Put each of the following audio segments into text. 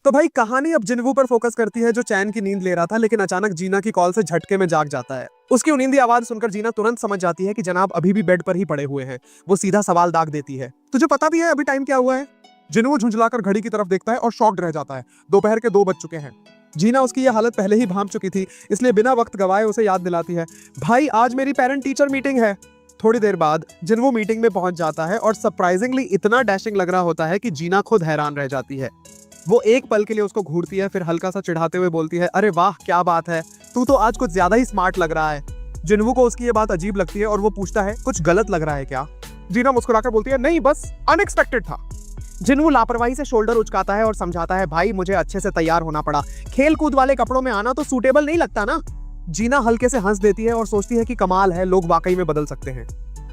तो भाई कहानी अब जिन्वू पर फोकस करती है, जो चैन की नींद ले रहा था, लेकिन अचानक जीना की कॉल से झटके में जाग जाता है। उसकी उनींदी आवाज सुनकर जीना तुरंत समझ जाती है कि जनाब अभी भी बेड पर ही पड़े हुए हैं। वो सीधा सवाल दाग देती है, तुझे पता भी है अभी टाइम क्या हुआ है? जिन्वू झुंझलाकर घड़ी की तरफ देखता है और शॉक्ड रह जाता है। दोपहर के 2 बज चुके हैं। जीना उसकी यह हालत पहले ही भांप चुकी थी, इसलिए बिना वक्त गवाए उसे याद दिलाती है, भाई आज मेरी पेरेंट टीचर मीटिंग है। थोड़ी देर बाद जिन्वू मीटिंग में पहुंच जाता है और सरप्राइजिंगली इतना डैशिंग लग रहा होता है कि जीना खुद हैरान रह जाती है। वो एक पल के लिए उसको घूरती है, फिर हल्का सा चिढ़ाते हुए बोलती है, अरे वाह क्या बात है, तू तो आज कुछ ज्यादा ही स्मार्ट लग रहा है। जिन्वू को उसकी ये बात अजीब लगती है और वो पूछता है, कुछ गलत लग रहा है क्या? जीना मुस्कुराकर बोलती है, नहीं बस अनएक्सपेक्टेड था। जिन्वू लापरवाही से शोल्डर उचकाता है और समझाता है, भाई मुझे अच्छे से तैयार होना पड़ा, खेल कूद वाले कपड़ों में आना तो सूटेबल नहीं लगता ना। जीना हल्के से हंस देती है और सोचती है कि कमाल है, लोग वाकई में बदल सकते हैं।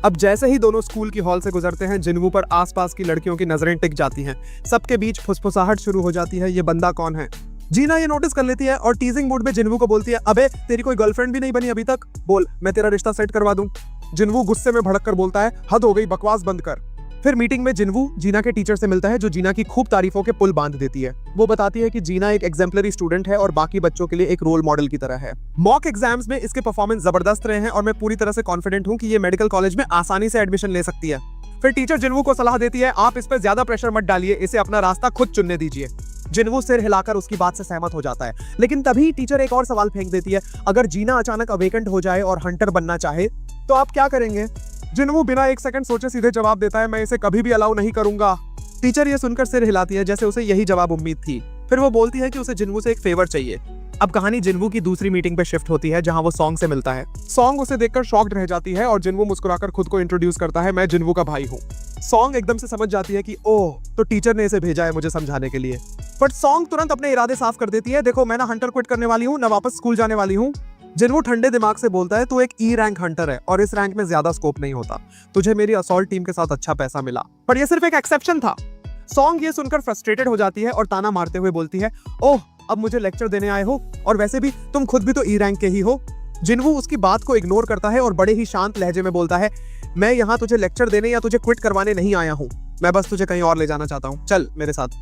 अब जैसे ही दोनों स्कूल की हॉल से गुजरते हैं, जिन्वू पर आसपास की लड़कियों की नजरें टिक जाती हैं। सबके बीच फुसफुसाहट शुरू हो जाती है, ये बंदा कौन है? जीना ये नोटिस कर लेती है और टीजिंग मूड में जिन्वू को बोलती है, अबे तेरी कोई गर्लफ्रेंड भी नहीं बनी अभी तक, बोल मैं तेरा रिश्ता सेट करवा दूं। जिन्वू गुस्से में भड़क कर बोलता है, हद हो गई, बकवास बंद कर। फिर मीटिंग में जिन्वू जीना के टीचर से मिलता है, जो जीना की खूब तारीफों के पुल बांध देती है। वो बताती है कि जीना एक एग्जाम्पलरी स्टूडेंट है और बाकी बच्चों के लिए एक रोल मॉडल की तरह है। मॉक एग्जाम्स में इसके परफॉर्मेंस जबरदस्त रहे हैं और मैं पूरी तरह से कॉन्फिडेंट हूँ कि ये मेडिकल कॉलेज में आसानी से एडमिशन ले सकती है। फिर टीचर जिन्वू को सलाह देती है, आप इस पर ज्यादा प्रेशर मत डालिए, इसे अपना रास्ता खुद चुनने दीजिए। जिन्वू सिर हिलाकर उसकी बात से सहमत हो जाता है, लेकिन तभी टीचर एक और सवाल फेंक देती है, अगर जीना अचानक अवेकेंट हो जाए और हंटर बनना चाहे तो आप क्या करेंगे? जिन्वू बिना एक सेकंड सोचे सीधे जवाब देता है, मैं इसे कभी भी अलाउ नहीं करूंगा। टीचर ये सुनकर सिर हिलाती है, जैसे उसे यही जवाब उम्मीद थी। फिर वो बोलती है कि उसे जिन्वू से एक फेवर चाहिए। अब कहानी जिन्वू की दूसरी मीटिंग पे शिफ्ट होती है, जहां वो सॉन्ग से मिलता है। सॉन्ग उसे देखकर शॉक्ड रह जाती है और जिन्वू मुस्कुराकर खुद को इंट्रोड्यूस करता है, मैं जिन्वू का भाई हूँ। सॉन्ग एकदम से समझ जाती है कि ओह, तो टीचर ने इसे भेजा है मुझे समझाने के लिए। बट सॉन्ग तुरंत अपने इरादे साफ कर देती है, देखो मैं ना हंटर क्विट करने वाली हूँ, ना वापस स्कूल जाने वाली हूँ। जिन्वू ठंडे दिमाग से बोलता है, तू एक ई रैंक हंटर है और इस रैंक में ज्यादा स्कोप नहीं होता, तुझे मेरी असॉल्ट टीम के साथ अच्छा पैसा मिला, पर यह सिर्फ एक एक्सेप्शन था। सॉन्ग ये सुनकर फ्रस्ट्रेटेड हो जाती है और ताना मारते हुए बोलती है, ओह अब मुझे लेक्चर देने आए हो, और वैसे भी तुम खुद भी तो ई रैंक के ही हो। जिन्वू उसकी बात को इग्नोर करता है और बड़े ही शांत लहजे में बोलता है, मैं यहाँ तुझे लेक्चर देने या तुझे क्विट करवाने नहीं आया हूँ, मैं बस तुझे कहीं और ले जाना चाहता हूँ, चल मेरे साथ।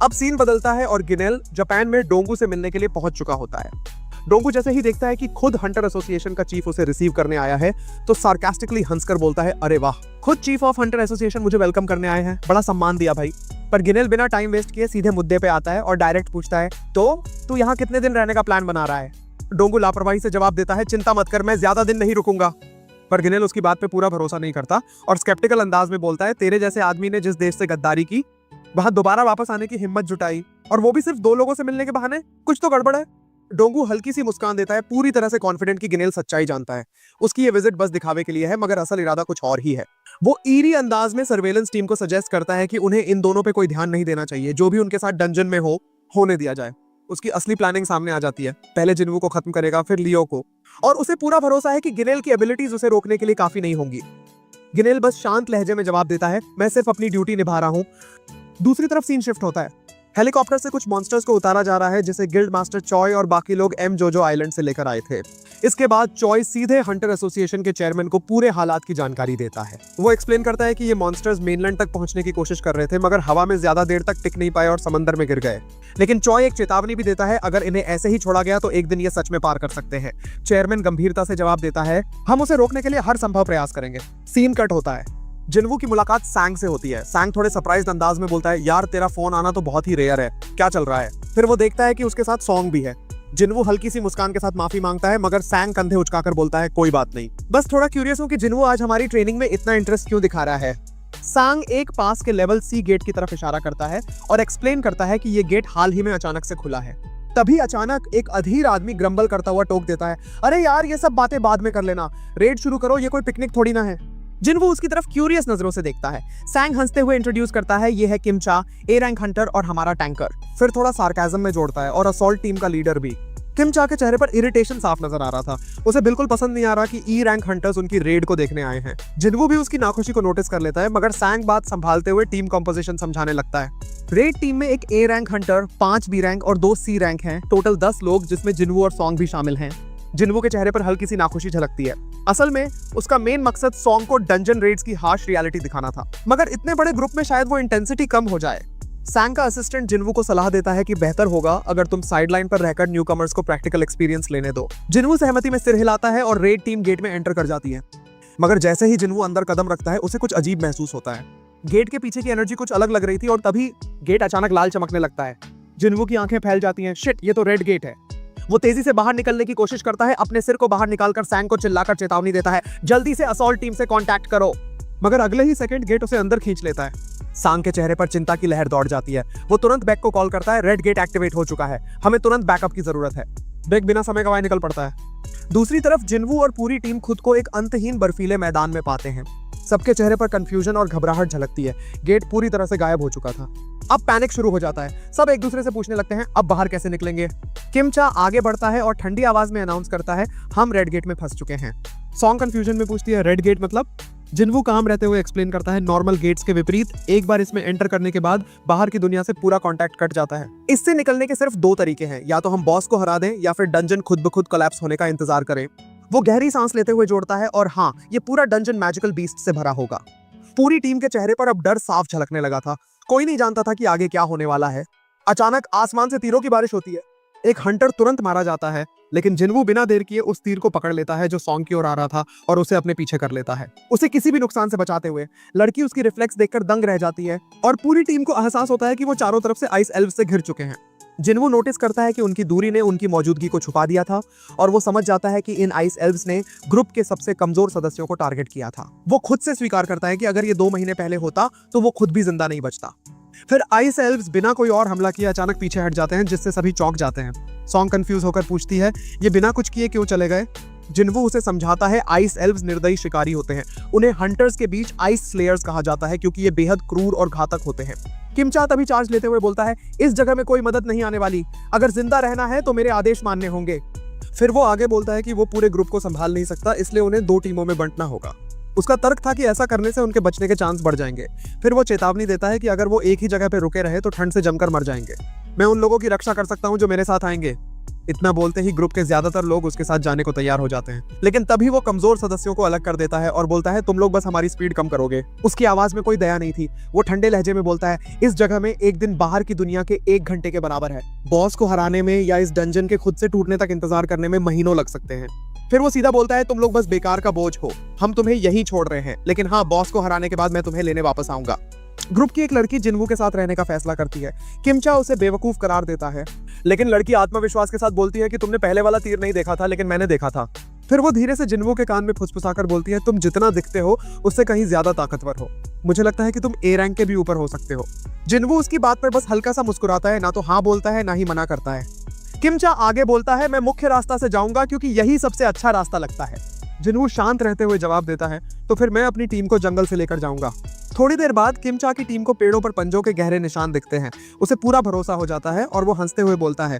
अब सीन बदलता है और गिनेल जापान में डोंगू से मिलने के लिए पहुंच चुका होता है। डोंगू जैसे ही देखता है कि खुद हंटर एसोसिएशन का चीफ उसे रिसीव करने आया है, तो सार्कास्टिकली हंसकर बोलता है, अरे वाह, खुद चीफ ऑफ हंटर एसोसिएशन मुझे वेलकम करने आए हैं, बड़ा सम्मान दिया भाई। पर गिनेल बिना टाइम वेस्ट किए सीधे मुद्दे पे आता है और डायरेक्ट पूछता है, तो तू यहाँ कितने दिन रहने का प्लान बना रहा है? डोंगू लापरवाही से जवाब देता है, चिंता मत कर, मैं ज्यादा दिन नहीं रुकूंगा। पर गिनेल उसकी बात पे पूरा भरोसा नहीं करता और स्केप्टिकल अंदाज में बोलता है, तेरे जैसे आदमी ने जिस देश से गद्दारी की, वहां दोबारा वापस आने की हिम्मत जुटाई, और वो भी सिर्फ 2 लोगों से मिलने के बहाने, कुछ तो गड़बड़ है। डोंगू हल्की सी मुस्कान देता है, पूरी तरह से कॉन्फिडेंट कि गिनेल सच्चाई जानता है। उसकी ये विजिट बस दिखावे के लिए है, मगर असल इरादा कुछ और ही है। वो ईरी अंदाज में सर्वेलेंस टीम को सजेस्ट करता है कि उन्हें इन दोनों पे कोई ध्यान नहीं देना चाहिए, जो भी उनके साथ डंजन में हो होने दिया जाए। उसकी असली प्लानिंग सामने आ जाती है, पहले जिन्वू को खत्म करेगा, फिर लियो को, और उसे पूरा भरोसा है कि गिनेल की एबिलिटीज उसे रोकने के लिए काफी नहीं होंगी। गिनेल बस शांत लहजे में जवाब देता है, मैं सिर्फ अपनी ड्यूटी निभा रहा हूँ। दूसरी तरफ सीन शिफ्ट होता है। हेलीकॉप्टर से कुछ मॉन्स्टर्स को उतारा जा रहा है, जिसे गिल्ड मास्टर चॉय और बाकी लोग एम जोजो आइलैंड से लेकर आए थे। इसके बाद चॉय सीधे हंटर एसोसिएशन के चेयरमैन को पूरे हालात की जानकारी देता है। वो एक्सप्लेन करता है कि ये मॉन्स्टर्स मेनलैंड तक पहुंचने की कोशिश कर रहे थे, मगर हवा में ज्यादा देर तक टिक नहीं पाए और समंदर में गिर गए। लेकिन चॉय एक चेतावनी भी देता है, अगर इन्हें ऐसे ही छोड़ा गया तो एक दिन ये सच में पार कर सकते हैं। चेयरमैन गंभीरता से जवाब देता है, हम उसे रोकने के लिए हर संभव प्रयास करेंगे। सीन कट होता है। जिन्वू की मुलाकात सैंग से होती है। सैंग थोड़े सरप्राइज्ड अंदाज में बोलता है, यार तेरा फोन आना तो बहुत ही रेयर है, क्या चल रहा है? फिर वो देखता है कि उसके साथ सॉन्ग भी है। जिन्वू हल्की सी मुस्कान के साथ माफी मांगता है, मगर सैंग कंधे उचकाकर बोलता है, कोई बात नहीं, बस थोड़ा क्यूरियस हूँ कि जिन्वू आज हमारी ट्रेनिंग में इतना इंटरेस्ट क्यों दिखा रहा है। सैंग एक पास के लेवल सी गेट की तरफ इशारा करता है और एक्सप्लेन करता है कि ये गेट हाल ही में अचानक से खुला है। तभी अचानक एक अधीर आदमी ग्रम्बल करता हुआ टोक देता है, अरे यार ये सब बातें बाद में कर लेना, रेड शुरू करो, ये कोई पिकनिक थोड़ी ना है। जिन्वू उसकी तरफ क्यूरियस नजरों से देखता है। सैंग हंसते हुए इंट्रोड्यूस करता है, ये है किमचा, ए रैंक हंटर और हमारा टैंकर। फिर थोड़ा सार्काज्म में जोड़ता है, और असॉल्ट टीम का लीडर भी। किमचा के चेहरे पर इरिटेशन साफ नजर आ रहा था। उसे बिल्कुल पसंद नहीं आ रहा कि ई रैंक हंटर्स उनकी रेड को देखने आए हैं। जिन्वू भी उसकी नाखुशी को नोटिस कर लेता है, मगर सैंग बात संभालते हुए टीम कॉम्पोजिशन समझाने लगता है। रेड टीम में एक A rank Hunter, 5 B rank और 2 सी रैंक हैं, टोटल 10 लोग, जिसमें जिन्वू और सॉन्ग भी शामिल हैं। जिन्वू के चेहरे पर हल्की सी नाखुशी झलकती है। असल में उसका मेन मकसद सॉन्ग को डंजन रेड्स की हार्श रियलिटी दिखाना था, मगर इतने बड़े ग्रुप में शायद वो इंटेंसिटी कम हो जाए। सैंग का असिस्टेंट जिनवू को सलाह देता है कि बेहतर होगा अगर तुम साइडलाइन पर रहकर न्यूकमर्स को प्रैक्टिकल एक्सपीरियंस लेने दो। जिनवू सहमति में सिर हिलाता है और रेड टीम गेट में एंटर कर जाती है। मगर जैसे ही जिनवू अंदर कदम रखता है उसे कुछ अजीब महसूस होता है। गेट के पीछे की एनर्जी कुछ अलग लग रही थी और तभी गेट अचानक लाल चमकने लगता है। जिनवू की आंखें फैल जाती हैं। शिट, ये तो रेड गेट है। वो तेजी से बाहर निकलने की कोशिश करता है, अपने सिर को बाहर निकालकर सैंग को चिल्लाकर चेतावनी देता है, जल्दी से असॉल्ट टीम से कांटेक्ट करो। मगर अगले ही सेकंड गेट उसे अंदर खींच लेता है। सांग के चेहरे पर चिंता की लहर दौड़ जाती है। वो तुरंत बैक को कॉल करता है, रेड गेट एक्टिवेट हो चुका है, हमें तुरंत बैकअप की जरूरत है। बैक बिना समय गवाए निकल पड़ता है। दूसरी तरफ जिनवू और पूरी टीम खुद को एक अंतहीन बर्फीले मैदान में पाते हैं। सबके चेहरे पर कंफ्यूजन और घबराहट झलकती है। गेट पूरी तरह से गायब हो चुका था। अब पैनिक शुरू हो जाता है। सब एक दूसरे से पूछने लगते हैं, अब बाहर कैसे निकलेंगे। किम चा आगे बढ़ता है और ठंडी आवाज में अनाउंस करता है, हम रेड गेट में फंस चुके हैं। सॉन्ग कंफ्यूजन में पूछती है, रेड गेट मतलब? जिनवू काम रहते हुए एक्सप्लेन करता है, नॉर्मल गेट्स के विपरीत एक बार इसमें एंटर करने के बाद बाहर की दुनिया से पूरा कांटेक्ट कट जाता है। इससे निकलने के सिर्फ दो तरीके हैं, या तो हम बॉस को हरा दें या फिर डंजन खुद ब खुद कोलैप्स होने का इंतजार करें। वो गहरी सांस लेते हुए जोड़ता है, और हाँ, ये पूरा डंजन मैजिकल बीस्ट से भरा होगा। पूरी टीम के चेहरे पर अब डर साफ झलकने लगा था। कोई नहीं जानता था कि आगे क्या होने वाला है। अचानक आसमान से तीरों की बारिश होती है। एक हंटर तुरंत मारा जाता है, लेकिन जिनवू बिना देर किए उस तीर को पकड़ लेता है जो सॉन्ग की ओर आ रहा था और उसे अपने पीछे कर लेता है, उसे किसी भी नुकसान से बचाते हुए। लड़की उसकी रिफ्लेक्स देखकर दंग रह जाती है और पूरी टीम को एहसास होता है कि वो चारों तरफ से आइस एल्व से घिर चुके हैं। जिनवू नोटिस करता है कि उनकी दूरी ने उनकी मौजूदगी को छुपा दिया था और वो समझ जाता है कि इन आइस एल्व्स ने ग्रुप के सबसे कमजोर सदस्यों को टारगेट किया था। वो खुद से स्वीकार करता है कि अगर ये 2 महीने पहले होता तो वो खुद भी जिंदा नहीं बचता। फिर आइस एल्व्स बिना कोई और हमला किए अचानक पीछे हट जाते हैं, जिससे सभी चौंक जाते हैं। सॉन्ग कंफ्यूज होकर पूछती है, ये बिना कुछ किए क्यों चले गए? जिनवू उसे समझाता है, आइस एल्व्स निर्दयी शिकारी होते हैं। उन्हें हंटर्स के बीच आइस स्लेयर्स कहा जाता है क्योंकि ये बेहद क्रूर और घातक होते हैं। किम चा तभी चार्ज लेते हुए बोलता है, इस जगह में कोई मदद नहीं आने वाली। अगर जिंदा रहना है तो मेरे आदेश मानने होंगे। फिर वो आगे बोलता है कि वो पूरे ग्रुप को संभाल नहीं सकता, इसलिए उन्हें 2 टीमों में बंटना होगा। उसका तर्क था कि ऐसा करने से उनके बचने के चांस बढ़ जाएंगे। फिर वो चेतावनी देता है कि अगर वो एक ही जगह पे रुके रहे तो ठंड से जमकर मर जाएंगे। मैं उन लोगों की रक्षा कर सकता हूँ जो मेरे साथ आएंगे। इतना बोलते ही ग्रुप के ज्यादातर लोग उसके साथ जाने को तैयार हो जाते हैं, लेकिन तभी वो कमजोर सदस्यों को अलग कर देता है और बोलता है, तुम लोग बस हमारी स्पीड कम करोगे। उसकी आवाज में कोई दया नहीं थी। वो ठंडे लहजे में बोलता है, इस जगह में एक दिन बाहर की दुनिया के 1 घंटे के बराबर है। बॉस को हराने में या इस डंजन के खुद से टूटने तक इंतजार करने में महीनों लग सकते हैं। फिर वो सीधा बोलता है, तुम लोग बस बेकार का बोझ हो, हम तुम्हें यहीं छोड़ रहे हैं, लेकिन हाँ, बॉस को हराने के बाद मैं तुम्हें लेने वापस आऊंगा। ग्रुप की एक लड़की जिनवू के साथ रहने का फैसला करती है। किम चा उसे बेवकूफ करार देता है, लेकिन लड़की आत्मविश्वास के साथ बोलती है कि तुमने पहले वाला तीर नहीं देखा था, लेकिन मैंने देखा था। फिर वो धीरे से जिनवू के कान में फुसफुसाकर बोलती है, तुम जितना दिखते हो उससे कहीं ज्यादा ताकतवर हो। मुझे लगता है कि तुम ए रैंक के भी ऊपर हो सकते हो। जिनवू उसकी बात पर बस हल्का सा मुस्कुराता है, ना तो हाँ बोलता है ना ही मना करता है। किम चा आगे बोलता है, मैं मुख्य रास्ता से जाऊंगा क्योंकि यही सबसे अच्छा रास्ता लगता है। जिनवू शांत रहते हुए जवाब देता है, तो फिर मैं अपनी टीम को जंगल से लेकर जाऊंगा। थोड़ी देर बाद किम चा की टीम को पेड़ों पर पंजों के गहरे निशान दिखते हैं। उसे पूरा भरोसा हो जाता है और वो हंसते हुए बोलता है,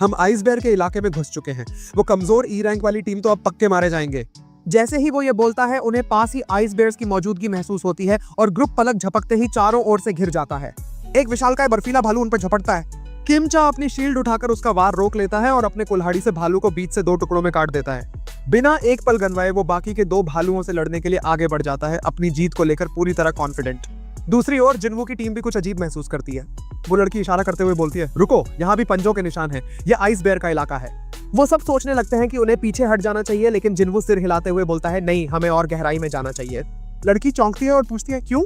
हम आइस बेयर के इलाके में घुस चुके हैं। वो कमजोर ई रैंक वाली टीम तो अब पक्के मारे जाएंगे। जैसे ही वो ये बोलता है, उन्हें पास ही आइस बेयर्स की मौजूदगी महसूस होती है और ग्रुप पलक झपकते ही चारों ओर से घिर जाता है। एक विशालकाय बर्फीला भालू उन पर झपटता है। किम चा अपनी शील्ड उठाकर उसका वार रोक लेता है और अपने कुल्हाड़ी से भालू को बीच से 2 टुकड़ों में काट देता है। बिना एक पल गंवाए वो बाकी के 2 भालुओं से लड़ने के लिए आगे बढ़ जाता है, अपनी जीत को लेकर पूरी तरह कॉन्फिडेंट। दूसरी ओर जिनवू की टीम भी कुछ अजीब महसूस करती है। वो लड़की इशारा करते हुए बोलती है, रुको, यहाँ भी पंजों के निशान हैं। यह आइस बेयर का इलाका है। वो सब सोचने लगते हैं कि उन्हें पीछे हट जाना चाहिए, लेकिन जिनवू सिर हिलाते हुए बोलता है, नहीं, हमें और गहराई में जाना चाहिए। लड़की चौंकती है और पूछती है, क्यों?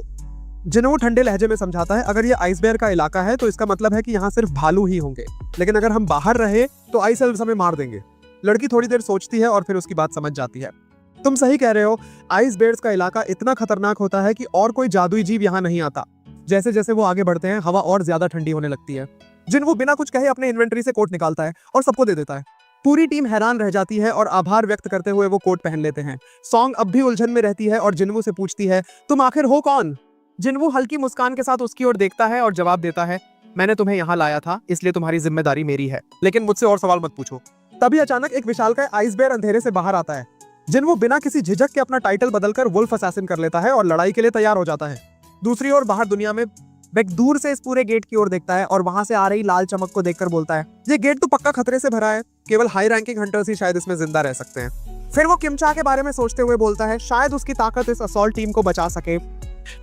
जिनवू ठंडे लहजे में समझाता है, अगर ये आइस बेयर का इलाका है तो इसका मतलब है कि यहाँ सिर्फ भालू ही होंगे, लेकिन अगर हम बाहर रहे तो आइस एल्व्स हमें मार देंगे। लड़की थोड़ी देर सोचती है और फिर उसकी बात समझ जाती है। तुम सही कह रहे हो, आइस बेयर्स का इलाका इतना खतरनाक होता है कि और कोई जादुई जीव यहाँ नहीं आता। जैसे जैसे वो आगे बढ़ते हैं, हवा और ज्यादा ठंडी होने लगती है। जिनवू बिना कुछ कहे अपने इन्वेंटरी से कोट निकालता है और सबको दे देता है। पूरी टीम हैरान रह जाती है और आभार व्यक्त करते हुए वो कोट पहन लेते हैं। सॉन्ग अब भी उलझन में रहती है और जिनवू से पूछती है, तुम आखिर हो कौन? जिनवू हल्की मुस्कान के साथ उसकी ओर देखता है और जवाब देता है, मैंने तुम्हें यहाँ लाया था, इसलिए तुम्हारी जिम्मेदारी मेरी है, लेकिन मुझसे और सवाल मत पूछो। तभी अचानक एक विशालकाय आइस बेयर अंधेरे से बाहर आता है। जिनवू बिना किसी झिझक के अपना टाइटल बदलकर वुल्फ असैसिन कर लेता है और लड़ाई के लिए तैयार हो जाता है। दूसरी ओर बाहर दुनिया में बेक दूर से इस पूरे गेट की ओर देखता है और वहां से आ रही लाल चमक को देखकर बोलता है, ये गेट तो पक्का खतरे से भरा है, केवल हाई रैंकिंग हंटर्स ही शायद इसमें जिंदा रह सकते हैं। फिर वो किम चा के बारे में सोचते हुए बोलता है, शायद उसकी ताकत इस असॉल्ट टीम को बचा सके।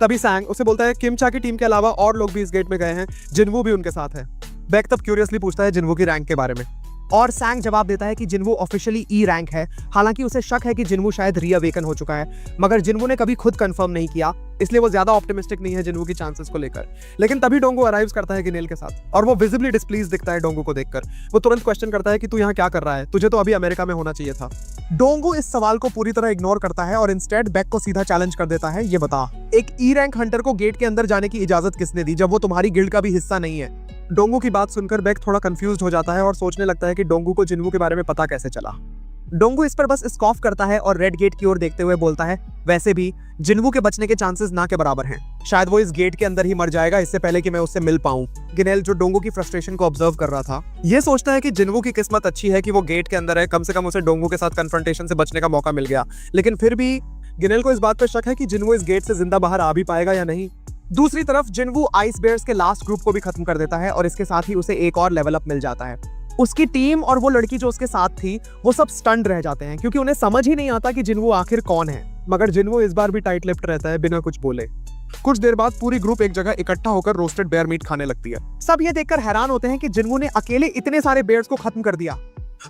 तभी सैंग उसे बोलता है किम चा की टीम के अलावा और लोग भी इस गेट में गए हैं, जिनवू भी उनके साथ है। बेक तब क्यूरियसली पूछता है जिनवू की रैंक के बारे में और सैंग जवाब देता है कि जिनवू ऑफिशियली ई रैंक है। हालांकि उसे शक है कि जिनवू शायद रीअवेकन हो चुका है, मगर जिनवू ने कभी खुद कंफर्म नहीं किया, इसलिए वो ज्यादा ऑप्टिमिस्टिक नहीं है जिनवू की चांसेस को लेकर। लेकिन तभी डोंगू अराइव्स करता है गिनेल के साथ और वो विजिबली डिस्प्लीज दिखता है डोंगू को देखकर। वो तुरंत क्वेश्चन करता है कि तू यहाँ क्या कर रहा है, तुझे तो अभी अमेरिका में होना चाहिए था। डोंगू इस सवाल को पूरी तरह इग्नोर करता है और इंस्टेड बेक को सीधा चैलेंज कर देता है, ये बता एक ई रैंक हंटर को गेट के अंदर जाने की इजाजत किसने दी जब वो तुम्हारी गिल्ड का भी हिस्सा नहीं है। डोंगू की बात सुनकर बेक थोड़ा कंफ्यूज हो जाता है और सोचने लगता है कि डोंगू को जिनवू के बारे में पता कैसे चला। डोंगू इस पर बस स्कॉफ करता है और रेड गेट की ओर देखते हुए बोलता है, वैसे भी जिनवू के बचने के चांसेस ना के बराबर हैं। शायद वो इस गेट के अंदर ही मर जाएगा इससे पहले कि मैं उससे मिल पाऊं। गिनेल जो डोंगू की फ्रस्ट्रेशन को ऑब्जर्व कर रहा था, ये सोचता है कि जिनवू की किस्मत अच्छी है कि वो गेट के अंदर है, कम से कम उसे डोंगू के साथ कन्फ्रंटेशन से बचने का मौका मिल गया। लेकिन फिर भी गिनेल को इस बात पर शक है कि जिनवू इस गेट से जिंदा बाहर आ भी पाएगा या नहीं। दूसरी तरफ जिनवू आइस बेयर्स के लास्ट ग्रुप को भी खत्म कर देता है और इसके साथ ही उसे एक और लेवल अप मिल जाता है। उसकी टीम और वो लड़की जो उसके साथ थी वो सब स्टन्ड रह जाते हैं क्योंकि उन्हें समझ ही नहीं आता कि जिनवू आखिर कौन है। मगर जिनवू इस बार भी टाइट लिप्ड रहता है बिना कुछ बोले। कुछ देर बाद पूरी ग्रुप एक जगह इकट्ठा होकर रोस्टेड बेयर मीट खाने लगती है। सब ये देखकर हैरान होते हैं कि जिनवू ने अकेले इतने सारे बेयर्स को खत्म कर दिया।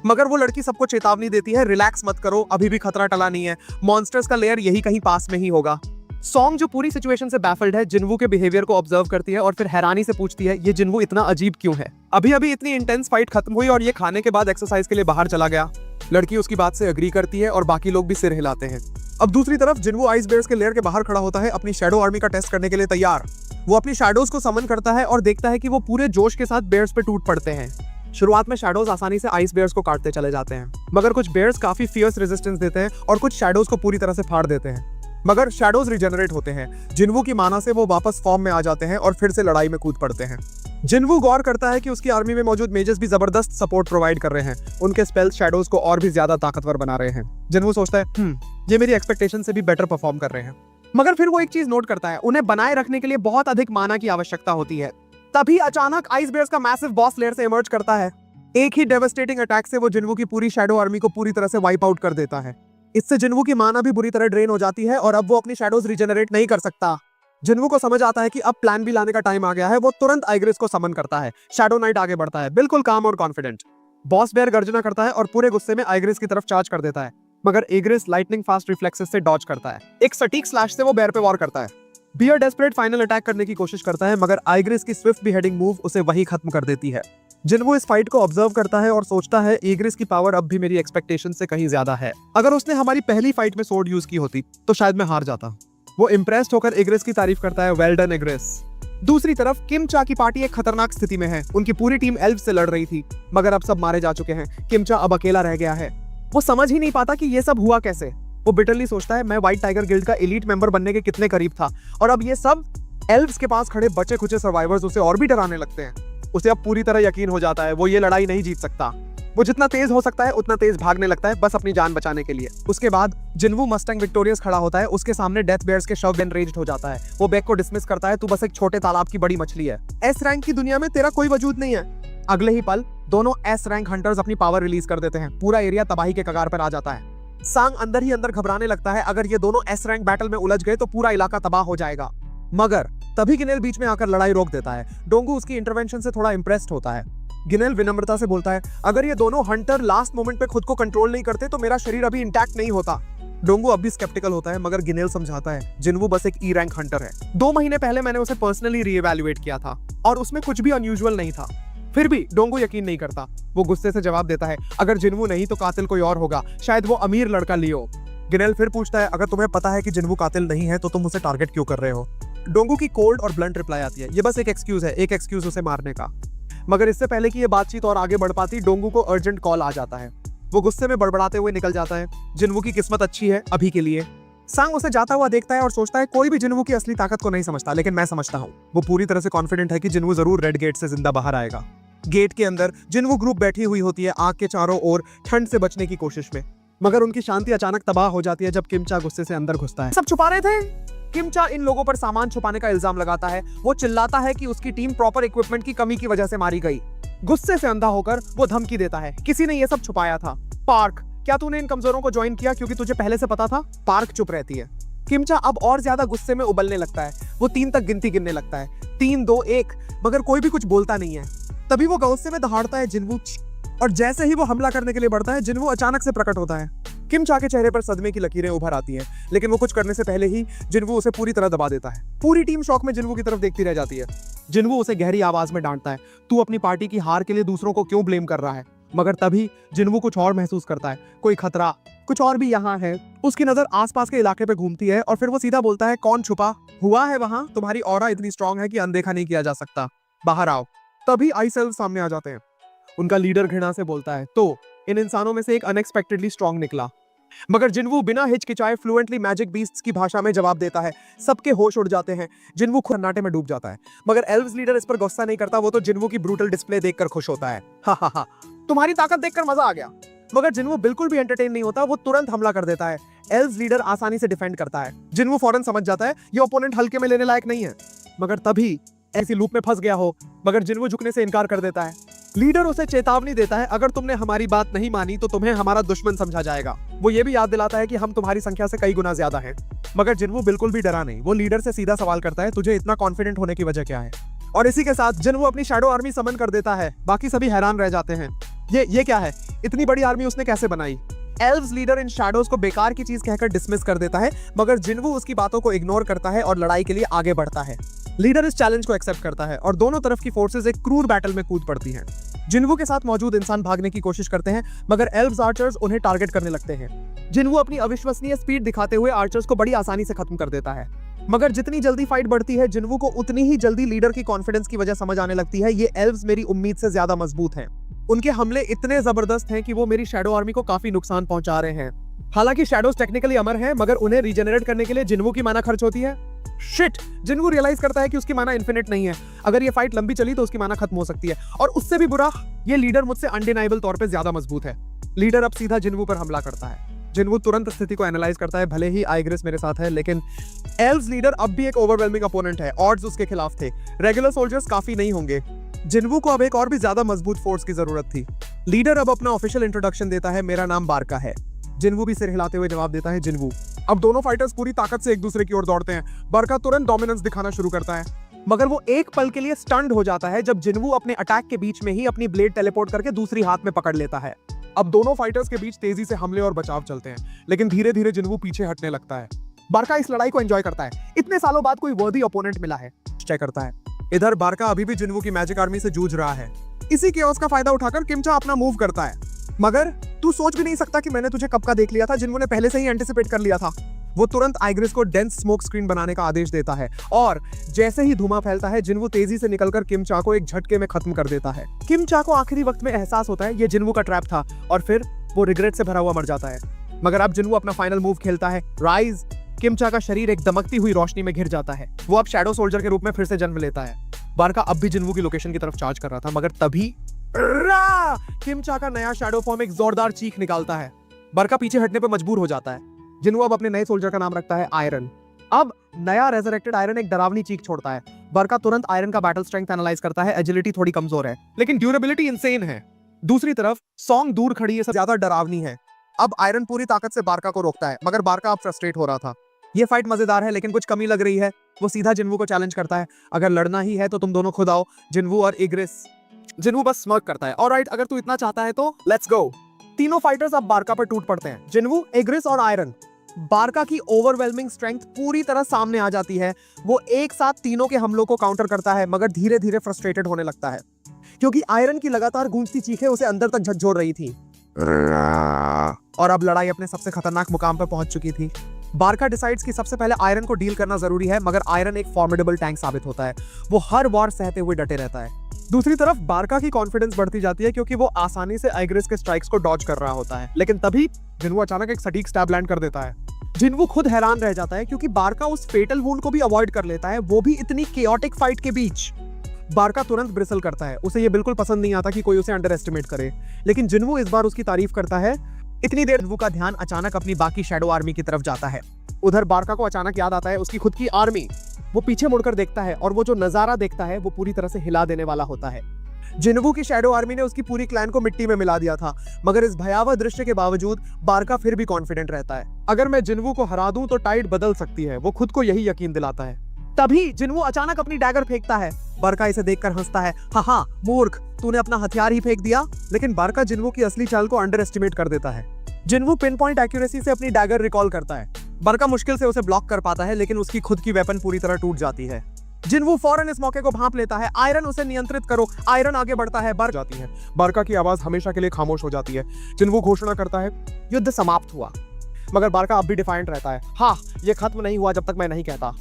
मगर वो लड़की सबको चेतावनी देती है, रिलैक्स मत करो, अभी भी खतरा टला नहीं है, मॉन्स्टर्स का लेयर यही कहीं पास में ही होगा। सॉन्ग जो पूरी सिचुएशन से बैफल्ड है, जिनवू के बिहेवियर को ऑब्जर्व करती है और फिर हैरानी से पूछती है, ये जिनवू इतना अजीब क्यों है? अभी अभी इतनी इंटेंस फाइट खत्म हुई और ये खाने के बाद एक्सरसाइज के लिए बाहर चला गया। लड़की उसकी बात से एग्री करती है और बाकी लोग भी सिर हिलाते हैं। अब दूसरी तरफ जिनवू आइस बेयर्स के लेयर के बाहर खड़ा होता है, अपनी शैडो आर्मी का टेस्ट करने के लिए तैयार। वो अपनी शैडोज को समन करता है और देखता है कि वो पूरे जोश के साथ बेयर्स पे टूट पड़ते हैं। शुरुआत में शैडोज आसानी से आइस बेयर्स को काटते चले जाते हैं, मगर कुछ बेयर्स काफी फियर्स रेजिस्टेंस देते हैं और कुछ शैडोज को पूरी तरह से फाड़ देते हैं। मगर शैडोज रिजेनरेट होते हैं। जिनवू की माना से वो वापस फॉर्म में आ जाते हैं और फिर से लड़ाई में कूद पड़ते हैं। जिनवू गौर करता है कि उसकी आर्मी में मौजूद मेजेस भी जबरदस्त सपोर्ट प्रोवाइड कर रहे हैं। उनके स्पेल्स शैडोज को और भी ज्यादा ताकतवर बना रहे हैं। जिनवू सोचता है ये मेरी एक्सपेक्टेशन से भी बेटर परफॉर्म कर रहे हैं। मगर फिर वो एक चीज नोट करता है, उन्हें बनाए रखने के लिए बहुत अधिक माना की आवश्यकता होती है। तभी अचानक आइस बेयर्स का मैसिव बॉस लेयर से इमर्ज करता है। एक ही डेवास्टेटिंग अटैक से वो जिनवू की पूरी शैडो आर्मी को पूरी तरह से वाइप आउट कर देता है। इससे जिनवू की माना भी बुरी तरह ड्रेन हो जाती है और अब वो अपनी शैडोज रिजेनरेट नहीं कर सकता। जिनवू को समझ आता है कि अब प्लान बी लाने का टाइम आ गया है। वो तुरंत आइग्रिस को समन करता है। शैडो नाइट आगे बढ़ता है, बिल्कुल काम और कॉन्फिडेंट। बॉस बेयर गर्जना करता है और पूरे गुस्से में आइग्रिस की तरफ चार्ज कर देता है, मगर एग्रिस लाइटनिंग फास्ट रिफ्लेक्सेस से डॉज करता है। एक सटीक स्लैश से वो बेयर पे वॉर करता है। बियर डेस्परेट फाइनल अटैक करने की कोशिश करता है, मगर आइग्रिस की स्विफ्ट बिहेडिंग मूव उसे वही खत्म कर देती है। जिनवू इस फाइट को ऑब्जर्व करता है और सोचता है, एग्रिस की पावर अब भी मेरी एक्सपेक्टेशन से कहीं ज्यादा है। अगर उसने हमारी पहली फाइट में सोर्ड यूज की होती तो शायद मैं हार जाता। वो इम्प्रेस्ड होकर एग्रिस की तारीफ करता है, वेल डन एग्रिस। दूसरी तरफ किम चा की पार्टी एक खतरनाक स्थिति में है। उनकी पूरी टीम एल्फ से लड़ रही थी, मगर अब सब मारे जा चुके हैं। किम चा अब अकेला रह गया है। वो समझ ही नहीं पाता कि ये सब हुआ कैसे। वो बिटरली सोचता है, मैं व्हाइट टाइगर गिल्ड का एलीट मेंबर बनने के कितने करीब था और अब ये सब एल्व्स के पास खड़े बचे खुचे सर्वाइवर्स उसे और भी डराने लगते हैं। उसे अब पूरी तरह यकीन हो जाता है वो ये लड़ाई नहीं जीत सकता। वो जितना तेज हो सकता है उतना तेज भागने लगता है, बस अपनी जान बचाने के लिए। उसके बाद जिनवू मस्टैंग विक्टोरियस खड़ा होता है। उसके सामने डेथ बेयर्स के शव एनरेज्ड हो जाता है। वो बेक को डिसमिस करता है, तू बस एक छोटे तालाब की बड़ी मछली है। एस रैंक की दुनिया में तेरा कोई वजूद नहीं है। अगले ही पल दोनों एस रैंक हंटर्स अपनी पावर रिलीज कर देते हैं। पूरा एरिया तबाही के कगार पर आ जाता है। सांग अंदर ही अंदर घबराने लगता है, अगर ये दोनों एस रैंक बैटल में उलझ गए तो पूरा इलाका तबाह हो जाएगा। मगर तभी गिनेल बीच में आकर लड़ाई रोक देता है। डोंगू उसकी इंटरवेंशन से थोड़ा इंप्रेस्ड होता है। गिनेल विनम्रता से बोलता है, अगर ये दोनों हंटर लास्ट मोमेंट पे खुद को कंट्रोल नहीं करते तो मेरा शरीर अभी इंटैक्ट नहीं होता। डोंगू अब भी स्केप्टिकल होता है, मगर गिनेल समझाता है, जिनवू बस एक ई रैंक हंटर है। 2 महीने पहले मैंने उसे पर्सनली रीएवैल्यूएट किया था और उसमें कुछ भी अनयूजुअल नहीं था। फिर भी डोंगू यकीन नहीं करता। वो गुस्से से जवाब देता है, अगर जिनवू नहीं तो कातिल कोई और होगा, शायद वो अमीर लड़का लियो। गिनेल फिर पूछता है, अगर तुम्हें पता है कि जिनवू कातिल नहीं है तो तुम उसे टारगेट क्यों कर रहे हो? डोंगू की कोल्ड और ब्लंट रिप्लाई आती है, ये बस एक एक्सक्यूज है, एक एक्सक्यूज उसे मारने का। मगर इससे पहले कि ये बातचीत और आगे बढ़ पाती, डोंगू को अर्जेंट कॉल आ जाता है। वो गुस्से में बड़बड़ाते हुए निकल जाता है। जिनवू की किस्मत अच्छी है अभी के लिए। सांग उसे जाता हुआ देखता है और सोचता है, कोई भी जिनवू की असली ताकत को नहीं समझता, लेकिन मैं समझता हूँ। वो पूरी तरह से कॉन्फिडेंट है कि जिनवू जरूर रेड गेट से जिंदा बाहर आएगा। गेट के अंदर जिनवू ग्रुप बैठी हुई होती है, आग के चारों ओर ठंड से बचने की कोशिश में। मगर उनकी शांति अचानक तबाह हो जाती है जब किम चा गुस्से से अंदर घुसता है। सब छुपा रहे थे। किम चा इन लोगों पर सामान छुपाने का इल्जाम लगाता है। वो चिल्लाता है कि उसकी टीम प्रॉपर इक्विपमेंट की कमी की वजह से मारी गई। गुस्से से अंधा होकर वो धमकी देता है, किसी ने ये सब छुपाया था। पार्क, क्या तूने इन कमजोरों को ज्वाइन किया क्योंकि तुझे पहले से पता था? पार्क चुप रहती है। किमचा अब और ज्यादा गुस्से में उबलने लगता है। वो 3 तक गिनती गिनने लगता है, 3 2 1, मगर कोई भी कुछ बोलता नहीं है। तभी वो गुस्से में दहाड़ता है जिनवू, और जैसे ही वो हमला करने के लिए बढ़ता है जिनवू अचानक से प्रकट होता है। किमचा के चेहरे पर सदमे की लकीरें उभर आती हैं, लेकिन वो कुछ करने से पहले ही जिनवू उसे पूरी तरह दबा देता है। पूरी टीम शॉक में जिनवू की तरफ देखती रह जाती है। जिनवू उसे गहरी आवाज में डांटता है, तू अपनी पार्टी की हार के लिए दूसरों को क्यों ब्लेम कर रहा है। मगर तभी जिनवू कुछ और महसूस करता है, कोई खतरा, कुछ और भी यहाँ है। उसकी नजर आसपास के इलाके पे घूमती है और फिर वो सीधा बोलता है, कौन छुपा हुआ है वहां? तुम्हारी ऑरा इतनी स्ट्रांग है कि अनदेखा नहीं किया जा सकता, बाहर आओ। तभी आइस एल्व्स सामने आ जाते हैं। उनका लीडर घृणा से बोलता है, तो इन इंसानों में से एक अनएक्सपेक्टेडली स्ट्रांग निकला। मगर जिनवू बिना हिचकिचाए फ्लुएंटली मैजिक बीस्ट्स की भाषा में जवाब देता है। सबके होश उड़ जाते हैं। जिनवू सन्नाटे में डूब जाता है, मगर एल्व्स लीडर इस पर गुस्सा नहीं करता। वो तो जिनवू की ब्रूटल डिस्प्ले देखकर खुश होता है। हा हा हा, तुम्हारी ताकत देखकर मजा आ गया। मगर जिनवू बिल्कुल भी एंटरटेन नहीं होता। वो तुरंत हमला कर देता है। एल्व्स लीडर आसानी से डिफेंड करता है। जिनवू फौरन समझ जाता है ये ओपोनेंट हल्के में लेने लायक नहीं है। मगर तभी ऐसी लूप में फंस गया हो, मगर जिनवू झुकने से इनकार कर देता है। लीडर उसे चेतावनी देता है, अगर तुमने हमारी बात नहीं मानी तो तुम्हें हमारा दुश्मन समझा जाएगा। वो ये भी याद दिलाता है कि हम तुम्हारी संख्या से कई गुना ज्यादा हैं। मगर जिनवू बिल्कुल भी डरा नहीं। वो लीडर से सीधा सवाल करता है, तुझे इतना कॉन्फिडेंट होने की वजह क्या है? और इसी के साथ जिनवू अपनी शैडो आर्मी समन कर देता है। बाकी सभी हैरान रह जाते हैं, ये क्या है? इतनी बड़ी आर्मी उसने कैसे बनाई? एल्व्स लीडर इन शैडोज को बेकार की चीज कहकर डिसमिस कर देता है, मगर जिनवू उसकी बातों को इग्नोर करता है और लड़ाई के लिए आगे बढ़ता है। लीडर इस चैलेंज को एक्सेप्ट करता है और दोनों तरफ की फोर्सेस एक क्रूर बैटल में कूद पड़ती हैं। जिनवू के साथ मौजूद इंसान भागने की कोशिश करते हैं, मगर एल्व्स आर्चर्स उन्हें टारगेट करने लगते हैं। जिनवू अपनी अविश्वसनीय स्पीड दिखाते हुए आर्चर्स को बड़ी आसानी से खत्म कर देता है। मगर जितनी जल्दी फाइट बढ़ती है, जिनवू को उतनी ही जल्दी लीडर की कॉन्फिडेंस की वजह समझ आने लगती है, ये एल्व्स मेरी उम्मीद से ज्यादा मजबूत हैं। उनके हमले इतने जबरदस्त हैं कि वो मेरी शैडो आर्मी को काफी नुकसान पहुंचा रहे हैं। हालांकि शैडोज टेक्निकली अमर हैं, मगर उन्हें रीजनरेट करने के लिए जिनवू की माना खर्च होती है। शिट! जिनवू रियलाइज करता है कि उसकी माना इन्फिनिट नहीं है। अगर ये फाइट लंबी चली तो उसकी माना खत्म हो सकती है, और उससे भी बुरा, ये लीडर मुझसे अनडिनाइबल तौर पे ज्यादा मजबूत है। लीडर अब सीधा जिनवू पर हमला करता है। जिनवू तुरंत स्थिति को एनालाइज करता है। भले ही आइग्रिस मेरे साथ है, लेकिन एल्व्स लीडर अब भी एक ओवरवेलमिंग अपोनेंट है। ऑड्स उसके खिलाफ थे। रेगुलर सोल्जर्स काफी नहीं होंगे। जिनवू को अब एक और भी ज्यादा मजबूत फोर्स की जरूरत थी। लीडर अब अपना ऑफिशियल इंट्रोडक्शन देता है, मेरा नाम बारका है। जिनवू भी सिर हिलाते हुए जवाब देता है, जिनवू। अब दोनों फाइटर्स पूरी ताकत से एक दूसरे की ओर दौड़ते हैं। बारका तुरंत डोमिनेंस दिखाना शुरू करता है, मगर वो एक पल के लिए स्टन्ड हो जाता है जब जिनवू अपने अटैक के बीच में ही अपनी ब्लेड टेलीपोर्ट करके दूसरी हाथ में पकड़ लेता है। अब दोनों फाइटर्स के बीच तेजी से हमले और बचाव चलते हैं, लेकिन धीरे धीरे जिनवू पीछे हटने लगता है। बारका इस लड़ाई को एंजॉय करता है। इतने सालों बाद कोई वर्दी ओपोनेंट मिला है, चेक करता है। इधर बारका अभी भी जिनवू की मैजिक आर्मी से जूझ रहा है। इसी केओस का फायदा उठाकर किमचा अपना मूव करता है। मगर तू सोच भी नहीं सकता कि मैंने तुझे कब का देख लिया था। जिनवू ने पहले से ही एंटिसिपेट कर लिया था। वो तुरंत आइग्रिस को डेंस स्मोक स्क्रीन बनाने का आदेश देता है, और जैसे ही धुआं फैलता है, जिनवू तेजी से निकलकर किमचा को एक झटके में खत्म कर देता है। किमचा को आखिरी वक्त में एहसास होता है ये जिनवू का ट्रैप था, और फिर वो रिग्रेट से भरा हुआ मर जाता है। मगर अब जिनवू अपना फाइनल मूव खेलता है, राइज। किमचा का शरीर एक दमकती हुई रोशनी में घिर जाता है। वो अब शैडो सोल्जर के रूप में फिर से जन्म लेता है। बारका अब भी जिनवू की लोकेशन की तरफ चार्ज कर रहा था, मगर तभी किमचा का नया शैडो फॉर्म एक जोरदार चीख निकालता है। बारका पीछे हटने पर मजबूर हो जाता है। जिनवू अब अपने नए सोल्जर का नाम रखता है आयरन। अब नया रेजरेक्टेड आयरन एक डरावनी चीख छोड़ता है। बारका तुरंत आयरन का बैटल स्ट्रेंथ एनालाइज करता है। एजिलिटी थोड़ी कमजोर है, लेकिन ड्यूरेबिलिटी इंसेन है। दूसरी तरफ सॉन्ग दूर खड़ी है, ज्यादा डरावनी है। अब आयरन पूरी ताकत से बारका को रोकता है, मगर बारका अब फ्रस्ट्रेट हो रहा था। ये फाइट मजेदार है, लेकिन कुछ कमी लग रही है। वो सीधा जिनवू को चैलेंज करता है, अगर लड़ना ही है तो तुम दोनों खुद आओ, जिनवू और इग्रिस। जिनवू बस स्मर्क करता है, ऑलराइट, अगर तू इतना चाहता है तो लेट्स गो। तीनों फाइटर्स अब बारका पर टूट पड़ते हैं, जिनवू, इग्रिस और आयरन। बारका की ओवरवेलमिंग स्ट्रेंथ पूरी तरह सामने आ जाती है। वो एक साथ तीनों के हमलों को काउंटर करता है, मगर धीरे धीरे फ्रस्ट्रेटेड होने लगता है, क्योंकि आयरन की लगातार गूंजती चीखें उसे अंदर तक झकझोर रही थी, और अब लड़ाई अपने सबसे खतरनाक मुकाम पर पहुंच चुकी थी। बारका डिसाइड्स कि सबसे पहले आयरन को डील करना जरूरी है, मगर आयरन एक फॉर्मिडेबल टैंक साबित होता है। वो हर वार सहते हुए डटे रहता है। दूसरी तरफ बारका की कॉन्फिडेंस बढ़ती जाती है, क्योंकि वो आसानी से आइग्रिस के स्ट्राइक्स को डॉज कर रहा होता है। लेकिन तभी जिनवू अचानक एक सटीक स्टैब लैंड कर देता है। जिनवू खुद हैरान रह जाता है, क्योंकि बारका उस फेटल वुंड को भी अवॉइड कर लेता है, वो भी इतनी केओटिक फाइट के बीच। बारका तुरंत ब्रिसल करता है। उसे ये बिल्कुल पसंद नहीं आता कि कोई उसे अंडर एस्टिमेट करे, लेकिन जिनवू इस बार उसकी तारीफ करता है। इतनी देर जिनवू का ध्यान अचानक अपनी बाकी शैडो आर्मी की तरफ जाता है। उधर बारका को अचानक याद आता है उसकी खुद की आर्मी। वो पीछे मुड़कर देखता है, और वो जो नजारा देखता है वो पूरी तरह से हिला देने वाला होता है। जिन्वू की शैडो आर्मी ने उसकी पूरी क्लैन को मिट्टी में मिला दिया था, मगर इस भयावह दृश्य के बावजूद बारका फिर भी कॉन्फिडेंट रहता है। अगर मैं जिन्वू को हरा दूं तो टाइड बदल सकती है, वो खुद को यही यकीन दिलाता है। तभी जिन्वू अचानक अपनी डैगर फेंकता है। बारका इसे देखकर हंसता है, हाँ मूर्ख, तूने अपना हथियार ही फेंक दिया। लेकिन बारका जिन्वू की असली चाल को अंडर एस्टिमेट कर देता है। जिन्वू पिन पॉइंट एक्यूरेसी से अपनी डैगर रिकॉल करता है। बारका मुश्किल से उसे ब्लॉक कर पाता है, लेकिन उसकी खुद की वेपन पूरी तरह टूट जाती है। जिन्वू फौरन इस मौके को भांप लेता है। आयरन उसे नियंत्रित करो। आयरन आगे बढ़ता है, बर जाती है। बारका की आवाज हमेशा के लिए खामोश हो जाती है। जिन्वू घोषणा करता है, युद्ध समाप्त हुआ। मगर बारका अब भी डिफाइंट रहता है। हाँ, ये खत्म नहीं हुआ जब तक मैं नहीं कहता।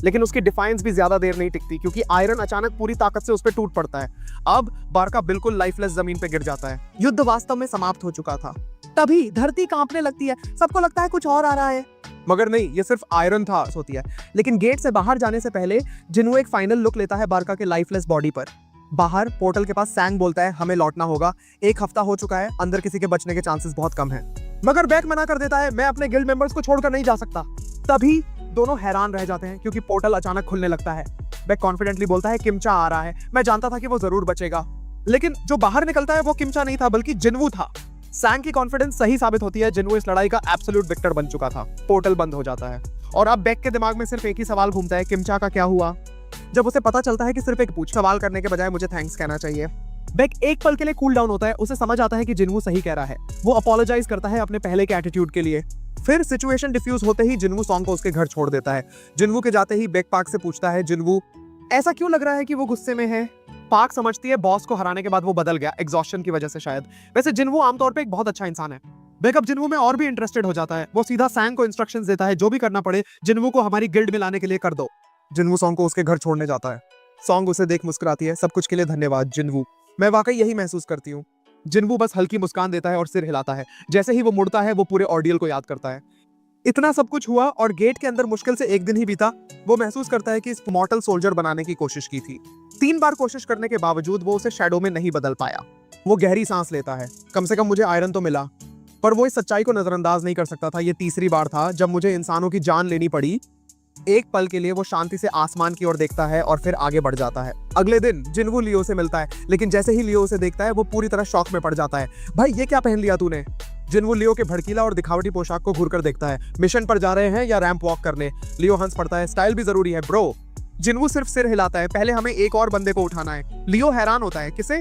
लेकिन उसकी डिफाइंस भी ज्यादा देर नहीं टिकती, क्योंकि आयरन अचानक पूरी ताकत से उस पर टूट पड़ता है। अब बारका बिल्कुल लाइफलेस जमीन पे गिर जाता है। युद्ध वास्तव में समाप्त हो चुका था। तभी धरती कांपने लगती है। सबको लगता है कुछ और आ रहा है, मगर नहीं, ये सिर्फ आयरन था होती है। लेकिन गेट से बाहर जाने से पहले जिन्वू एक फाइनल लुक लेता है बारका के लाइफलेस बॉडी पर। बाहर पोर्टल के पास सैंग बोलता है, हमें लौटना होगा। 1 हफ्ता हो चुका है, अंदर किसी के बचने के चांसेस बहुत कम हैं। मगर बैक मना कर देता है, मैं अपने गिल्ड मेंबर्स को छोड़कर नहीं जा सकता। तभी दोनों हैरान रह जाते हैं, क्योंकि पोर्टल अचानक खुलने लगता है। बैक कॉन्फिडेंटली बोलता है, किमचा आ रहा है। मैं जानता था कि वो जरूर बचेगा। लेकिन जो बाहर निकलता है वो किमचा नहीं था, बल्कि जिन्वू था। सैंग की कॉन्फिडेंस सही साबित होती है। जिन्वू इस लड़ाई का एब्सोल्यूट विक्टर बन चुका था। पोर्टल बंद हो जाता है और अब बेक के दिमाग में सिर्फ एक ही सवाल घूमता है, किमचा का क्या हुआ। जब उसे पता चलता है कि सिर्फ एक सवाल करने के बजाय मुझे थैंक्स कहना चाहिए, बेक एक पल के लिए कूल डाउन होता है। उसे समझ आता है कि जिन्वू सही कह रहा है। वो अपोलोजाइज करता है अपने पहले के एटीट्यूड के लिए। फिर सिचुएशन डिफ्यूज होते ही जिन्वू सॉन्ग को उसके घर छोड़ देता है। जिन्वू के जाते ही बेक पार्क से पूछता है, जिन्वू ऐसा क्यों लग रहा है कि वो गुस्से में है। पार्क समझती है बॉस को हराने के बाद वो बदल गया, एग्जॉस्शन की वजह से शायद। वैसे जिन्वू आमतौर पे एक बहुत अच्छा इंसान है। बेक अब जिन्वू में और भी इंटरेस्टेड हो जाता है। वो सीधा सैंग को इंस्ट्रक्शंस देता है, जो भी करना पड़े जिन्वू को हमारी गिल्ड में लाने के लिए कर दो। जिन्वू सॉन्ग को उसके घर छोड़ने जाता है। सॉन्ग उसे देख मुस्कुराती है, सब कुछ के लिए धन्यवाद जिन्वू, मैं वाकई यही महसूस करती हूँ। जिन्वू बस हल्की मुस्कान देता है और सिर हिलाता है। जैसे ही वो मुड़ता है, वो पूरे ऑर्डियल को याद करता है। इतना सब कुछ हुआ और गेट के अंदर मुश्किल से 1 दिन ही बीता। वो महसूस करता है कि इस मॉर्टल सोल्जर बनाने की कोशिश की थी। 3 बार कोशिश करने के बावजूद वो उसे शैडो में नहीं बदल पाया। वो गहरी सांस लेता है, कम से कम मुझे आयरन तो मिला। पर वो इस सच्चाई को नजरअंदाज नहीं कर सकता था। ये तीसरी बार था जब मुझे इंसानों की जान लेनी पड़ी। एक पल के लिए वो शांति से आसमान की ओर देखता है और फिर आगे बढ़ जाता है। अगले दिन जिन्वू लियो से मिलता है, लेकिन जैसे ही लियो उसे देखता है वो पूरी तरह शॉक में पड़ जाता है। भाई ये क्या पहन लिया तूने। जिन्वू लियो के भड़कीला और दिखावटी पोशाक को घूरकर देखता है। मिशन पर जा रहे हैं या रैंप वॉक करने। लियो हंस पड़ता है, स्टाइल भी जरूरी है ब्रो। जिन्वू सिर्फ सिर हिलाता है, पहले हमें एक और बंदे को उठाना है। लियो हैरान होता है, किसे।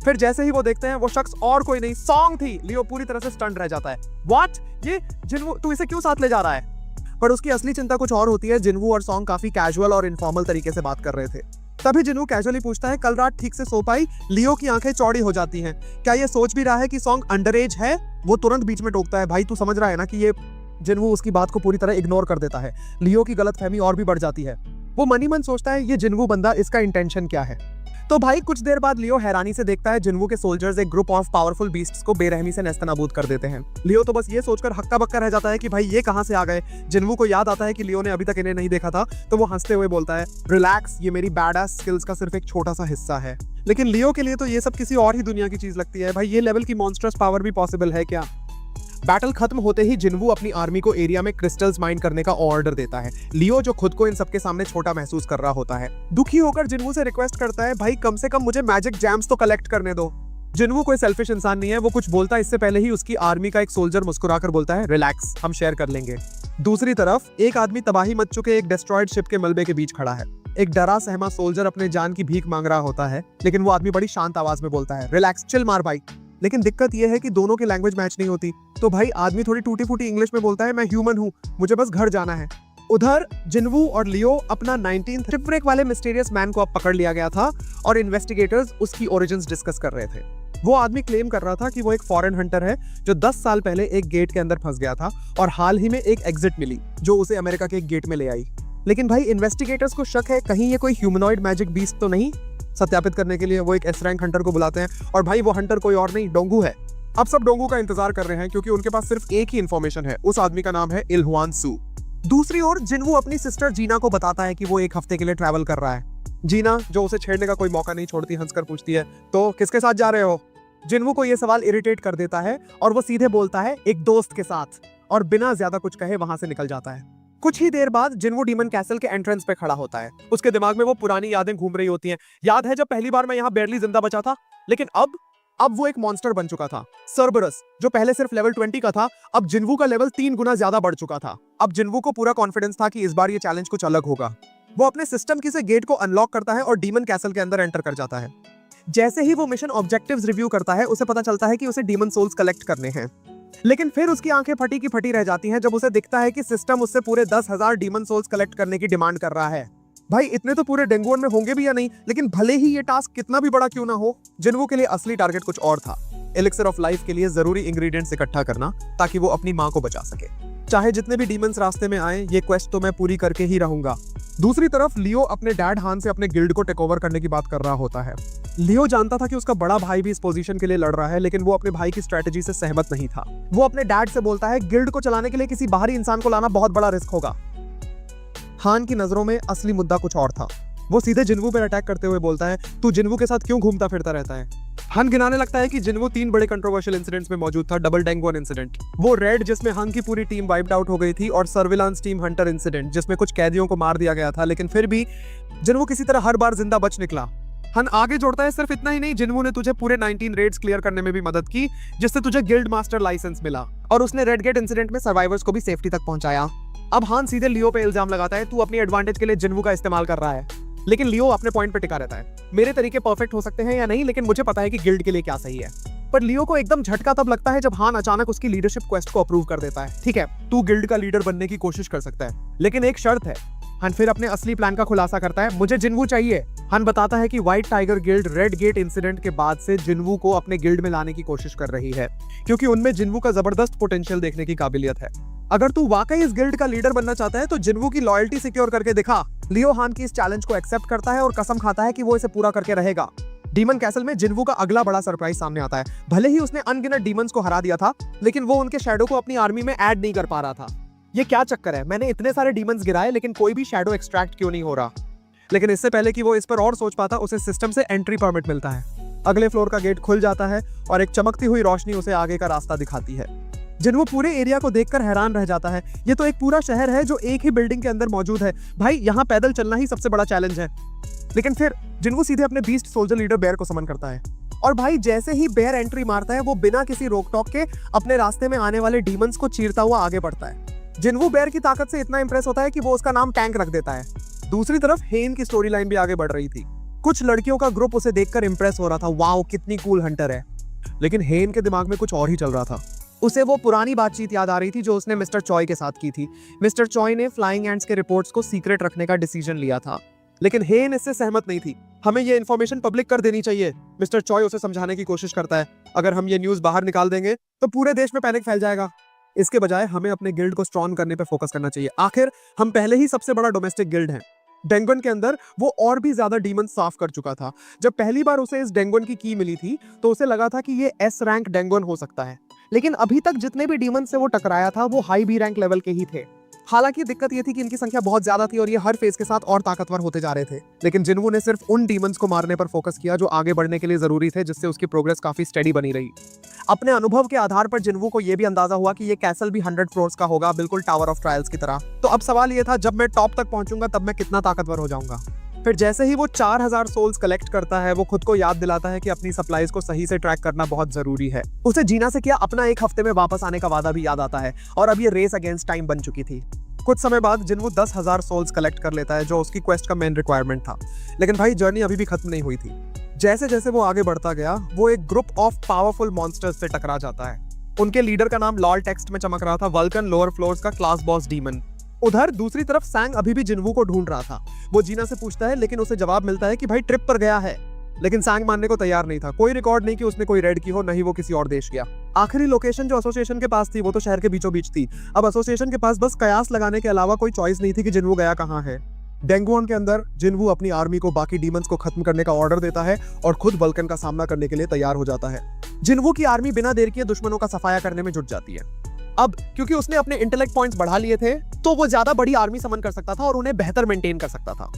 फिर जैसे ही वो देखते हैं वो शख्स और कोई नहीं, सॉन्ग थी। लियो पूरी तरह से स्टंट रह जाता है। व्हाट, ये जिन्वू, तू इसे क्यों साथ ले जा रहा है। पर उसकी असली चिंता कुछ और होती है। जिन्वू और सॉन्ग काफी कैजुअल और इनफॉर्मल तरीके से बात कर रहे थे। तभी जिन्वू कैजुअली पूछता है, कल रात ठीक से सो पाई। लियो की आंखें चौड़ी हो जाती हैं। क्या ये सोच भी रहा है कि सॉन्ग अंडरएज है। वो तुरंत बीच में टोकता है, भाई तू समझ रहा है ना कि ये। जिन्वू उसकी बात को पूरी तरह इग्नोर कर देता है। लियो की गलतफहमी और भी बढ़ जाती है। वो मन ही मन सोचता है, ये जिन्वू बंदा, इसका इंटेंशन क्या है। तो भाई कुछ देर बाद लियो हैरानी से देखता है जिन्वू के सोल्जर्स एक ग्रुप ऑफ पावरफुल बीस्ट्स को बेरहमी से नेस्तनाबूद कर देते हैं। लियो तो बस ये सोचकर हक्का बक्का रह जाता है कि भाई ये कहां से आ गए। जिन्वू को याद आता है कि लियो ने अभी तक इन्हें नहीं देखा था, तो वो हंसते हुए बोलता है, रिलैक्स, ये मेरी बैडएस स्किल्स का सिर्फ एक छोटा सा हिस्सा है। लेकिन लियो के लिए तो ये सब किसी और ही दुनिया की चीज लगती है। भाई ये लेवल की मॉन्स्टरस पावर भी पॉसिबल है क्या। बैटल खत्म होते ही जिन्वू अपनी आर्मी को एरिया में क्रिस्टल्स माइन करने का ऑर्डर देता है। लियो जो खुद को इन सबके सामने छोटा महसूस कर रहा होता है, दुखी होकर जिन्वू से रिक्वेस्ट करता है, भाई कम से कम मुझे मैजिक जैम्स तो कलेक्ट करने दो। जिन्वू कोई सेल्फिश इंसान नहीं है। वो कुछ बोलता इससे पहले ही उसकी आर्मी का एक सोल्जर मुस्कुराकर बोलता है, रिलैक्स, हम शेयर कर लेंगे। दूसरी तरफ एक आदमी तबाही मच चुके एक डिस्ट्रॉयड शिप के मलबे के बीच खड़ा है। एक डरा सहमा सोल्जर अपने जान की भीख मांग रहा होता है, लेकिन वो आदमी बड़ी शांत आवाज में बोलता है, रिलैक्स, चिल मार भाई। लेकिन दिक्कत यह है कि दोनों की लैंग्वेज मैच नहीं होती। तो भाई आदमी थोड़ी टूटी फूटी इंग्लिश में बोलता है, मैं ह्यूमन हूँ, मुझे बस घर जाना है। उधर जिन्वू और लियो अपना 19th शिपव्रेक वाले मिस्टीरियस मैन को अब पकड़ लिया गया था और इन्वेस्टिगेटर्स उसकी ओरिजिन्स डिस्कस कर रहे थे। वो आदमी क्लेम कर रहा था कि वो एक फॉरेन हंटर है जो 10 साल पहले एक गेट के अंदर फंस गया था और हाल ही में एक एग्जिट मिली जो उसे अमेरिका के एक गेट में ले आई। लेकिन भाई इन्वेस्टिगेटर्स को शक है कहीं ये कोई ह्यूमनॉइड मैजिक बीस्ट तो नहीं। सत्यापित करने के लिए वो एक एस रैंक हंटर को बुलाते हैं और भाई वो हंटर कोई और नहीं, डोंगू है। अब सब डोंगू का इंतजार कर रहे हैं क्योंकि उनके पास सिर्फ एक ही इंफॉर्मेशन है। उस आदमी का नाम है इलहुआन सू। दूसरी ओर जिन्वू अपनी सिस्टर जीना को बताता है कि वो 1 हफ्ते के लिए ट्रैवल कर रहा है। जीना जो उसे छेड़ने का कोई मौका नहीं छोड़ती, हंसकर पूछती है, तो किसके साथ जा रहे हो। जिन्वू को यह सवाल इरिटेट कर देता है और वो सीधे बोलता है, एक दोस्त के साथ, और बिना ज्यादा कुछ कहे वहां से निकल जाता है। कुछ ही देर बाद जिन्वो डीमन कैसल के एंट्रेंस पे खड़ा होता है। उसके दिमाग में वो पुरानी यादें घूम रही होती हैं। याद है जब पहली बार मैं यहाँ बैरली जिंदा बचा था, लेकिन अब वो एक मॉन्स्टर बन चुका था। सर्बरस, जो पहले सिर्फ लेवल 20 का था, अब जिन्वू का लेवल 3 गुना ज्यादा बढ़ चुका था। अब जिन्वू को पूरा कॉन्फिडेंस था कि इस बार ये चैलेंज कुछ अलग होगा। वो अपने सिस्टम की से गेट को अनलॉक करता है और डीमन कैसल के अंदर एंटर कर जाता है। जैसे ही वो मिशन ऑब्जेक्टिव्स रिव्यू करता है, उसे पता चलता है कि उसे डीमन सोल्स कलेक्ट करने हैं। लेकिन फिर उसकी आंखें फटी की फटी रह जाती हैं जब उसे दिखता है कि सिस्टम उससे पूरे 10,000 डीमन सोल्स कलेक्ट करने की डिमांड कर रहा है। भाई इतने तो पूरे डेंगुअन में होंगे भी या नहीं, लेकिन भले ही ये टास्क कितना भी बड़ा क्यों ना हो, जिन्वू के लिए असली टारगेट कुछ और था। एलिक्सर ऑफ लाइफ के लिए जरूरी इंग्रेडिएंट्स इकट्ठा करना, ताकि वो अपनी माँ को बचा सके। चाहे जितने भी डीमंस रास्ते में आए, ये क्वेस्ट तो मैं पूरी करके ही रहूंगा। दूसरी तरफ लियो अपने डैड हान से अपने गिल्ड को टेक ओवर करने की बात कर रहा होता है। लियो जानता था कि उसका बड़ा भाई भी इस पोजीशन के लिए लड़ रहा है, लेकिन वो अपने भाई की स्ट्रेटजी से सहमत नहीं था। वो अपने डैड से बोलता है, गिल्ड को चलाने के लिए किसी बाहरी इंसान को लाना बहुत बड़ा रिस्क होगा। हान की नजरों में असली मुद्दा कुछ और था। वो सीधे जिन्वू पर अटैक करते हुए बोलता है, तू जिन्वू के साथ क्यों घूमता फिरता रहता है। हन गिनाने लगता है कि जिन्वू 3 बड़े कंट्रोवर्शियल इंसिडेंट्स में मौजूद था। डबल डेंगुअन इंसिडेंट, वो रेड जिसमें हन की पूरी टीम वाइप्ड आउट हो गई थी, और सर्विलांस टीम हंटर इंसिडेंट जिसमें कुछ कैदियों को मार दिया गया था, लेकिन फिर भी जिन्वू किसी तरह हर बार जिंदा बच निकला। हन आगे जोड़ता है, सिर्फ इतना ही नहीं, जिन्वू ने तुझे पूरे 19 रेड्स क्लियर करने में भी मदद की, जिससे तुझे गिल्ड मास्टर लाइसेंस मिला, और उसने रेड गेट इंसिडेंट में सर्वाइवर्स को भी सेफ्टी तक पहुंचाया। अब हान सीधे लियो पे इल्जाम लगाता है, तू अपनी एडवांटेज के लिए जिन्वू का इस्तेमाल कर रहा है। लेकिन लियो अपने पॉइंट पे टिका रहता है, मेरे तरीके परफेक्ट हो सकते हैं या नहीं, लेकिन मुझे पता है कि गिल्ड के लिए क्या सही है। पर लियो को एकदम झटका तब लगता है जब हान अचानक उसकी लीडरशिप क्वेस्ट को अप्रूव कर देता है। ठीक है, तू गिल्ड का लीडर बनने की कोशिश कर सकता है, लेकिन एक शर्त है। हन फिर अपने असली प्लान का खुलासा करता है, मुझे जिन्वू चाहिए। हन बताता है कि white tiger guild red gate incident के बाद से जिन्वू को अपने गिल्ड में लाने की कोशिश कर रही है, क्योंकि उनमें जिन्वू का जबरदस्त पोटेंशियल देखने की काबिलियत है। अगर तू वाकई इस गिल्ड का लीडर बनना चाहता है तो जिन्वू की लॉयल्टी सिक्योर करके दिखा। लियो हान की इस चैलेंज को एक्सेप्ट करता है और कसम खाता है कि वो इसे पूरा करके रहेगा। डीमन कैसल में जिन्वू का अगला बड़ा सरप्राइज सामने आता है। भले ही उसने अनगिनत डीमंस को हरा दिया था, लेकिन वो उनके शैडो को अपनी आर्मी में ऐड नहीं कर पा रहा था। ये क्या चक्कर है, मैंने इतने सारे डीमंस गिराए लेकिन कोई भी शैडो एक्सट्रैक्ट क्यों नहीं हो रहा। लेकिन इससे पहले कि वो इस पर और सोच पाता, उसे सिस्टम से एंट्री परमिट मिलता है। अगले फ्लोर का गेट खुल जाता है और एक चमकती हुई रोशनी उसे आगे का रास्ता दिखाती है। जिन्वू पूरे एरिया को देखकर हैरान रह जाता है। ये तो एक पूरा शहर है जो एक ही बिल्डिंग के अंदर मौजूद है। भाई यहाँ पैदल चलना ही सबसे बड़ा चैलेंज है। लेकिन फिर जिन्वू सीधे अपने बीस्ट सोल्जर लीडर बेयर को समन करता है, और भाई जैसे ही बेयर एंट्री मारता है, वो बिना किसी रोक टोक के अपने रास्ते में आने वाले डीमंस को चीरता हुआ आगे बढ़ता है। जिन्वू बेयर की ताकत से इतना इंप्रेस होता है कि वो उसका नाम टैंक रख देता है। दूसरी तरफ हेन की स्टोरी लाइन भी आगे बढ़ रही थी। कुछ लड़कियों का ग्रुप उसे देखकर इंप्रेस हो रहा था, वाओ कितनी कूल हंटर है। लेकिन हेन के दिमाग में कुछ और ही चल रहा था। उसे वो पुरानी बातचीत याद आ रही थी जो उसने मिस्टर चॉय के साथ की थी। मिस्टर चॉय ने फ्लाइंग एंट्स के रिपोर्ट्स को सीक्रेट रखने का डिसीजन लिया था, लेकिन हेन इससे सहमत नहीं थी। हमें ये इन्फॉर्मेशन पब्लिक कर देनी चाहिए। मिस्टर चॉय उसे समझाने की कोशिश करता है, अगर हम ये न्यूज़ बाहर निकाल देंगे तो पूरे देश में पैनिक फैल जाएगा। इसके बजाय हमें अपने गिल्ड को स्ट्रॉन्ग करने पर फोकस करना चाहिए। आखिर हम पहले ही सबसे बड़ा डोमेस्टिक गिल्ड हैं। डेंगन के अंदर वो और भी ज्यादा डीमन साफ कर चुका था। जब पहली बार उसे इस डेंगन की की मिली थी तो उसे लगा था कि ये एस रैंक डेंगन हो सकता है, लेकिन अभी तक जितने भी डीमन से वो टकराया था वो हाई बी रैंक लेवल के ही थे। हालांकि दिक्कत ये थी कि इनकी संख्या बहुत ज्यादा थी और ये हर फेज के साथ और ताकतवर होते जा रहे थे। लेकिन जिन्वू ने सिर्फ उन डीमंस को मारने पर फोकस किया जो आगे बढ़ने के लिए जरूरी थे, जिससे उसकी प्रोग्रेस काफी स्टेडी बनी रही। अपने अनुभव के आधार पर जिन्वू को यह भी अंदाजा हुआ कि ये कैसल भी 100 फ्लोर्स का होगा, बिल्कुल टावर ऑफ ट्रायल्स की तरह। तो अब सवाल ये था, जब मैं टॉप तक पहुंचूंगा तब मैं कितना ताकतवर हो जाऊंगा। फिर जैसे ही वो 4000 सोल्स कलेक्ट करता है, वो खुद को याद दिलाता है कि अपनी सप्लाईज को सही से ट्रैक करना बहुत जरूरी है। उसे जीना से किया अपना 1 हफ्ते में वापस आने का वादा भी याद आता है, और अब ये रेस अगेंस्ट टाइम बन चुकी थी। कुछ समय बाद जिन्वू 10,000 सोल्स कलेक्ट कर लेता है, जो उसकी क्वेस्ट का मेन रिक्वायरमेंट था। लेकिन भाई जर्नी अभी भी खत्म नहीं हुई थी। जैसे जैसे वो आगे बढ़ता गया, वो एक ग्रुप ऑफ पावरफुल मॉन्स्टर्स से टकरा जाता है। उनके लीडर का नाम लॉल टेक्स्ट में चमक रहा था, वल्कन लोअर फ्लोर्स का क्लास बॉस डीमन। उधर दूसरी तरफ सैंग अभी भी जिन्वू को ढूंढ रहा था। वो जीना से पूछता है, लेकिन उसे जवाब मिलता है कि भाई ट्रिप पर गया है। लेकिन सैंग मानने को तैयार नहीं था। कोई रिकॉर्ड नहीं कि उसने कोई रेड की हो, नहीं वो किसी और देश गया। आखिरी लोकेशन जो एसोसिएशन के पास थी वो तो शहर के बीचों बीच थी। अब एसोसिएशन के पास बस कयास लगाने के अलावा कोई चॉइस नहीं थी कि जिन्वू गया कहाँ है। डेंगुओन के अंदर जिन्वू अपनी आर्मी को बाकी डीमंस को खत्म करने का ऑर्डर देता है और खुद वल्कन का सामना करने के लिए तैयार हो जाता है। जिन्वू की आर्मी बिना देर किए दुश्मनों का सफाया करने में जुट जाती है। अब क्योंकि उसने अपने इंटेलेक्ट पॉइंट्स बढ़ा लिए थे, तो वो ज्यादा बड़ी आर्मी समन कर सकता था और उन्हें बेहतर मेंटेन कर सकता था।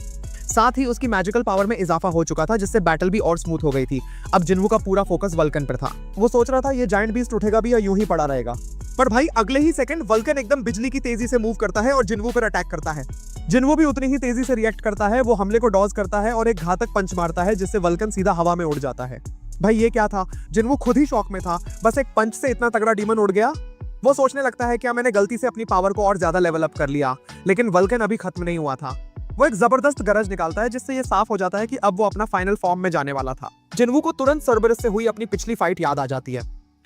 साथ ही उसकी मैजिकल पावर में इजाफा हो चुका था, जिससे बैटल भी और स्मूथ हो गई थी। अब जिन्वू का पूरा फोकस वल्कन पर था। वो सोच रहा था ये जायंट बीस्ट उठेगा भी या यूं ही पड़ा रहेगा। पर भाई अगले ही सेकंड वल्कन एकदम बिजली की तेजी से मूव करता है और जिन्वू पर अटैक करता है। जिन्वू भी उतनी ही तेजी से रिएक्ट करता है। वो हमले को डॉज करता है और एक घातक पंच मारता है, जिससे वल्कन सीधा हवा में उड़ जाता है। भाई ये क्या था? जिन्वू खुद ही शॉक में था। बस एक पंच से इतना तगड़ा डीमन उड़ गया। वो सोचने लगता है क्या मैंने गलती से अपनी पावर को और ज्यादा लेवल अप कर लिया, लेकिन वल्कन अभी खत्म नहीं हुआ था। वो एक जबरदस्त गरज निकालता है, जिससे ये साफ हो जाता है कि अब वो अपना फाइनल फॉर्म में जाने वाला था। जिन्वू को तुरंत सर्बरस से हुई अपनी पिछली फाइट याद आ जाती है।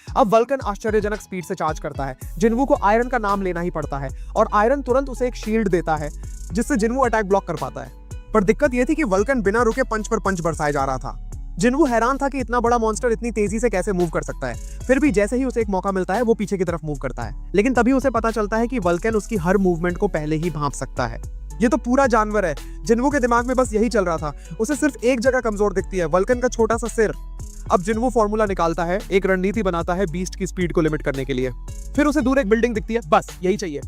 अब वल्कन आश्चर्यजनक स्पीड से चार्ज करता है। जिन्वू को आयरन का नाम लेना ही पड़ता है और आयरन तुरंत उसे एक शील्ड देता है, जिससे जिन्वू अटैक ब्लॉक कर पाता है। पर दिक्कत ये थी कि वल्कन बिना रुके पंच पर पंच बरसाए जा रहा था। जिन्वू हैरान था कि इतना बड़ा मॉन्स्टर इतनी तेजी से कैसे मूव कर सकता है। फिर भी जैसे ही उसे एक मौका मिलता है, वो पीछे की तरफ मूव करता है। लेकिन तभी उसे पता चलता है कि वल्कन उसकी हर मूवमेंट को पहले ही भांप सकता है। ये तो पूरा जानवर है। जिन्वू के दिमाग में बस यही चल रहा था। उसे सिर्फ एक जगह कमजोर दिखती है, वल्कन का छोटा सा सिर। अब जिन्वू फॉर्मूला निकालता है, एक रणनीति बनाता है बीस्ट की स्पीड को लिमिट करने के लिए। फिर उसे दूर एक बिल्डिंग दिखती है, बस यही चाहिए।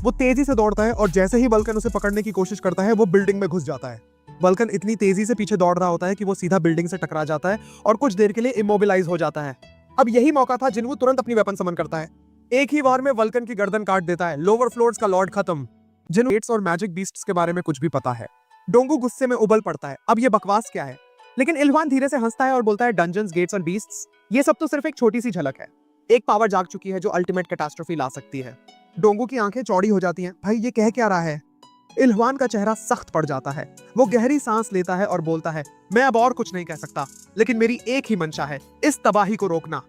वो तेजी से दौड़ता है और जैसे ही वल्कन उसे पकड़ने की कोशिश करता है, वो बिल्डिंग में घुस जाता है। वल्कन इतनी तेजी से पीछे दौड़ रहा होता है कि वो सीधा बिल्डिंग से टकरा जाता है और कुछ देर के लिए इमोबिलाइज हो जाता है। अब यही मौका था। जिन्वू तुरंत अपनी वेपन समन करता है। एक ही बार में वल्कन की गर्दन काट देता है। लोअर फ्लोर्स का लॉर्ड खत्म। जिन्वू गेट्स और मैजिक बीस्ट्स के बारे में कुछ भी पता है। डोंगू गुस्से में उबल पड़ता है, अब ये बकवास क्या है? लेकिन इल्वान धीरे से हंसता है और बोलता है, डंजन्स, गेट्स और बीस्ट्स, ये सब तो सिर्फ एक छोटी सी झलक है। एक पावर जाग चुकी है जो अल्टीमेट कैटास्ट्रोफी ला सकती है। डोंगू की आंखें चौड़ी हो जाती हैं। भाई ये कह क्या रहा है? इल्वान का चेहरा सख्त पड़ जाता है। वो गहरी सांस लेता है और बोलता है, मैं अब और कुछ नहीं कह सकता, लेकिन मेरी एक ही मंशा है, इस तबाही को रोकना।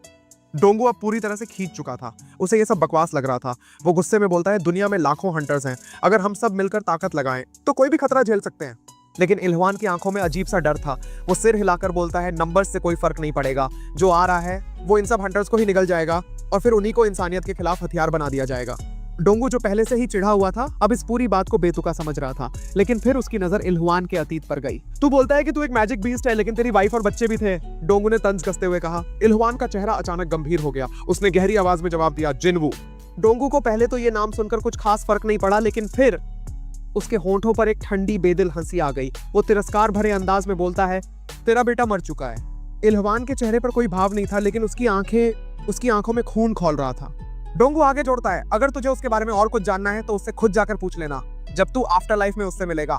डोंगू अब पूरी तरह से खींच चुका था। उसे ये सब बकवास लग रहा था। वो गुस्से में बोलता है, दुनिया में लाखों हंटर्स हैं, अगर हम सब मिलकर ताकत लगाएं तो कोई भी खतरा झेल सकते हैं। लेकिन इल्वान की आंखों में अजीब सा डर था। वो सिर हिलाकर बोलता है, नंबर्स से कोई फर्क नहीं पड़ेगा, जो आ रहा है वो इन सब हंटर्स को ही निगल जाएगा और फिर उन्हीं को इंसानियत के खिलाफ हथियार बना दिया जाएगा। डोंगू जो पहले से ही चिढ़ा हुआ था, अब इस पूरी बात को बेतुका समझ रहा था। लेकिन फिर उसकी नजर इल्वान के अतीत पर गई। तू बोलता है कि तू एक मैजिक बीस्ट है, लेकिन तेरी वाइफ और बच्चे भी थे, डोंगू ने तंज कसते हुए कहा। इल्वान का चेहरा अचानक गंभीर हो गया। उसने गहरी आवाज में जवाब दिया, जिन्वू। डोंगू को पहले तो ये नाम सुनकर कुछ खास फर्क नहीं पड़ा, लेकिन फिर उसके होंठों पर एक ठंडी बेदिल हंसी आ गई। वो तिरस्कार भरे अंदाज में बोलता है, तेरा बेटा मर चुका है। इल्वान के चेहरे पर कोई भाव नहीं था, लेकिन उसकी आंखों में खून खौल रहा था। डोंगू आगे जोड़ता है, अगर तुझे उसके बारे में और कुछ जानना है तो उससे खुद जाकर पूछ लेना, जब तू आफ्टर लाइफ में उससे मिलेगा।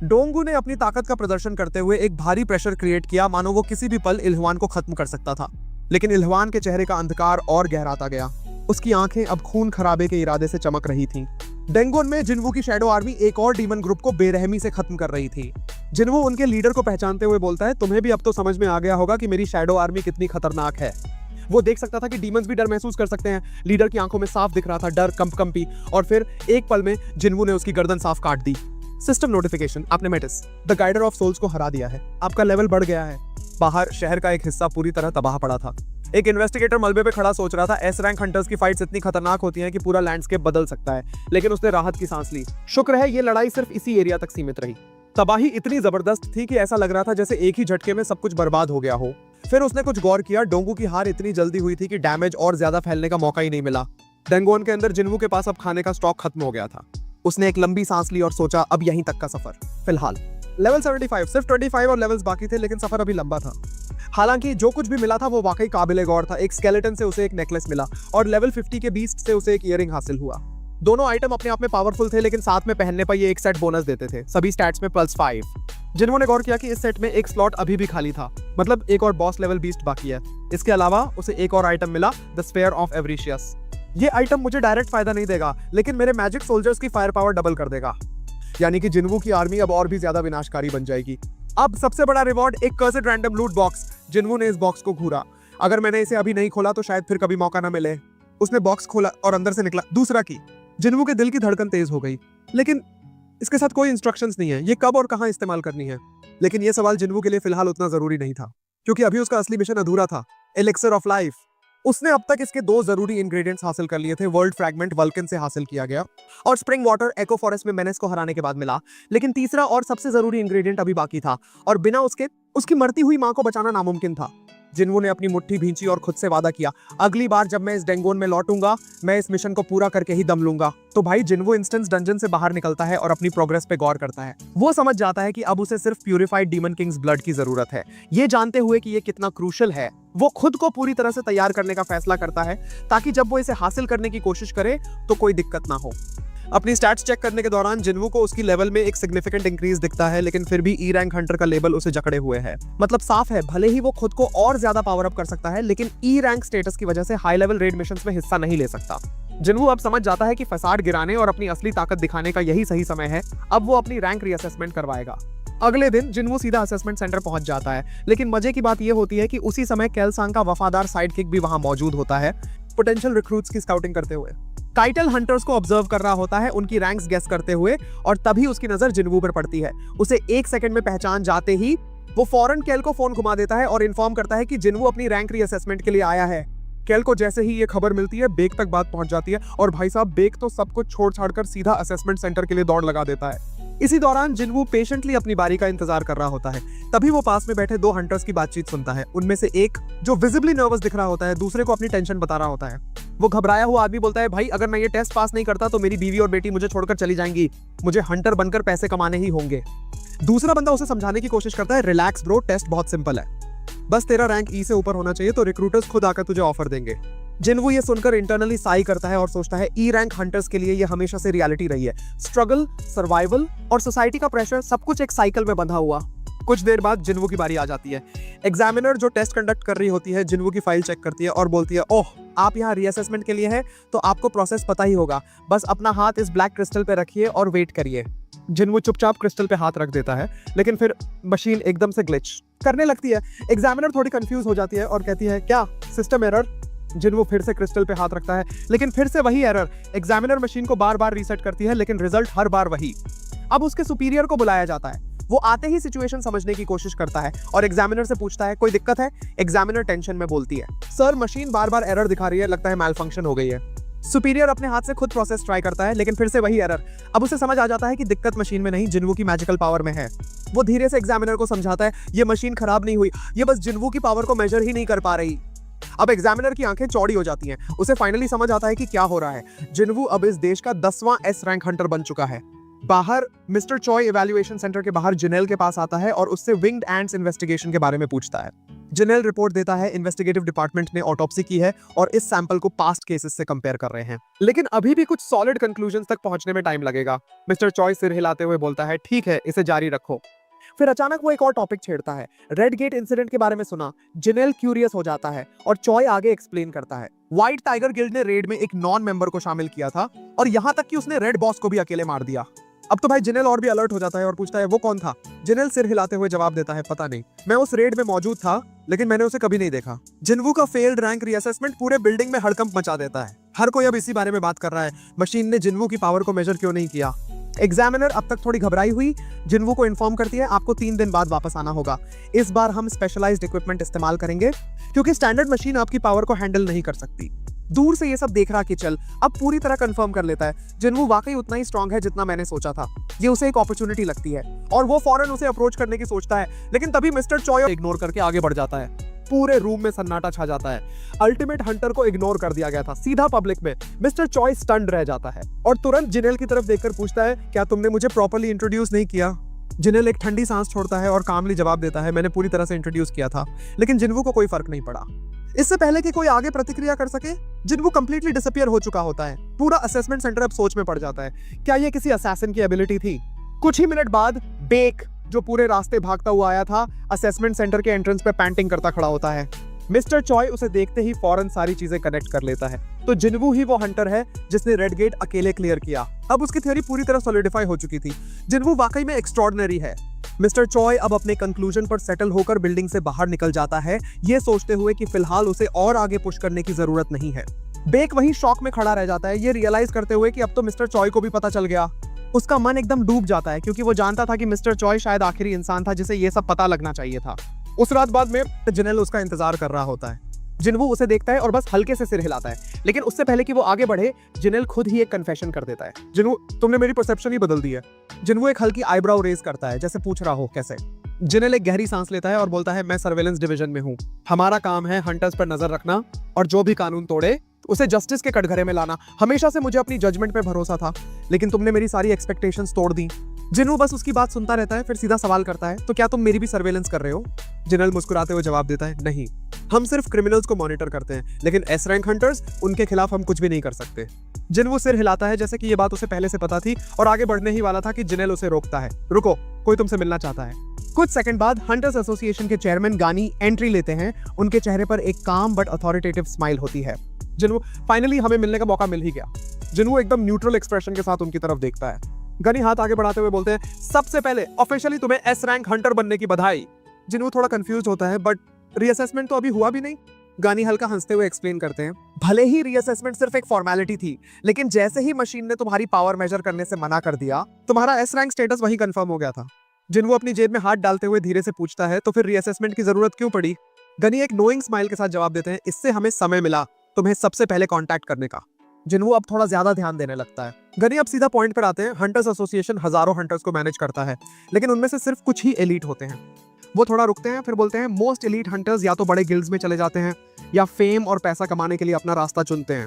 डोंगू ने अपनी ताकत का प्रदर्शन करते हुए एक भारी प्रेशर क्रिएट किया, मानो वो किसी भी पल इल्वान को खत्म कर सकता था। लेकिन इल्वान के चेहरे का अंधकार और गहराता गया। उसकी आंखें अब खून खराबे के इरादे से चमक रही थीं। डेंगोन में जिन्वू की शैडो आर्मी एक और डीमन ग्रुप को बेरहमी से खत्म कर रही थी। जिन्वू उनके लीडर को पहचानते हुए बोलता है, तुम्हें भी अब तो समझ में आ गया होगा कि मेरी शैडो आर्मी कितनी खतरनाक है। वो देख सकता था कि डीमंस भी डर महसूस कर सकते हैं। लीडर की आंखों में साफ दिख रहा था डर, कंपी और फिर एक पल में जिन्वू ने उसकी गर्दन साफ काट दी। सिस्टम नोटिफिकेशन, आपने मेटिस द गाइडर ऑफ सोल्स को हरा दिया है। आपका लेवल बढ़ गया है। बाहर शहर का एक हिस्सा पूरी तरह तबाह पड़ा था। एक इन्वेस्टिगेटर मलबे पे खड़ा सोच रहा था, एस रैंक हंटर्स की फाइट्स इतनी खतरनाक होती हैं कि पूरा लैंडस्केप बदल सकता है। लेकिन उसने राहत की सांस ली। शुक्र है ये लड़ाई सिर्फ इसी एरिया तक सीमित रही। तबाही इतनी जबरदस्त थी कि ऐसा लग रहा था जैसे एक ही झटके में सब कुछ बर्बाद हो गया हो। फिर उसने कुछ गौर किया। डोंगू की हार इतनी जल्दी हुई थी कि डैमेज और ज्यादा फैलने का मौका ही नहीं मिला। डेंगोन के अंदर जिन्वू के पास अब खाने का स्टॉक खत्म हो गया था। उसने एक लंबी सांस ली और सोचा, अब यहीं तक का सफर। फिलहाल लेवल 75, सिर्फ 25 और लेवल्स बाकी थे, लेकिन सफर अभी लंबा था। हालांकि जो कुछ भी मिला था वो वाकई काबिले गौर था। एक स्केलेटन से उसे एक नेकलेस मिला और लेवल 50 के बीस्ट से उसे एक ईयरिंग हासिल हुआ। दोनों आइटम अपने आप में पावरफुल थे, लेकिन साथ में पहनने पर ये एक सेट बोनस देते थे, सभी स्टैट्स में +5। जिन्होंने गौर किया कि इस सेट में एक स्लॉट अभी भी खाली था, मतलब एक और बॉस लेवल बीस्ट बाकी है। इसके अलावा उसे एक और आइटम मिला, द स्फेयर ऑफ एवरीशियस। ये आइटम मुझे डायरेक्ट फायदा नहीं देगा, लेकिन मेरे मैजिक सोल्जर्स की फायर पावर डबल कर देगा। यानी कि जिन्वू की आर्मी अब और भी ज्यादा विनाशकारी बन जाएगी। अब सबसे बड़ा रिवॉर्ड, एक कर्सेड रैंडम लूट बॉक्स। जिन्वू ने इस बॉक्स को घूरा। अगर मैंने इसे अभी नहीं खोला तो शायद फिर कभी मौका ना मिले। उसने बॉक्स खोला और अंदर से निकला दूसरा की। जिन्वू के दिल की धड़कन तेज हो गई, लेकिन इसके साथ कोई इंस्ट्रक्शंस नहीं है। ये कब और कहां इस्तेमाल करनी है? लेकिन ये सवाल जिन्वू के लिए फिलहाल उतना जरूरी नहीं था, क्योंकि अभी उसका असली मिशन अधूरा था, एलिक्सर ऑफ लाइफ। उसने अब तक इसके 2 जरूरी इंग्रेडिएंट्स हासिल कर लिए थे। वर्ल्ड फ्रैगमेंट वल्कन से हासिल किया गया और स्प्रिंग वाटर एको फॉरेस्ट में मेनेस को हराने के बाद मिला। लेकिन तीसरा और सबसे जरूरी इंग्रेडिएंट अभी बाकी था, और बिना उसके उसकी मरती हुई मां को बचाना नामुमकिन था। जिन्वू ने अपनी मुट्ठी भींची और खुद से वादा किया, अगली बार जब मैं इस डेंगोन में लौटूंगा मैं इस मिशन को पूरा करके ही दम लूंगा। तो भाई जिन्वू इंस्टेंस डंजन से बाहर निकलता है और अपनी प्रोग्रेस पे गौर करता है। वो समझ जाता है कि अब उसे सिर्फ प्यूरिफाइड डीमन किंग्स ब्लड की जरूरत है। ये जानते हुए कि ये कितना क्रूशल है, वो खुद को पूरी तरह से तैयार करने का फैसला करता है ताकि जब वो इसे हासिल करने की कोशिश करे तो कोई दिक्कत ना हो। अपनी स्टैट्स चेक करने के दौरान जिन्वू को उसकी लेवल में एक सिग्निफिकेंट इंक्रीज दिखता है, लेकिन फिर भी ई रैंक हंटर का लेबल उसे जकड़े हुए है। मतलब साफ है, भले ही वो खुद को और ज्यादा पावर अप कर सकता है, लेकिन ई रैंक स्टेटस की वजह से हाई लेवल रेड मिशंस में हिस्सा नहीं ले सकता। जिन्वू अब समझ जाता है कि फसाड गिराने और अपनी असली ताकत दिखाने का यही सही समय है। अब वो अपनी रैंक रीअसेसमेंट करवाएगा। अगले दिन जिन्वू सीधा असेसमेंट सेंटर पहुंच जाता है, लेकिन मजे की बात यह होती है कि उसी समय केलसांग का वफादार साइड किक भी वहां मौजूद होता है, पोटेंशियल रिक्रूट्स की स्काउटिंग करते हुए। काइटल हंटर्स को ऑब्जर्व कर रहा होता है, उनकी रैंक्स गेस करते हुए, और तभी उसकी नजर जिन्वू पर पड़ती है। उसे 1 सेकंड में पहचान जाते ही वो फौरन केल को फोन घुमा देता है और इन्फॉर्म करता है कि जिन्वू अपनी रैंक रीअसेसमेंट के लिए आया है। केल को जैसे ही ये खबर मिलती है, बेक तक बात पहुंच जाती है और भाई साहब बेक तो सब कुछ छोड़ छाड़कर सीधा असेसमेंट सेंटर के लिए दौड़ लगा देता है। इसी दौरान जिन्वू पेशेंटली अपनी बारी का इंतजार कर रहा होता है। तभी वो पास में बैठे 2 हंटर्स की बातचीत सुनता है। उनमें से एक जो विजिबली नर्वस दिख रहा होता है, दूसरे को अपनी टेंशन बता रहा होता है। वो घबराया हुआ आदमी बोलता है, भाई अगर मैं ये टेस्ट पास नहीं करता तो मेरी बीवी और बेटी मुझे छोड़कर चली जाएंगी, मुझे हंटर बनकर पैसे कमाने ही होंगे। दूसरा बंदा उसे समझाने की कोशिश करता है, रिलैक्स ब्रो, टेस्ट बहुत सिंपल है, बस तेरा रैंक ई से ऊपर होना चाहिए तो रिक्रूटर्स खुद आकर तुझे ऑफर देंगे। जिन्वू ये सुनकर इंटरनली साई करता है और सोचता है ई रैंक हंटर्स के लिए ये हमेशा से रियलिटी रही है। स्ट्रगल, सर्वाइवल और सोसाइटी का प्रेशर, सब कुछ एक साइकिल में बंधा हुआ। कुछ देर बाद जिन्वू की बारी आ जाती है। एग्जामिनर जो टेस्ट कंडक्ट कर रही होती है जिन्वू की फाइल चेक करती है और बोलती है, ओह आप यहाँ रीअसेसमेंट के लिए हैं तो आपको प्रोसेस पता ही होगा, बस अपना हाथ इस ब्लैक क्रिस्टल पे रखिए और वेट करिए। जिन्वू चुपचाप क्रिस्टल पे हाथ रख देता है, लेकिन फिर मशीन एकदम से ग्लिच करने लगती है। एग्जामिनर थोड़ी कंफ्यूज हो जाती है और कहती है, क्या सिस्टम एरर? जिन्वू फिर से क्रिस्टल पे हाथ रखता है, लेकिन फिर से वही एरर। एग्जामिनर मशीन को बार बार रीसेट करती है, लेकिन रिजल्ट हर बार वही। अब उसके सुपीरियर को बुलाया जाता है। वो आते ही सिचुएशन समझने की कोशिश करता है और एग्जामिनर से पूछता है, कोई दिक्कत है? एग्जामिनर टेंशन में बोलती है, सर मशीन बार बार एरर दिखा रही है, लगता है मैल फंक्शन हो गई है। सुपीरियर अपने हाथ से खुद प्रोसेस ट्राई करता है, लेकिन फिर से वही एरर। अब उसे समझ आ जाता है कि दिक्कत मशीन में नहीं, जिन्वू की मैजिकल पावर में है। वो धीरे से एग्जामिनर को समझाता है, ये मशीन खराब नहीं हुई, ये बस जिन्वू की पावर को मेजर ही नहीं कर पा रही। अब एग्जामिनर की आंखें चौड़ी हो जाती हैं। उसे फाइनली समझ आता है कि क्या हो रहा है। जिन्वू अब इस देश का 10वां एस रैंक हंटर बन चुका है। बाहर मिस्टर चॉय इवैल्यूएशन सेंटर के बाहर जिनेल के पास आता है और उससे विंग्ड एंट्स इन्वेस्टिगेशन के बारे में पूछता है। जिनेल रिपोर्ट देता है, इन्वेस्टिगेटिव डिपार्टमेंट ने ऑटोप्सी की है और इस सैंपल को पास्ट केसेस से कंपेयर कर रहे हैं, लेकिन अभी भी कुछ सॉलिड कंक्लूजन्स तक पहुंचने में टाइम लगेगा। मिस्टर चॉय सिर हिलाते हुए बोलता है, ठीक है, इसे जारी रखो। फिर अचानक वो एक और टॉपिक छेड़ता है। रेड गेट इंसिडेंट के बारे में सुना। जिनेल क्यूरियस हो जाता है और चॉय आगे एक्सप्लेन करता है, व्हाइट टाइगर गिल्ड ने रेड में एक नॉन मेंबर को शामिल किया था और यहां तक कि उसने रेड बॉस को भी अकेले मार दिया। अब तो भाई जिनेल और भी अलर्ट हो जाता है और पूछता है, वो कौन था? जिनेल सिर हिलाते हुए जवाब देता है, पता नहीं, मैं उस रेड में मौजूद था लेकिन मैंने उसे कभी नहीं देखा। जिन्वू का फेल्ड रैंक रीअसेसमेंट पूरे बिल्डिंग में हड़कंप मचा देता है। हर कोई अब इसी बारे में बात कर रहा है, मशीन ने जिन्वू की पावर को मेजर क्यों नहीं किया। एग्जामिनर अब तक थोड़ी घबराई हुई जिन्वू को इन्फॉर्म करती है, आपको 3 दिन बाद वापस आना होगा। इस बार हम स्पेशलाइज्ड इक्विपमेंट इस्तेमाल करेंगे क्योंकि स्टैंडर्ड मशीन आपकी पावर को हैंडल नहीं कर सकती। दूर से ये सब देख रहा किचल अब पूरी तरह कंफर्म कर लेता है, जिन्वू वाकई उतना ही स्ट्रांग है जितना मैंने सोचा था। ये उसे एक अपॉर्चुनिटी लगती है और वो फौरन उसे अप्रोच करने की सोचता है, लेकिन तभी मिस्टर चॉय इग्नोर करके आगे बढ़ जाता है। पूरे रूम में सन्नाटा छा जाता है। अल्टीमेट हंटर को इग्नोर कर दिया गया था, सीधा पब्लिक में। मिस्टर चॉय स्टन्ड रह जाता है और तुरंत जिनेल की तरफ देखकर पूछता है, क्या तुमने मुझे प्रॉपर्ली इंट्रोड्यूस नहीं किया? जिनेल एक ठंडी सांस छोड़ता है और कामली जवाब देता है, मैंने पूरी तरह से इंट्रोड्यूस किया था, लेकिन जिन्वू को कोई फर्क नहीं पड़ा। इससे पहले कि कोई आगे प्रतिक्रिया कर सके, जिन्वू कंप्लीटली डिसअपीयर हो चुका होता है। पूरा असेसमेंट सेंटर अब सोच में पड़ जाता है, क्या ये किसी असैसिन की एबिलिटी थी? कुछ ही मिनट बाद बेक, जो पूरे रास्ते भागता हुआ आया था, असेसमेंट सेंटर के एंट्रेंस पे पैंटिंग करता खड़ा होता है। मिस्टर चॉय उसे देखते ही फौरन सारी चीजें कनेक्ट कर लेता है, तो जिन्वू ही वो हंटर है जिसने रेड गेट अकेले क्लियर किया। अब उसकी थ्योरी पूरी तरह सॉलिडिफाई हो चुकी थी। जिन्वू वाकई में एक्स्ट्रॉर्डिनरी है। मिस्टर चॉय अब अपने कंक्लूजन पर सेटल होकर बिल्डिंग से बाहर निकल जाता है, ये सोचते हुए कि फिलहाल उसे और आगे पुश करने की जरूरत नहीं है। बेक वहीं शॉक में खड़ा रह जाता है, ये रियलाइज करते हुए कि अब तो मिस्टर चॉय को भी पता चल गया। उसका मन एकदम डूब जाता है क्योंकि वो जानता था कि मिस्टर चॉय शायद आखिरी इंसान था जिसे ये सब पता लगना चाहिए था। उस रात बाद में जिनेल उसका इंतजार कर रहा होता है। जिन्वू उसे देखता है और बस हल्के से सिर हिलाता है, लेकिन उससे पहले कि वो आगे बढ़े, जिनेल खुद ही एक कन्फेशन कर देता है। जिन्वू, तुमने मेरी परसेप्शन ही बदल दी है। जिन्वू एक हल्की आईब्राउ रेज करता है, जैसे पूछ रहा हो कैसे। जिनेल एक गहरी सांस लेता है और बोलता है, मैं सर्वेलेंस डिवीजन में हूँ, हमारा काम है हंटर्स पर नजर रखना और जो भी कानून तोड़े उसे जस्टिस के कटघरे में लाना। हमेशा से मुझे अपनी जजमेंट पे भरोसा था, लेकिन तुमने मेरी सारी एक्सपेक्टेशंस तोड़ दी। जिनू बस उसकी बात सुनता रहता है, फिर सीधा सवाल करता है, तो क्या तुम मेरी भी सर्वेलेंस कर रहे हो? जिनेल मुस्कुराते हुए जवाब देता है, नहीं, हम सिर्फ क्रिमिनल्स को मॉनिटर करते हैं, लेकिन एस रैंक हंटर्स, उनके खिलाफ हम कुछ भी नहीं कर सकते। जिनवू सिर हिलाता है जैसे कि ये बात उसे पहले से पता थी और आगे बढ़ने ही वाला था कि जिनेल उसे रोकता है। रुको, कोई तुमसे मिलना चाहता है। कुछ सेकंड बाद हंटर्स एसोसिएशन के चेयरमैन गानी एंट्री लेते हैं। उनके चेहरे पर एक काम बट अथॉरिटेटिव स्माइल होती है। जिनवू, फाइनली हमें मिलने का मौका मिल ही गया। जिनवू एकदम न्यूट्रल एक्सप्रेशन के साथ उनकी तरफ देखता है। गनी हाथ आगे बढ़ाते हुए बोलते हैं, सबसे पहले ऑफिशियली तुम्हें एस रैंक हंटर बनने की बधाई। जिनवू थोड़ा कंफ्यूज होता है, बट रीअसेसमेंट तो अभी हुआ भी नहीं। गानी हल्का हंसते हुए एक्सप्लेन करते हैं, भले ही रीअसेसमेंट सिर्फ एक फॉर्मेलिटी थी, लेकिन जैसे ही मशीन ने तुम्हारी पावर मेजर करने से मना कर दिया, तुम्हारा एस रैंक स्टेटस वही कंफर्म हो गया था। जिनवू अपनी जेब में हाथ डालते हुए धीरे से पूछता है, तो फिर रीअसेसमेंट की जरूरत क्यों पड़ी? गनी एक नोइंग स्माइल के साथ जवाब देते हैं, इससे हमें समय मिला तुम्हें सबसे पहले कांटेक्ट करने का। जिनवू अब थोड़ा ज्यादा ध्यान देने लगता है। गनी अब सीधा पॉइंट पर आते हैं। हंटर्स एसोसिएशन हजारों हंटर्स को मैनेज करता है, लेकिन उनमें से सिर्फ कुछ ही एलीट होते हैं। वो थोड़ा रुकते हैं, फिर बोलते हैं, मोस्ट एलीट हंटर्स या तो बड़े गिल्ड्स में चले जाते हैं या फेम और पैसा कमाने के लिए अपना रास्ता चुनते हैं।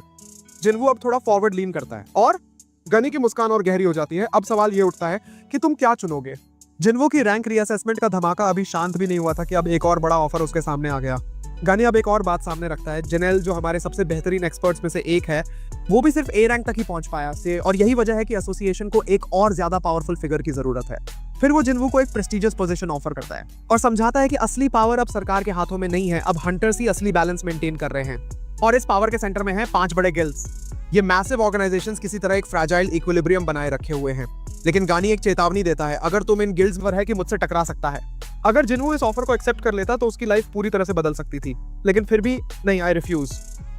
जिनवू अब थोड़ा फॉरवर्ड लीन करता है और गनी की मुस्कान और गहरी हो जाती है। अब सवाल ये उठता है कि तुम क्या चुनोगे? जिनवू की रैंक रीअसेसमेंट का धमाका अभी शांत भी नहीं हुआ था कि अब एक और बड़ा ऑफर उसके सामने आ गया। गनी अब एक और बात सामने रखता है, जिनेल जो हमारे सबसे बेहतरीन एक्सपर्ट्स में से एक है, वो भी सिर्फ ए रैंक तक ही पहुंच पाया से, और यही वजह है कि एसोसिएशन को एक और ज्यादा पावरफुल फिगर की जरूरत है। फिर वो जिनवू को एक प्रेस्टिजियस पोजीशन ऑफर करता है और समझाता है कि असली पावर अब सरकार के हाथों में नहीं है, अब हंटर्स ही असली बैलेंस मेंटेन कर रहे हैं। और इस पावर के सेंटर में है 5 बड़े गिल्ड्स। ये मैसिव ऑर्गेनाइजेशंस किसी तरह एक फ्रैजाइल इक्विलिब्रियम बनाए रखे हुए हैं, लेकिन गानी एक चेतावनी देता है, अगर तुम इन गिल्ड्स पर है कि मुझसे टकरा सकता है। अगर जिनवू इस ऑफर को एक्सेप्ट कर लेता तो उसकी लाइफ पूरी तरह से बदल सकती थी, लेकिन फिर भी नहीं, आई रिफ्यूज।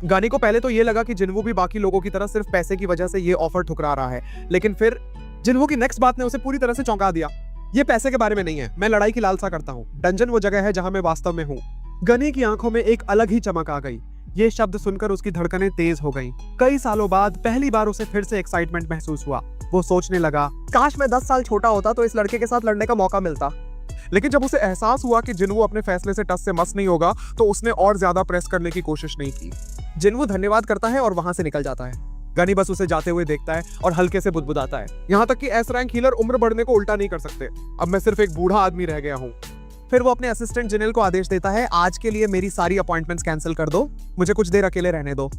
गानी को पहले तो ये लगा कि जिनवू भी बाकी लोगों की तरह सिर्फ पैसे की वजह से ये ऑफर ठुकरा रहा है, लेकिन फिर जिनवू की नेक्स्ट बात ने उसे पूरी तरह से चौंका दिया। ये पैसे के बारे में नहीं है, मैं लड़ाई की लालसा करता हूँ। डंजन वो जगह है जहां मैं वास्तव में हूँ। गनी की आंखों में एक अलग ही चमक आ गई। ये शब्द सुनकर उसकी धड़कनें तेज हो गईं। कई सालों बाद पहली बार उसे फिर से एक्साइटमेंट महसूस हुआ। वो सोचने लगा, काश मैं 10 साल छोटा होता तो इस लड़के के साथ लड़ने का मौका मिलता। लेकिन जब उसे एहसास हुआ कि जिनवू अपने फैसले से टस से मस नहीं होगा, तो उसने और ज्यादा प्रेस करने की कोशिश नहीं की। जिनवू धन्यवाद करता है और वहां से निकल जाता है। गनी बस उसे जाते हुए देखता है और हल्के से बुदबुदाता है, यहाँ तक कि एस रैंक हीलर उम्र बढ़ने को उल्टा नहीं कर सकते। अब मैं सिर्फ एक बूढ़ा आदमी रह गया हूँ। फिर वो अपने असिस्टेंट जिनेल को आदेश देता है, आज के लिए मेरी सारी अपॉइंटमेंट्स कैंसिल कर दो, मुझे कुछ देर अकेले रहने दो।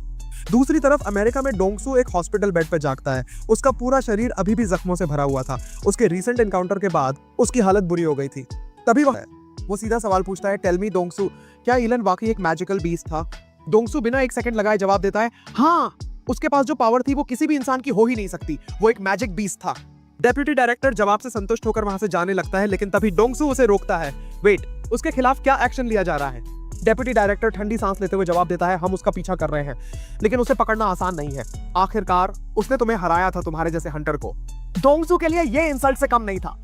दूसरी तरफ अमेरिका में डोंगसू एक हॉस्पिटल बेड पर जागता है। उसका पूरा शरीर अभी भी जख्मों से भरा हुआ था। उसके रीसेंट एनकाउंटर के बाद उसकी हालत बुरी हो गई थी। तभी वो सीधा सवाल पूछता है, टेल मी डोंगसू, क्या इलन वाकई एक मैजिकल बीस्ट था? डोंगसू बिना एक सेकंड लगाए जवाब देता है, हाँ, उसके पास जो पावर थी वो किसी भी इंसान की हो ही नहीं सकती, वो एक मैजिक बीस्ट था। डेप्यूटी डायरेक्टर जवाब से संतुष्ट होकर वहां से जाने लगता है, लेकिन तभी डोंगसू उसे रोकता है। वेट, उसके खिलाफ क्या एक्शन लिया जा रहा है? डेप्यूटी डायरेक्टर ठंडी सांस लेते हुए जवाब देता है, हम उसका पीछा कर रहे हैं, लेकिन उसे पकड़ना आसान नहीं है। आखिरकार उसने तुम्हें हराया था, तुम्हारे जैसे हंटर को। डोंगसू के लिए ये इंसल्ट से कम नहीं था।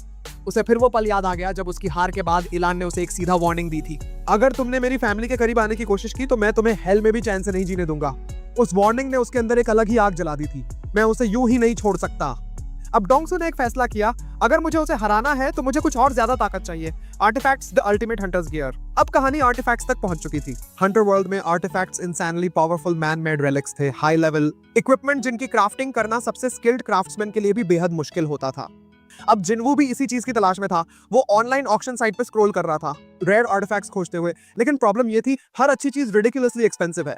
उसे फिर वो पल याद आ गया जब उसकी हार के बाद इलान ने उसे एक सीधा वार्निंग दी थी, अगर तुमने मेरी फैमिली के करीब आने की कोशिश की तो मैं तुम्हें हेल में भी चैन से नहीं जीने दूंगा। उस वार्निंग ने उसके अंदर एक अलग ही आग जला दी थी। मैं उसे यूं ही नहीं छोड़ सकता। अब डोंगसू ने एक फैसला किया, अगर मुझे उसे हराना है तो मुझे कुछ और ज्यादा ताकत चाहिए। Artifacts the ultimate hunters gear. अब कहानी आर्टिफैक्ट्स तक पहुंच चुकी थी। हंटर वर्ल्ड में artifacts insanely powerful man made relics थे, हाई लेवल इक्विपमेंट जिनकी क्राफ्टिंग करना सबसे स्किल्ड क्राफ्ट्समैन के लिए भी बेहद मुश्किल होता था। अब जिनवू भी इसी चीज की तलाश में था। वो ऑनलाइन ऑक्शन साइट पे स्क्रॉल कर रहा था, रेयर आर्टिफैक्ट्स खोजते हुए, लेकिन प्रॉब्लम ये थी, हर अच्छी चीज रिडिकुलसली एक्सपेंसिव है।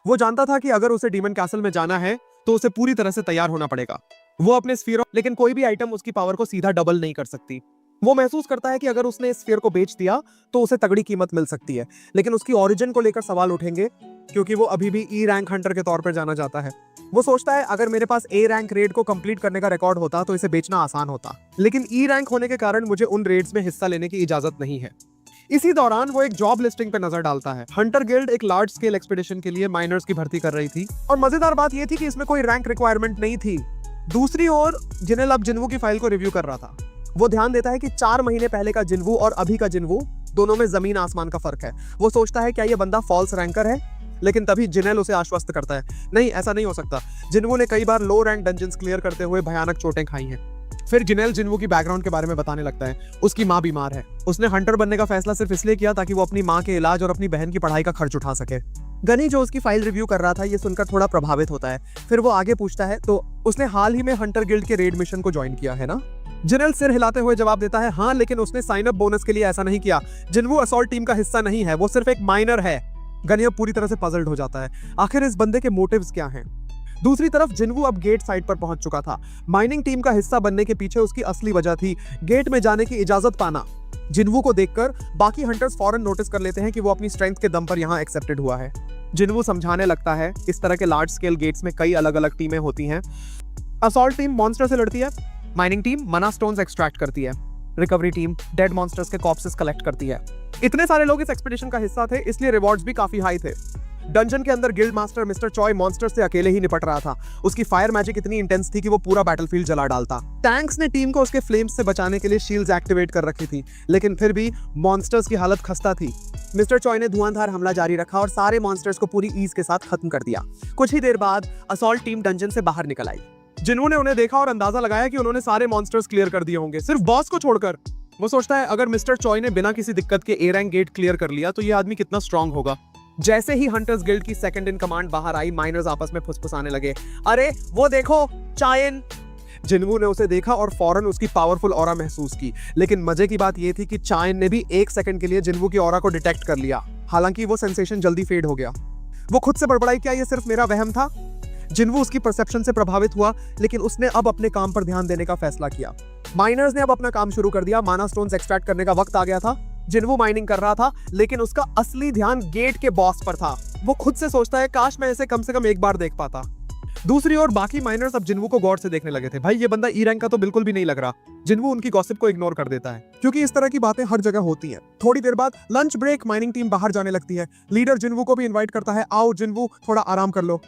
वो जानता था कि अगर उसे डीमन कैसल में जाना है तो उसे पूरी तरह से तैयार होना पड़ेगा। वो अपने स्फीयर, लेकिन कोई भी आइटम उसकी पावर को सीधा डबल नहीं कर सकती। वो महसूस करता है कि अगर उसने इस स्फीयर को बेच दिया तो उसे तगड़ी कीमत मिल सकती है, लेकिन उसकी ओरिजिन को लेकर सवाल उठेंगे, क्योंकि वो अभी भी ई रैंक हंटर के तौर पर जाना जाता है। वो सोचता है, अगर मेरे पास ए रैंक रेड को कंप्लीट करने का रिकॉर्ड होता तो इसे बेचना आसान होता, लेकिन ई रैंक होने के कारण मुझे उन रेड्स में हिस्सा लेने की इजाजत नहीं है। इसी दौरान वो एक जॉब लिस्टिंग पे नजर डालता है। हंटर गिल्ड एक लार्ज स्केल एक्सपीडिशन के लिए माइनर्स की भर्ती कर रही थी, और मजेदार बात यह थी कि इसमें कोई रैंक रिक्वायरमेंट नहीं थी। दूसरी ओर जिनेल अब जिनवू की फाइल को रिव्यू कर रहा था। वो ध्यान देता है कि 4 महीने पहले का जिनवू और अभी का जिनवू, दोनों में जमीन आसमान का फर्क है। वो सोचता है, क्या ये बंदा फॉल्स रैंकर है? लेकिन तभी जिनेल उसे आश्वस्त करता है, नहीं, ऐसा नहीं हो सकता। जिनवू ने कई बार लो रैंक डंजन्स क्लियर करते हुए भयानक चोटें खाई हैं। फिर जिनेल जिन्वू की बैकग्राउंड के बारे में बताने लगता है। उसकी माँ बीमार है। उसने हंटर बनने का फैसला सिर्फ इसलिए किया ताकि वो अपनी माँ के इलाज और अपनी बहन की पढ़ाई का खर्च उठा सके। गनी जो उसकी फाइल रिव्यू कर रहा था ये सुनकर थोड़ा प्रभावित होता है। फिर वो आगे पूछता है, तो उसने हाल ही में हंटर गिल्ड के रेड मिशन को ज्वाइन किया है ना? जिनेल सिर हिलाते हुए जवाब देता है, हाँ, लेकिन उसने साइन अप बोनस के लिए ऐसा नहीं किया। जिन्वू असॉल्ट टीम का हिस्सा नहीं है, वो सिर्फ एक माइनर है। गनी अब पूरी तरह से पजल्ड हो जाता है। आखिर इस बंदे के मोटिव्स क्या हैं? दूसरी तरफ जिन्वू अब गेट साइड पर पहुंच चुका था। माइनिंग टीम का हिस्सा बनने के पीछे उसकी असली वजह थी गेट में जाने की इजाजत पाना। जिन्वू को देखकर बाकी हंटर्स फौरन नोटिस कर लेते हैं कि वो अपनी स्ट्रेंथ के दम पर यहाँ एक्सेप्टेड हुआ है। जिन्वू समझाने लगता है, इस तरह के लार्ज स्केल गेट्स में कई अलग अलग टीमें होती हैं। असॉल्ट टीम मॉन्स्टर से लड़ती है, माइनिंग टीम मना स्टोन्स एक्सट्रैक्ट करती है, रिकवरी टीम डेड मॉन्स्टर्स के कॉर्प्सेस कलेक्ट करती है। इतने सारे लोग इस एक्सपीडिशन का हिस्सा थे, इसलिए रिवॉर्ड्स भी काफी हाई थे। डंजन के अंदर गिल्ड मास्टर मिस्टर चॉय मॉन्स्टर से अकेले ही निपट रहा था। उसकी फायर मैजिक इतनी इंटेंस थी कि वो पूरा बैटलफील्ड जला डालता। टैंक्स ने टीम को उसके फ्लेम्स से बचाने के लिए शील्ड्स एक्टिवेट कर रखी थी, लेकिन फिर भी मॉन्स्टर्स की हालत खस्ता थी। मिस्टर चॉय ने धुआंधार हमला जारी रखा और सारे मॉन्स्टर्स को पूरी ईज के साथ खत्म कर दिया। कुछ ही देर बाद असॉल्ट टीम डंजन से बाहर निकल आई। जिन्वू ने उन्हें देखा और अंदाजा लगाया कि उन्होंने सारे मॉन्स्टर्स क्लियर कर दिए होंगे, सिर्फ बॉस को छोड़कर। वो सोचता है, अगर मिस्टर चॉय ने बिना किसी दिक्कत के ए रैंक गेट क्लियर कर लिया तो ये आदमी कितना स्ट्रांग होगा। जैसे ही हंटर्स गिल्ड की सेकंड इन कमांड बाहर आई, माइनर्स आपस में फुसफुसाने लगे, अरे वो देखो चायन। जिन्वू ने उसे देखा और फौरन उसकी पावरफुल ऑरा महसूस की, लेकिन मजे की बात यह थी कि चायन ने भी एक सेकंड के लिए जिन्वू की ऑरा को डिटेक्ट कर लिया। हालांकि वो सेंसेशन जल्दी फेड हो गया। वो खुद से बड़बड़ाई, क्या ये सिर्फ मेरा वहम था? जिन्वू उसकी परसेप्शन से प्रभावित हुआ, लेकिन उसने अब अपने काम पर ध्यान देने का फैसला किया। माइनर्स ने अब अपना काम शुरू कर दिया। माना स्टोन्स एक्सट्रैक्ट करने का वक्त आ गया था। जिन्वू माइनिंग कर रहा था, लेकिन उसका असली ध्यान गेट के बॉस पर था। वो खुद से सोचता है, काश मैं इसे कम से कम एक बार देख पाता। दूसरी ओर बाकी माइनर्स अब जिन्वू को गौर से देखने लगे थे। भाई ये बंदा ई रैंक का तो बिल्कुल भी नहीं लग रहा। जिन्वू उनकी गॉसिप को इग्नोर कर देता है, क्योंकि इस तरह की बातें हर जगह होती हैं। थोड़ी देर बाद लंच ब्रेक, माइनिंग टीम बाहर जाने लगती है। लीडर जिन्वू को भी इन्वाइट करता है, आओ जिन्वू थोड़ा आराम कर लो।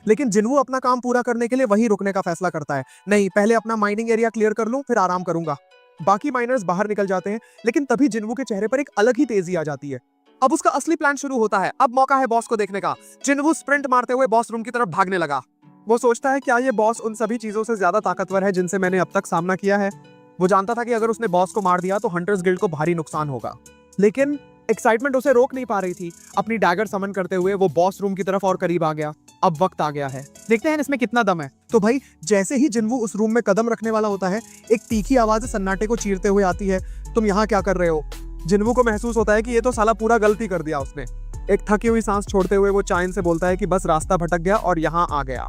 लेकिन जिन्वू अपना काम पूरा करने के लिए वहीं रुकने का फैसला करता है। नहीं, पहले अपना माइनिंग एरिया क्लियर कर लूं, फिर आराम करूंगा। बाकी माइनर्स बाहर निकल जाते हैं, लेकिन तभी जिन्वू के चेहरे पर एक अलग ही तेजी आ जाती है। अब उसका असली प्लान शुरू होता है। अब मौका है बॉस को देखने का। जिन्वू स्प्रिंट मारते हुए बॉस रूम की तरफ भागने लगा। वो सोचता है, क्या ये बॉस उन सभी चीजों से ज्यादा ताकतवर है जिनसे मैंने अब तक सामना किया है? वो जानता था कि अगर उसने बॉस को मार दिया तो हंटर्स गिल्ड को भारी नुकसान होगा, लेकिन एक्साइटमेंट उसे रोक नहीं पा रही थी। अपनी डैगर समन करते हुए वो बॉस रूम की तरफ और करीब आ गया। अब वक्त आ गया है, देखते हैं इसमें कितना दम है। तो भाई जैसे ही जिन्वू उस रूम में कदम रखने वाला होता है, एक तीखी आवाज सन्नाटे को चीरते हुए आती है, तुम यहाँ क्या कर रहे हो? जिन्वू को महसूस होता है कि ये तो साला पूरा गलती कर दिया उसने। एक थकी हुई सांस छोड़ते हुए वो चायन से बोलता है कि बस रास्ता भटक गया और यहाँ आ गया।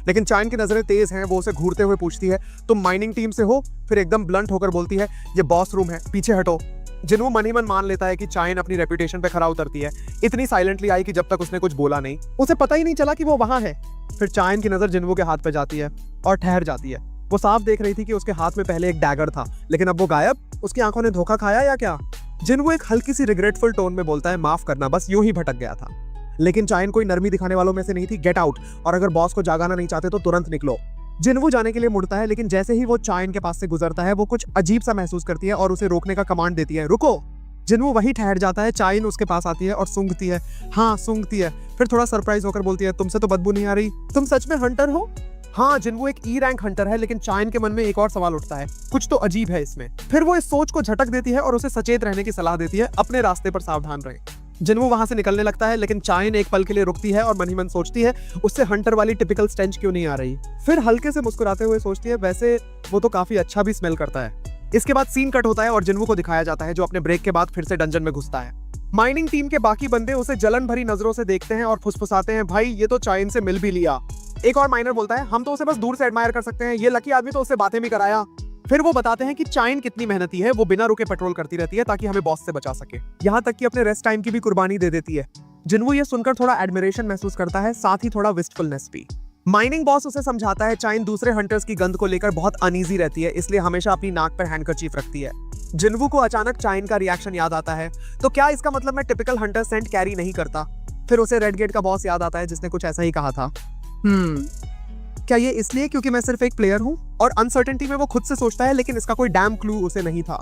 लेकिन चायन की नजरें तेज हैं। वो उसे घूरते हुए पूछती है, तुम माइनिंग टीम से हो? फिर एकदम ब्लंट होकर बोलती है, ये बॉस रूम है, पीछे हटो। जिन्वू मन ही मन मान लेता है कि चायन अपनी रेपुटेशन पे खरा उतरती है। इतनी साइलेंटली आई कि जब तक उसने कुछ बोला नहीं, उसे पता ही नहीं चला कि वो वहां है। फिर चायन की नजर जिन्वू के हाथ पे जाती है और ठहर जाती है। वो साफ देख रही थी कि उसके हाथ में पहले एक डैगर था, लेकिन अब वो गायब। उसकी आंखों ने धोखा खाया या क्या? जिन्वू एक हल्की सी रिग्रेटफुल टोन में बोलता है, माफ करना, बस यूं ही भटक गया था। लेकिन चायन कोई नरमी दिखाने वालों में से नहीं थी। गेट आउट, और अगर बॉस को जागाना नहीं चाहते तो तुरंत निकलो। जिन्वू जाने के लिए मुड़ता है, लेकिन जैसे ही वो चायन के पास से गुजरता है, वो कुछ अजीब सा महसूस करती है और उसे रोकने का कमांड देती है, रुको। जिन्वू वहीं ठहर जाता है। चायन उसके पास आती है और सूंघती है। हाँ, सूंघती है। फिर थोड़ा सरप्राइज होकर बोलती है, तुमसे तो बदबू नहीं आ रही, तुम सच में हंटर हो? हाँ, जिन्वू एक ई रैंक हंटर है, लेकिन चायन के मन में एक और सवाल उठता है, कुछ तो अजीब है इसमें। फिर वो इस सोच को झटक देती है और उसे सचेत रहने की सलाह देती है, अपने रास्ते पर सावधान रहे। जिन्वू वहां से निकलने लगता है, लेकिन चायन एक पल के लिए रुकती है और मन ही मन सोचती है, उससे हंटर वाली टिपिकल स्टेंच क्यों नहीं आ रही। फिर हल्के से मुस्कुराते हुए सोचती है, वैसे वो तो काफी अच्छा भी स्मेल करता है। इसके बाद सीन कट होता है और जिन्वू को दिखाया जाता है, जो अपने ब्रेक के बाद फिर से डंजन में घुसता है। माइनिंग टीम के बाकी बंदे उसे जलन भरी नजरों से देखते हैं और फुसफुसाते हैं, भाई ये तो चायन से मिल भी लिया। एक और माइनर बोलता है, हम तो उसे बस दूर से एडमायर कर सकते हैं, ये लकी आदमी तो उससे बातें भी कराया। फिर वो बताते हैं कि चायन कितनी मेहनती है, वो बिना रुके पेट्रोल करती रहती है ताकि हमें बॉस से बचा सके, यहाँ तक कि अपने रेस्ट टाइम की भी कुर्बानी दे देती है। जिन्वू ये सुनकर थोड़ा एडमिरेशन महसूस करता है, साथ ही थोड़ा विस्टफुलनेस भी। माइनिंग बॉस उसे समझाता है, चायन दूसरे हंटर्स की गंध को लेकर बहुत अनईजी रहती है, इसलिए हमेशा अपनी नाक पर हैंडकरचीफ रखती है। जिन्वू को अचानक चायन का रिएक्शन याद आता है, तो क्या इसका मतलब मैं टिपिकल हंटर सेंट कैरी नहीं करता? फिर उसे रेड गेट का बॉस याद आता है, जिसने कुछ ऐसा ही कहा था। क्या ये इसलिए क्योंकि मैं सिर्फ एक प्लेयर हूँ? और अनसर्टेनिटी में वो खुद से सोचता है, लेकिन इसका कोई डैम क्लू उसे नहीं था।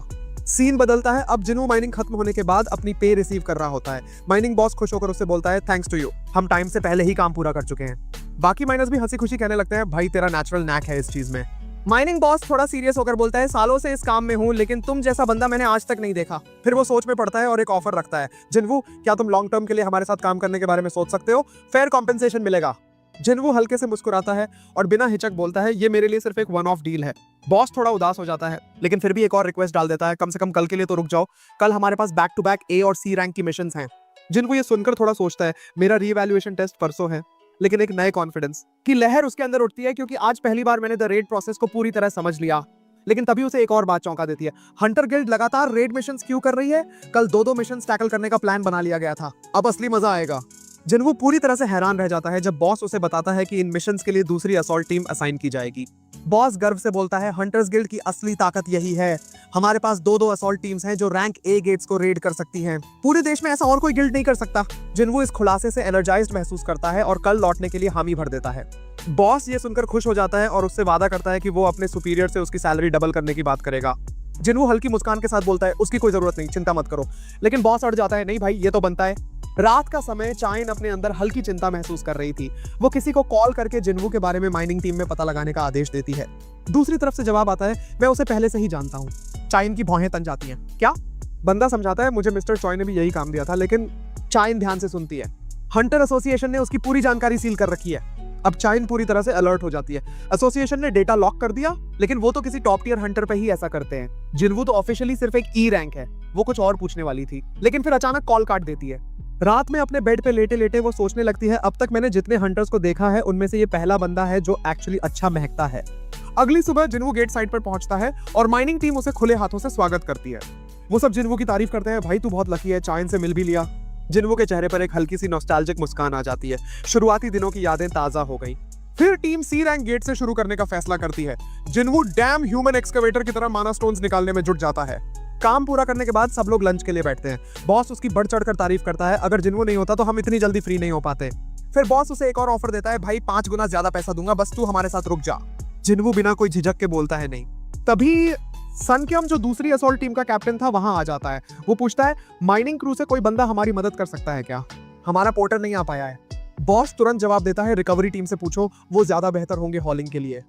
सीन बदलता है। अब जिन्वू माइनिंग खत्म होने के बाद अपनी पे रिसीव कर रहा होता है। माइनिंग बॉस खुश होकर उससे बोलता है, थैंक्स टू यू, हम टाइम से पहले ही काम पूरा कर चुके हैं। बाकी माइनर्स भी हंसी खुशी कहने लगते हैं, भाई तेरा नेचुरल नैक है इस चीज में। माइनिंग बॉस थोड़ा सीरियस होकर बोलता है, सालों से इस काम में हूं, लेकिन तुम जैसा बंदा मैंने आज तक नहीं देखा। फिर वो सोच में पड़ता है और एक ऑफर रखता है, जिनवू क्या तुम लॉन्ग टर्म के लिए हमारे साथ काम करने के बारे में सोच सकते हो? फेयर कॉम्पेंसेशन मिलेगा। जिनवू हल्के से मुस्कुराता है और बिना हिचक बोलता है, ये मेरे लिए सिर्फ एक वन ऑफ डील है। बॉस थोड़ा उदास हो जाता है, लेकिन फिर भी एक और रिक्वेस्ट डाल देता है, कम से कम कल के लिए तो रुक जाओ, कल हमारे पास बैक टू बैक ए और सी रैंक की मिशंस हैं। जिनवू ये सुनकर थोड़ा सोचता है, मेरा रीवैल्यूएशन टेस्ट परसों है, लेकिन एक नए कॉन्फिडेंस की लहर उसके अंदर उठती है, क्योंकि आज पहली बार मैंने द रेड प्रोसेस को पूरी तरह समझ लिया। लेकिन तभी उसे एक और बात चौंका देती है, हंटर गिल्ड लगातार रेड मिशंस क्यों कर रही है? कल दो मिशंस टैकल करने का प्लान बना लिया गया था, अब असली मजा आएगा। जिनवू पूरी तरह से हैरान रह जाता है जब बॉस उसे बताता है कि इन मिशंस के लिए दूसरी असॉल्ट टीम असाइन की जाएगी। बॉस गर्व से बोलता है, हंटर्स गिल्ड की असली ताकत यही है, हमारे पास दो असॉल्ट टीम्स हैं जो रैंक ए गेट्स को रेड कर सकती हैं। पूरे देश में ऐसा और कोई गिल्ड नहीं कर सकता। जिनवू इस खुलासे से एनर्जाइज्ड महसूस करता है और कल लौटने के लिए हामी भर देता है। बॉस ये सुनकर खुश हो जाता है और उससे वादा करता है कि वो अपने सुपीरियर से उसकी सैलरी डबल करने की बात करेगा। जिनवू हल्की मुस्कान के साथ बोलता है, उसकी कोई जरूरत नहीं, चिंता मत करो। लेकिन बॉस अड़ जाता है, नहीं भाई ये तो बनता है। रात का समय चाइन अपने अंदर हल्की चिंता महसूस कर रही थी। वो किसी को कॉल करके जिनवू के बारे में माइनिंग टीम में पता लगाने का आदेश देती है। दूसरी तरफ से जवाब आता है, मैं उसे पहले से ही जानता हूँ। चाइन की भौहें तन जाती हैं। क्या? बंदा समझाता है, मुझे मिस्टर चॉय ने भी यही काम दिया था। लेकिन चाइन ध्यान से सुनती है, हंटर एसोसिएशन ने उसकी पूरी जानकारी सील कर रखी है। अब चाइन पूरी तरह से अलर्ट हो जाती है। एसोसिएशन ने डेटा लॉक कर दिया, लेकिन वो तो किसी टॉप टियर हंटर पे ही ऐसा करते हैं। जिनवू तो ऑफिशियली सिर्फ एक ई रैंक है। वो कुछ और पूछने वाली थी, लेकिन फिर अचानक कॉल काट देती है। रात में अपने बेड पे लेटे लेटे वो सोचने लगती है, अब तक मैंने जितने हंटर्स को देखा है उनमें से ये पहला बंदा है जो एक्चुअली अच्छा महकता है। अगली सुबह जिनवू गेट साइड पर पहुंचता है और माइनिंग टीम उसे खुले हाथों से स्वागत करती है। वो सब जिनवू की तारीफ करते हैं, भाई तू बहुत लकी है, चाइन से मिल भी लिया। जिनवू के चेहरे पर एक हल्की सी नॉस्टैल्जिक मुस्कान आ जाती है। शुरुआती दिनों की यादें ताजा हो गई। फिर टीम सी रैंक गेट से शुरू करने का फैसला करती है। जिनवू डैम ह्यूमन एक्सकवेटर की तरह माना स्टोन्स निकालने में जुट जाता है। काम पूरा करने के बाद सब लोग लंच के लिए बैठते हैं। बॉस उसकी बढ़ चढ़कर तारीफ करता है, अगर जिनवू नहीं होता तो हम इतनी जल्दी फ्री नहीं हो पाते। फिर बॉस उसे एक और ऑफर देता है, भाई 5 गुना ज्यादा पैसा दूंगा, बस तू हमारे साथ रुक जा। जिनवू बिना कोई झिझक के बोलता है नहीं। तभी सनक्यम जो दूसरी असॉल्ट टीम का कैप्टन था वहां आ जाता है। वो पूछता है, माइनिंग क्रू से कोई बंदा हमारी मदद कर सकता है क्या? हमारा पोर्टर नहीं आ पाया है। बॉस तुरंत जवाब देता है, रिकवरी टीम से पूछो, वो ज्यादा बेहतर होंगे हॉलिंग के लिए।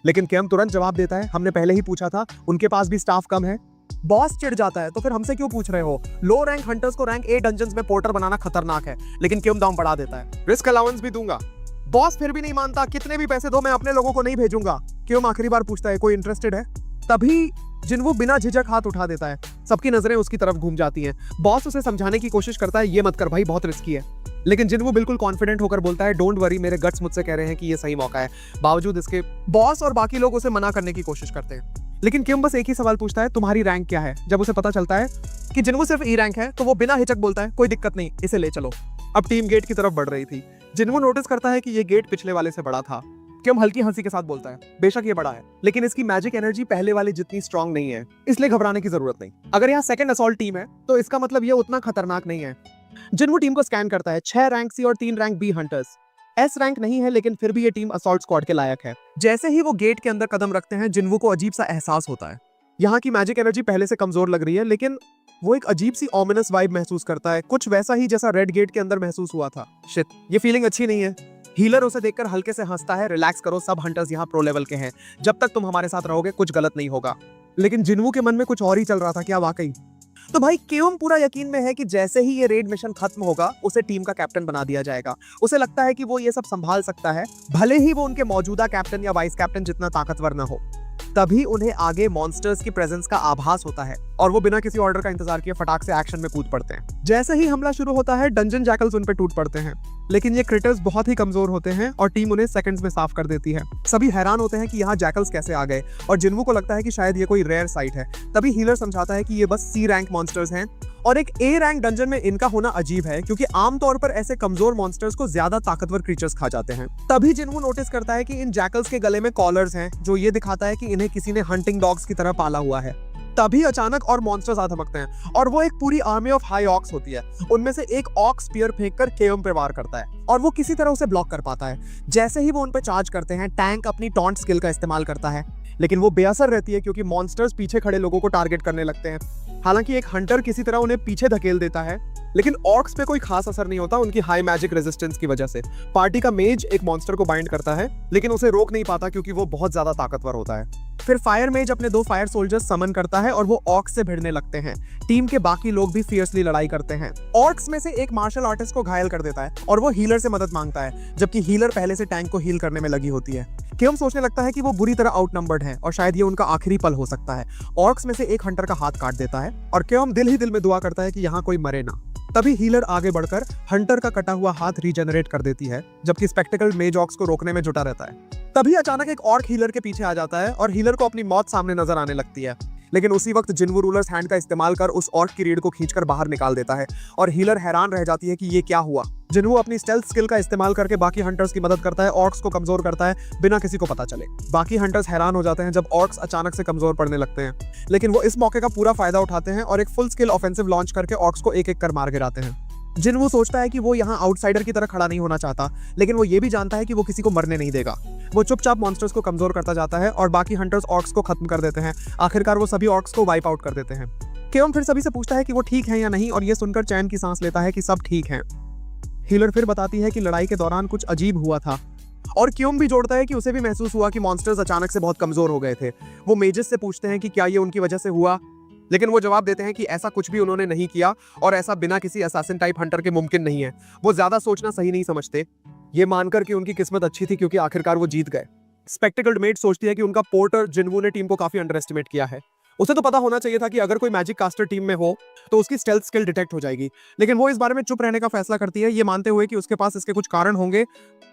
लेकिन केम तुरंत जवाब देता है, हमने पहले ही पूछा था, उनके पास भी स्टाफ कम है। बॉस चिढ़ जाता है, तो फिर हमसे क्यों पूछ रहे हो? लो रैंक हंटर्स को रैंक ए डंजन्स में पोर्टर बनाना खतरनाक है। लेकिन केम दाम बढ़ा देता है, रिस्क अलाउंस भी दूंगा। बॉस फिर भी नहीं मानता, कितने भी पैसे दो मैं अपने लोगों को नहीं भेजूंगा। केम आखिरी बार पूछता है, कोई इंटरेस्टेड है? तभी जिनवू बिना झिझक हाथ उठा देता है। सबकी नजरें उसकी तरफ घूम जाती हैं। बॉस उसे समझाने की कोशिश करता है, ये मत कर भाई, बहुत रिस्की है। लेकिन जिनवू बिल्कुल कॉन्फिडेंट होकर बोलता है, डोंट वरी, मेरे गट्स मुझसे कह रहे हैं कि ये सही मौका है। बावजूद इसके बॉस और बाकी लोग उसे मना करने की कोशिश करते हैं। लेकिन किम बस एक ही सवाल पूछता है, तुम्हारी रैंक क्या है? जब उसे पता चलता है कि जिनवू सिर्फ ई रैंक है तो वो बिना हिचक बोलता है, कोई दिक्कत नहीं, इसे ले चलो। अब टीम गेट की तरफ बढ़ रही थी। जिनवू नोटिस करता है कि ये गेट पिछले वाले से बड़ा था। किम हल्की हंसी के साथ बोलता है, बेशक ये बड़ा है, लेकिन इसकी मैजिक एनर्जी पहले वाली जितनी स्ट्रांग नहीं है, इसलिए घबराने की जरूरत नहीं। अगर यहाँ सेकंड असॉल्ट टीम है तो इसका मतलब ये उतना खतरनाक नहीं है। जिनवू टीम को स्कैन करता है। 6 रैंक सी और 3 rank B hunters. S rank नहीं है, लेकिन फिर भी ये टीम असॉल्ट स्क्वाड के लायक है। जैसे ही वो गेट के अंदर कदम रखते हैं, जिनवू को अजीब सा एहसास होता है। यहाँ की मैजिक एनर्जी पहले से कमजोर लग रही है, लेकिन वो एक अजीब सी ऑमिनस वाइब महसूस करता है, कुछ वैसा ही जैसा रेड गेट के अंदर महसूस हुआ था। शिट, ये फीलिंग अच्छी नहीं है। हीलर उसे देखकर हल्के से हंसता है, रिलैक्स करो, सब हंटर्स यहाँ प्रो लेवल के हैं, जब तक तुम हमारे साथ रहोगे कुछ गलत नहीं होगा। लेकिन जिनवू के मन में कुछ और ही चल रहा था। क्या वाकई? तो भाई केम पूरा यकीन में है कि जैसे ही ये रेड मिशन खत्म होगा उसे टीम का कैप्टन बना दिया जाएगा। उसे लगता है कि वो ये सब संभाल सकता है, भले ही वो उनके मौजूदा कैप्टन या वाइस कैप्टन जितना ताकतवर न हो। तभी उन्हें आगे मॉन्स्टर्स की प्रेजेंस का आभास होता है और वो बिना किसी ऑर्डर का इंतजार किए फटाक से एक्शन में कूद पड़ते हैं। जैसे ही हमला शुरू होता है, डंजन जैकल्स उन पे टूट पड़ते हैं, लेकिन ये क्रिटर्स बहुत ही कमजोर होते हैं और टीम उन्हें सेकंड्स में साफ कर देती है। सभी हैरान होते हैं कि यहाँ जैकल्स कैसे आ गए और जिनवू को लगता है कि शायद ये कोई रेयर साइट है। तभी हीलर समझाता है कि ये बस सी रैंक मॉन्स्टर्स हैं और एक ए रैंक डंजन में इनका होना अजीब है, क्योंकि आमतौर पर ऐसे कमजोर मॉन्स्टर्स को ज्यादा ताकतवर क्रीचर्स खा जाते हैं। तभी जिनवू नोटिस करता है कि इन जैकल्स के गले में कॉलर्स हैं, जो ये दिखाता है कि इन्हें किसी ने हंटिंग डॉग्स की तरह पाला हुआ है। तभी अचानक और मॉन्स्टर्स आ धमकते हैं और वो एक पूरी आर्मी ऑफ हाई ऑक्स होती है। उनमें से एक ऑक्स स्पीयर फेंककर केओम पे वार करता है और वो किसी तरह उसे ब्लॉक कर पाता है। जैसे ही वो उन पे चार्ज करते हैं, टैंक अपनी टॉन्ट स्किल का इस्तेमाल करता है, लेकिन वो बेअसर रहती है क्योंकि मॉन्स्टर्स पीछे खड़े लोगों को टारगेट करने लगते हैं। हालांकि एक हंटर किसी तरह उन्हें पीछे धकेल देता है, लेकिन ऑर्क्स पे कोई खास असर नहीं होता उनकी हाई मैजिक रेजिस्टेंस की वजह से। पार्टी का मेज एक मॉन्स्टर को बाइंड करता है, लेकिन उसे रोक नहीं पाता क्योंकि वो बहुत ज्यादा ताकतवर होता है। फिर फायर मेज अपने 2 फायर सोल्जर्स समन करता है और वो ऑर्क्स से भिड़ने लगते हैं। टीम के बाकी लोग भी फियर्सली लड़ाई करते हैं। ऑर्क्स में से एक मार्शल आर्टिस्ट को घायल कर देता है और वो हीलर से मदद मांगता है, जबकि हीलर पहले से टैंक को हील करने में लगी होती है। केओम सोचने लगता है कि वो बुरी तरह आउटनंबर्ड है और शायद ये उनका आखिरी पल हो सकता है। ऑर्क्स में से एक हंटर का हाथ काट देता है और केओम दिल ही दिल में दुआ करता है कि यहाँ कोई मरे ना। तभी हीलर आगे बढ़कर हंटर का कटा हुआ हाथ रीजनरेट कर देती है, जबकि स्पेक्टिकल मेज ऑक्स को रोकने में जुटा रहता है। तभी अचानक एक ऑर्क हीलर के पीछे आ जाता है और हीलर को अपनी मौत सामने नजर आने लगती है। लेकिन उसी वक्त जिन्वू रूलर्स हैंड का इस्तेमाल कर उस ऑर्क की रीढ़ को खींचकर बाहर निकाल देता है और हीलर हैरान रह जाती है कि ये क्या हुआ। जिन्वू अपनी स्टेल्थ स्किल का इस्तेमाल करके बाकी हंटर्स की मदद करता है, ऑर्क्स को कमजोर करता है बिना किसी को पता चले। बाकी हंटर्स हैरान हो जाते हैं जब ऑर्क्स अचानक से कमजोर पड़ने लगते हैं, लेकिन वो इस मौके का पूरा फायदा उठाते हैं और एक फुल स्किल ऑफेंसिव लॉन्च करके ऑर्क्स को एक एक कर मार गिराते हैं। जिन्वू सोचता है कि वो यहाँ आउटसाइडर की तरह खड़ा नहीं होना चाहता, लेकिन वो ये भी जानता है कि वो किसी को मरने नहीं देगा। वो चुपचाप मॉन्स्टर्स को कमजोर करता जाता है और बाकी हंटर्स ऑर्क्स को खत्म कर देते हैं। आखिरकार वो सभी ऑर्क्स को वाइप आउट कर देते हैं। केओम फिर सभी से पूछता है कि वो ठीक है या नहीं, और ये सुनकर चैन की सांस लेता है कि सब ठीक है। हीलर फिर बताती है कि लड़ाई के दौरान कुछ अजीब हुआ था, और केओम भी जोड़ता है कि उसे भी महसूस हुआ कि मॉन्स्टर्स अचानक से बहुत कमजोर हो गए थे। वो मेजेस से पूछते हैं कि क्या ये उनकी वजह से हुआ, लेकिन वो जवाब देते हैं कि ऐसा कुछ भी उन्होंने नहीं किया और ऐसा बिना किसी असैसिन टाइप हंटर के मुमकिन नहीं है। वो ज्यादा सोचना सही नहीं समझते, ये मानकर कि उनकी किस्मत अच्छी थी क्योंकि आखिरकार वो जीत गए। स्पेक्टिकल्ड मेट सोचती है कि उनका पोर्टर जिन्वू ने टीम को काफी अंडर एस्टिमेट किया है। उसे तो पता होना चाहिए था कि अगर कोई मैजिक कास्टर टीम में हो तो उसकी स्टेल्थ स्किल डिटेक्ट हो जाएगी, लेकिन वो इस बारे में चुप रहने का फैसला करती है, ये मानते हुए कि उसके पास इसके कुछ कारण होंगे।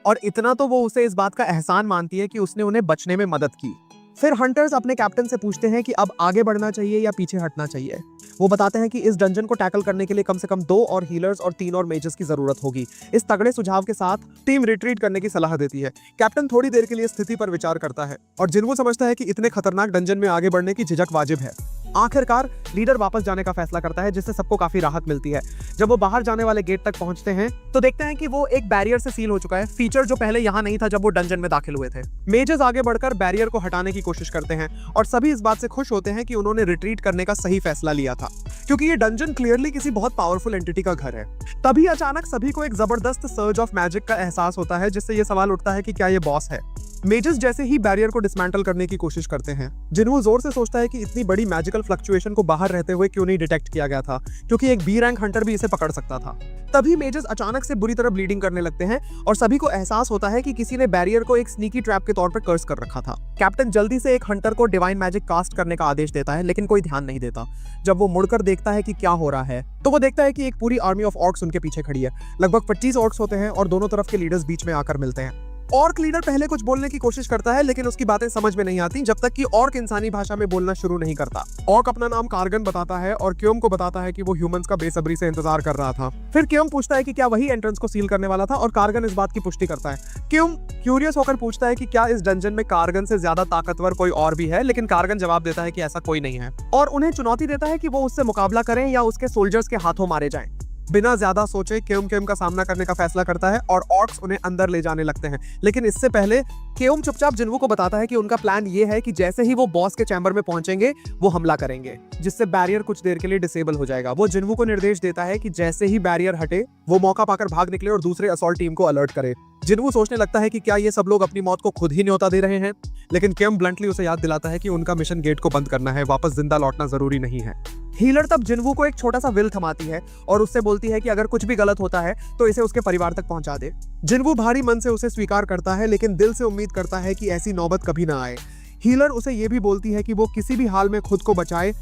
और इतना तो वो उसे इस बात का एहसान मानती है कि उसने उन्हें बचने में मदद की। फिर हंटर्स अपने कैप्टन से पूछते हैं कि अब आगे बढ़ना चाहिए या पीछे हटना चाहिए। वो बताते हैं कि इस डंजन को टैकल करने के लिए कम से कम 2 और हीलर्स और 3 और मेजर्स की जरूरत होगी। इस तगड़े सुझाव के साथ टीम रिट्रीट करने की सलाह देती है। कैप्टन थोड़ी देर के लिए स्थिति पर विचार करता है और जिन्वू समझता है कि इतने खतरनाक डंजन में आगे बढ़ने की झिझक वाजिब है। आखिरकार लीडर वापस जाने का फैसला करता है, जिससे सबको काफी राहत मिलती है। जब वो बाहर जाने वाले गेट तक पहुंचते हैं तो देखते हैं कि वो एक बैरियर से सील हो चुका है, फीचर जो पहले यहाँ नहीं था जब वो डंजन में दाखिल हुए थे। मेजर्स आगे बढ़कर बैरियर को हटाने की कोशिश करते हैं और सभी इस बात से खुश होते हैं कि उन्होंने रिट्रीट करने का सही फैसला लिया था, क्योंकि ये डंजन क्लियरली किसी बहुत पावरफुल एंटिटी का घर है। तभी अचानक सभी को एक जबरदस्त सर्ज ऑफ मैजिक का एहसास होता है, जिससे ये सवाल उठता है कि क्या ये बॉस है। मेजर्स जैसे ही बैरियर को डिसमेंटल करने की कोशिश करते हैं, जिन्वू जोर से सोचता है कि इतनी बड़ी मैजिकल फ्लक्चुएशन को बाहर रहते हुए क्यों नहीं डिटेक्ट किया गया था, क्योंकि एक बी रैंक हंटर भी इसे पकड़ सकता था। तभी मेजर्स अचानक से बुरी तरह ब्लीडिंग करने लगते हैं और सभी को एहसास होता है कि किसी ने बैरियर को एक स्नीकी ट्रैप के तौर पर कर्स कर रखा था। कैप्टन जल्दी से एक हंटर को डिवाइन मैजिक कास्ट करने का आदेश देता है, लेकिन कोई ध्यान नहीं देता। जब वो मुड़कर देखता है कि क्या हो रहा है तो वो देखता है कि एक पूरी आर्मी ऑफ ऑर्क्स उनके पीछे खड़ी है। लगभग 25 ऑर्क्स होते हैं और दोनों तरफ के लीडर्स बीच में आकर मिलते हैं। ऑर्क लीडर पहले कुछ बोलने की कोशिश करता है, लेकिन उसकी बातें समझ में नहीं आती जब तक कि ऑर्क इंसानी भाषा में बोलना शुरू नहीं करता। ऑर्क अपना नाम कार्गन बताता है और केओम को बताता है कि वो ह्यूमंस का बेसब्री से इंतजार कर रहा था। फिर केओम पूछता है कि क्या वही एंट्रेंस को सील करने वाला था, और कार्गन इस बात की पुष्टि करता है। केओम क्यूरियस होकर पूछता है कि क्या इस डंजन में कार्गन से ज्यादा ताकतवर कोई और भी है, लेकिन कार्गन जवाब देता है कि ऐसा कोई नहीं है और उन्हें चुनौती देता है कि वो उससे मुकाबला करें या उसके सोल्जर्स के हाथों मारे जाएं। बिना ज्यादा सोचे केओम का सामना करने का फैसला करता है और ऑर्क्स उन्हें अंदर ले जाने लगते हैं, लेकिन इससे पहले केओम चुपचाप जिन्वू को बताता है कि उनका प्लान ये है कि जैसे ही वो बॉस के चैम्बर में पहुंचेंगे वो हमला करेंगे, जिससे बैरियर कुछ देर के लिए डिसेबल हो जाएगा। वो जिन्वू को निर्देश देता है कि जैसे ही बैरियर हटे वो मौका पाकर भाग निकले और दूसरे असॉल्ट टीम को अलर्ट करे। जिन्वू सोचने लगता है कि क्या ये सब लोग अपनी मौत को खुद ही न्योता दे रहे हैं, लेकिन केओम ब्लंटली उसे याद दिलाता है कि उनका मिशन गेट को बंद करना है, वापस जिंदा लौटना जरूरी नहीं है। हीलर तब जिन्वू को एक छोटा सा विल थमाती है और उससे बोलती है कि अगर कुछ भी गलत होता है तो इसे उसके परिवार तक पहुंचा दे। जिन्वू भारी मन से उसे स्वीकार करता है, लेकिन दिल से उम्मीद करता है कि ऐसी नौबत कभी ना आए। हीलर उसे ये भी बोलती है कि वो किसी भी हाल में खुद को बचाए,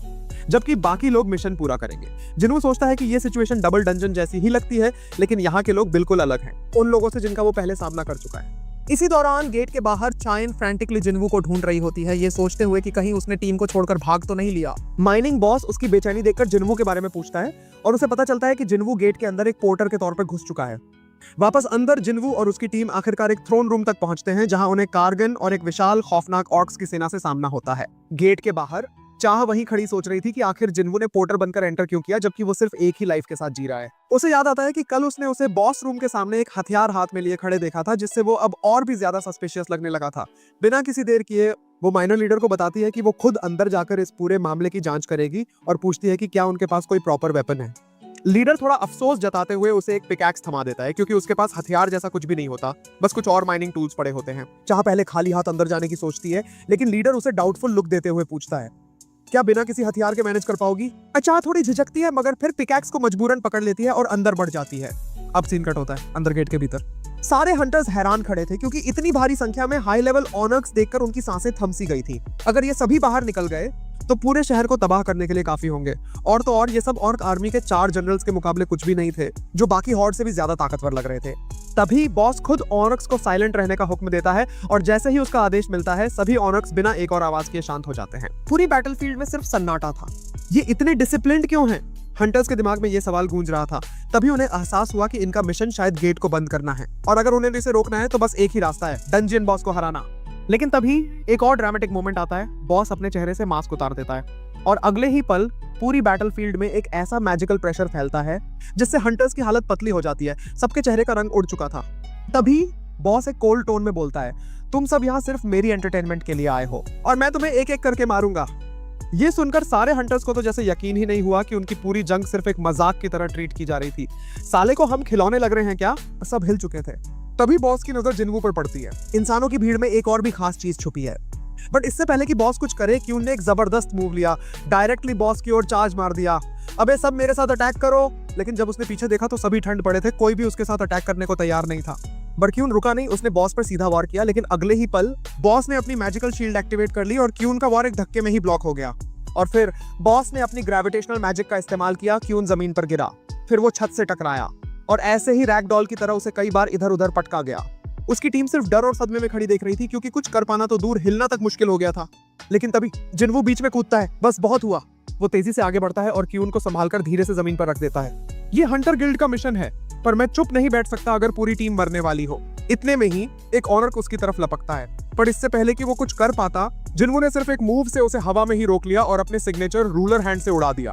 जबकि बाकी लोग मिशन पूरा करेंगे। जिन्वू सोचता है कि ये सिचुएशन डबल डंजन जैसी ही लगती है, लेकिन यहाँ के लोग बिल्कुल अलग हैं उन लोगों से जिनका वो पहले सामना कर चुका है। इसी दौरान गेट के बाहर चाइन फ्रैंटिकली जिन्वू को ढूंढ रही होती है, ये सोचते हुए कि कहीं उसने टीम को छोड़कर भाग तो नहीं लिया। माइनिंग बॉस उसकी बेचैनी देखकर जिन्वू के बारे में पूछता है और उसे पता चलता है कि जिन्वू गेट के अंदर एक पोर्टर के तौर पर घुस चुका है। वापस अंदर जिन्वू और उसकी टीम आखिरकार एक थ्रोन रूम तक पहुंचते हैं, जहां उन्हें कार्गन और एक विशाल खौफनाक ऑर्क्स की सेना से सामना होता है। गेट के बाहर चाह वहीं खड़ी सोच रही थी कि आखिर जिन्वू ने पोर्टर बनकर एंटर क्यों किया, जबकि वो सिर्फ एक ही लाइफ के साथ जी रहा है। उसे याद आता है कि कल उसने उसे बॉस रूम के सामने एक हथियार हाथ में लिए खड़े देखा था, जिससे वो अब और भी ज्यादा सस्पिशियस लगने लगा था। बिना किसी देर किए वो माइनर लीडर को बताती है कि वो खुद अंदर जाकर इस पूरे मामले की जांच करेगी और पूछती है कि क्या उनके पास कोई प्रॉपर वेपन है। लीडर थोड़ा अफसोस जताते हुए उसे एक पिकैक्स थमा देता है, क्योंकि उसके पास हथियार जैसा कुछ भी नहीं होता, बस कुछ और माइनिंग टूल्स पड़े होते हैं। चाह पहले खाली हाथ अंदर जाने की सोचती है, लेकिन लीडर उसे डाउटफुल लुक देते हुए पूछता है, क्या बिना किसी हथियार के मैनेज कर पाओगी? चाह थोड़ी झिझकती है, मगर फिर पिकैक्स को मजबूरन पकड़ लेती है और अंदर बढ़ जाती है। अब सीन कट होता है अंदर गेट के भीतर। सारे हंटर्स हैरान खड़े थे, क्योंकि इतनी भारी संख्या में हाई लेवल ऑनर्क्स देखकर उनकी सांसें थम सी गई थी। अगर ये सभी बाहर निकल गए तो पूरे शहर को तबाह करने के लिए काफी होंगे। और तो और ये सब ऑर्क आर्मी के 4 जनरल्स के मुकाबले कुछ भी नहीं थे, जो बाकी हॉर्ड से भी ज्यादा ताकतवर लग रहे थे। तभी बॉस खुद ऑनर्क्स को साइलेंट रहने का हुक्म देता है, और जैसे ही उसका आदेश मिलता है सभी ऑनर्क्स बिना एक और आवाज किए शांत हो जाते हैं। पूरी बैटलफील्ड में सिर्फ सन्नाटा था। ये इतने डिसिप्लिन्ड क्यों हैं? हंटर्स के दिमाग में ये सवाल गूंज रहा था। तभी उन्हें एहसास हुआ कि इनका मिशन शायद गेट को बंद करना है, और अगर उन्हें इसे रोकना है तो बस एक ही रास्ता है, डंजियन बॉस को हराना। लेकिन तभी एक और ड्रामेटिक मोमेंट आता है। बॉस अपने चेहरे से मास्क उतार देता है, और अगले ही पल पूरी बैटलफील्ड में एक ऐसा मैजिकल प्रेशर फैलता है जिससे हंटर्स की हालत पतली हो जाती है। सबके चेहरे का रंग उड़ चुका था। तभी बॉस एक कोल्ड टोन में बोलता है, तुम सब यहाँ सिर्फ मेरी एंटरटेनमेंट के लिए आए हो, और मैं तुम्हें एक एक करके मारूंगा। ये सुनकर सारे हंटर्स को तो जैसे यकीन ही नहीं हुआ कि उनकी पूरी जंग सिर्फ एक मजाक की तरह ट्रीट की जा रही थी। साले को हम खिलौने लग रहे हैं क्या? सब हिल चुके थे। तभी बॉस की नजर जिन्वू पर पड़ती है। इंसानों की भीड़ में एक और भी खास चीज छुपी है, बट इससे पहले कि बॉस कुछ करे, क्यून ने एक जबरदस्त मूव लिया। डायरेक्टली बॉस की ओर चार्ज मार दिया। अबे सब मेरे साथ अटैक करो। लेकिन जब उसने पीछे देखा तो सभी ठंड पड़े थे, कोई भी उसके साथ अटैक करने को तैयार नहीं था। बट क्यून रुका नहीं, उसने बॉस पर सीधा वार किया। लेकिन अगले ही पल बॉस ने अपनी मैजिकल शील्ड एक्टिवेट कर ली और क्यून का वार एक धक्के में ही ब्लॉक हो गया। और फिर बॉस ने अपनी ग्रेविटेशनल मैजिक का इस्तेमाल किया। क्यून जमीन पर गिरा, फिर वो छत से टकराया और ऐसे ही रैग डॉल की तरह उसे कई बार इधर उधर पटका गया। उसकी टीम सिर्फ डर और सदमे में खड़ी देख रही थी, क्योंकि कुछ कर पाना तो दूर, हिलना तक मुश्किल हो गया था। लेकिन तभी जिन्वू बीच में कूदता है। बस बहुत हुआ। वो तेजी से आगे बढ़ता है और क्यून को संभालकर धीरे से जमीन पर रख देता है। ये हंटर गिल्ड का मिशन है, पर मैं चुप नहीं बैठ सकता अगर पूरी टीम मरने वाली हो। इतने में ही एक ऑनर्क उसकी तरफ लपकता है, पर इससे पहले कि वो कुछ कर पाता, जिन्वू ने सिर्फ एक मूव से उसे हवा में ही रोक लिया और अपने सिग्नेचर रूलर हैंड से उड़ा दिया।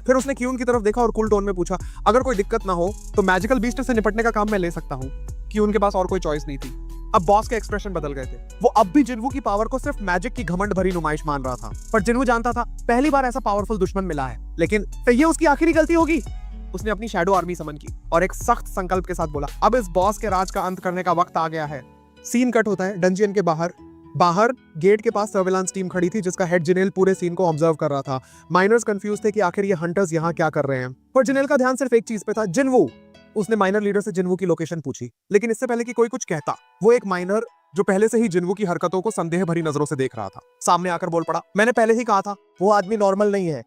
फिर उसने क्यून की तरफ देखा और कूल टोन में पूछा, अगर कोई दिक्कत ना हो तो मैजिकल बीस्ट से निपटने का काम मैं ले सकता हूँ। क्यून के पास और कोई चॉइस नहीं थी। अब बॉस के एक्सप्रेशन बदल गए थे। वो अब भी जिन्वू की पावर को सिर्फ मैजिक की घमंड भरी नुमाइश मान रहा था, पर जिन्वू जानता था पहली बार ऐसा पावरफुल दुश्मन मिला है। लेकिन ये उसकी आखिरी गलती होगी। उसने अपनी शैडो आर्मी समन की और एक सख्त संकल्प के साथ बोला, अब इस बॉस के राज का अंत करने का वक्त आ गया है। सीन कट होता है डंजियन के बाहर गेट के पास सर्विलांस टीम खड़ी थी, जिसका हेड जिनेल पूरे सीन को ऑब्जर्व कर रहा था। माइनर्स कंफ्यूज थे कि आखिर ये हंटर्स यहाँ क्या कर रहे हैं, पर जिनेल का ध्यान सिर्फ एक चीज पे था, जिन्वू। उसने माइनर लीडर से जिन्वू की लोकेशन पूछी, लेकिन इससे पहले कि कोई कुछ कहता, वो एक माइनर जो पहले से ही जिन्वू की हरकतों को संदेह भरी नजरों से देख रहा था, सामने आकर बोल पड़ा, मैंने पहले ही कहा था वो आदमी नॉर्मल नहीं है।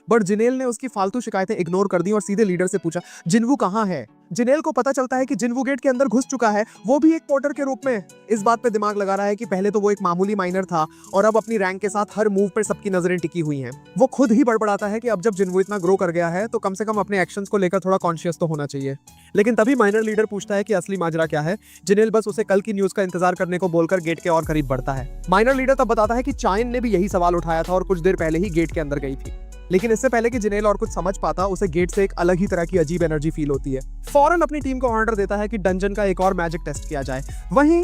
बट जिनेल ने उसकी फालतू शिकायतें इग्नोर कर दी और सीधे लीडर से पूछा, जिन्वू कहाँ है? जिनेल को पता चलता है कि जिन्वू गेट के अंदर घुस चुका है, वो भी एक पोर्टर के रूप में। इस बात पे दिमाग लगा रहा है कि पहले तो वो एक मामूली माइनर था और अब अपनी रैंक के साथ हर मूव पर सबकी नजरें टिकी हुई हैं। वो खुद ही बड़बड़ाता है कि अब जब जिन्वू इतना ग्रो कर गया है तो कम से कम अपने एक्शंस को लेकर थोड़ा कॉन्शियस तो होना चाहिए। लेकिन तभी माइनर लीडर पूछता है कि असली माजरा क्या है। जिनेल बस उसे कल की न्यूज का इंतजार करने को बोलकर गेट के और करीब बढ़ता है। माइनर लीडर तब बताता है कि चाइन ने भी यही सवाल उठाया था और कुछ देर पहले ही गेट के अंदर गई थी। लेकिन इससे पहले कि जिनेल और कुछ समझ पाता, उसे गेट से एक अलग ही तरह की अजीब एनर्जी फील होती है। फौरन अपनी टीम को ऑर्डर देता है कि डंजन का एक और मैजिक टेस्ट किया जाए। वहीं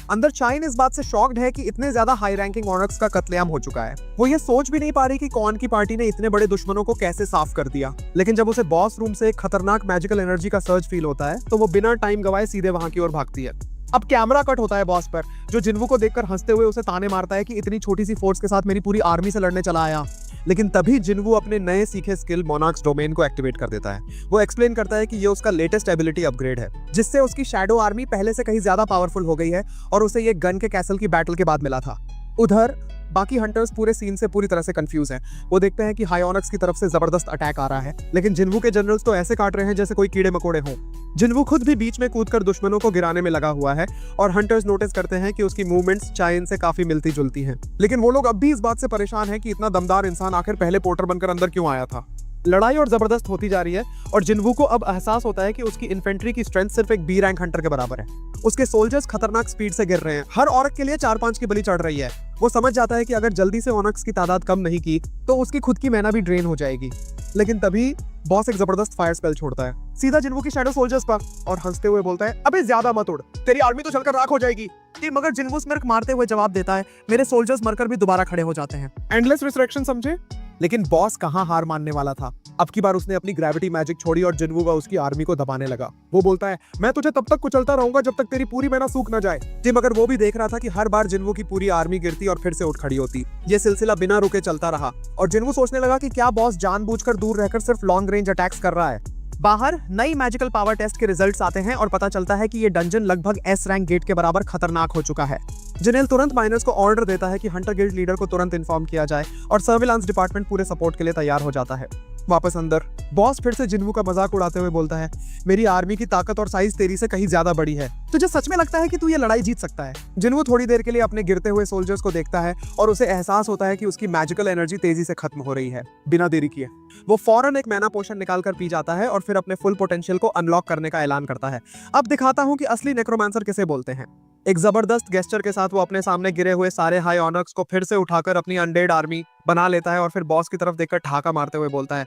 अंदर चाइन इस बात से शॉक्ड है कि इतने ज्यादा हाई रैंकिंग ऑनर्क्स का कत्लेआम हो चुका है। वो ये सोच भी नहीं पा रही कि कौन की पार्टी ने इतने बड़े दुश्मनों को कैसे साफ कर दिया। लेकिन जब उसे बॉस रूम से एक खतरनाक मैजिकल एनर्जी का सर्ज फील होता है तो वो बिना टाइम गवाए सीधे वहां की ओर भागती है। अब कैमरा कट होता है बॉस पर, जो जिन्वू को देखकर हंसते हुए उसे ताने मारता है कि इतनी छोटी सी फोर्स के साथ मेरी पूरी आर्मी से लड़ने चला आया। लेकिन तभी जिन्वू अपने नए सीखे स्किल मोनार्क्स डोमेन को एक्टिवेट कर देता है। वो एक्सप्लेन करता है कि ये उसका लेटेस्ट एबिलिटी अपग्रेड है, जिससे उसकी शैडो आर्मी पहले से कहीं ज्यादा पावरफुल हो गई है और उसे ये गन के कैसल की बैटल के बाद मिला था। उधर बाकी हंटर्स पूरे सीन से पूरी तरह से कंफ्यूज हैं। वो देखते हैं कि हाई ऑनर्क्स की तरफ से जबरदस्त अटैक आ रहा है, लेकिन जिन्वू के जनरल्स तो ऐसे काट रहे हैं जैसे कोई कीड़े मकोड़े हों। जिन्वू खुद भी बीच में कूदकर दुश्मनों को गिराने में लगा हुआ है और हंटर्स नोटिस करते हैं कि उसकी मूवमेंट्स चाइन से काफी मिलती जुलती हैं। लेकिन वो लोग अब भी इस बात से परेशान हैं कि इतना दमदार इंसान आखिर पहले पोर्टर बनकर अंदर क्यों आया था। लड़ाई और जबरदस्त होती जा रही है और जिन्वू को अब एहसास होता है कि उसकी इन्फेंट्री की स्ट्रेंथ सिर्फ एक बी रैंक हंटर के बराबर है। उसके सोल्जर्स खतरनाक स्पीड से गिर रहे हैं। हर औरत के लिए 4-5 की बलि चढ़ रही है। वो समझ जाता है कि अगर जल्दी से ओनक्स की तादाद कम नहीं की तो उसकी खुद की मैना भी ड्रेन हो जाएगी। लेकिन तभी बॉस एक जबरदस्त फायर स्पेल छोड़ता है सीधा जिन्वू की शैडो सोल्जर्स पर और हंसते हुए बोलता है, अबे ज्यादा मत उड़, तेरी आर्मी तो जलकर राख हो जाएगी। मगर जिन्वू स्मिर्क मारते हुए जवाब देता है, मेरे सोल्जर्स मरकर भी दोबारा खड़े हो जाते हैं। एंडलेस रिसरेक्शन समझे? लेकिन बॉस कहां हार मानने वाला था। अब की बार उसने अपनी ग्रेविटी मैजिक छोड़ी और जिन्वू व उसकी आर्मी को दबाने लगा। वो बोलता है, मैं तुझे तब तक कुचलता रहूंगा जब तक तेरी पूरी मैना सूख न जाए। मगर वो भी देख रहा था कि हर बार जिन्वू की पूरी आर्मी गिरती और फिर से उठ खड़ी होती। ये सिलसिला बिना रुके चलता रहा और जिन्वू सोचने लगा कि क्या बॉस जानबूझकर दूर रहकर सिर्फ लॉन्ग रेंज अटैक्स कर रहा है। बाहर नई मैजिकल पावर टेस्ट के रिजल्ट्स आते हैं और पता चलता है कि ये डंजन लगभग एस रैंक गेट के बराबर खतरनाक हो चुका है। जिनेल तुरंत माइनर्स को ऑर्डर देता है कि हंटर गिल्ड लीडर को तुरंत इन्फॉर्म किया जाए और सर्विलांस डिपार्टमेंट पूरे सपोर्ट के लिए तैयार हो जाता है। वापस अंदर बॉस फिर से जिन्वू का मजाक उड़ाते हुए बोलता है, मेरी आर्मी की ताकत और साइज तेरी से कहीं ज्यादा बड़ी है। तुझे सच में लगता है कि तू ये लड़ाई जीत सकता है? जिन्वू थोड़ी देर के लिए अपने गिरते हुए सोल्जर्स को देखता है और उसे एहसास होता है कि उसकी मैजिकल एनर्जी तेजी से खत्म हो रही है। बिना देरी किए वो फौरन एक मैना पोशन निकालकर पी जाता है और फिर अपने फुल पोटेंशियल को अनलॉक करने का ऐलान करता है। अब दिखाता हूं कि असली नेक्रोमांसर किसे बोलते हैं। एक जबरदस्त गेस्चर के साथ वो अपने सामने गिरे हुए सारे हाई ऑनक्स को फिर से उठाकर अपनी अनडेड आर्मी बना लेता है और फिर बॉस की तरफ देखकर ठहाका मारते हुए बोलता है,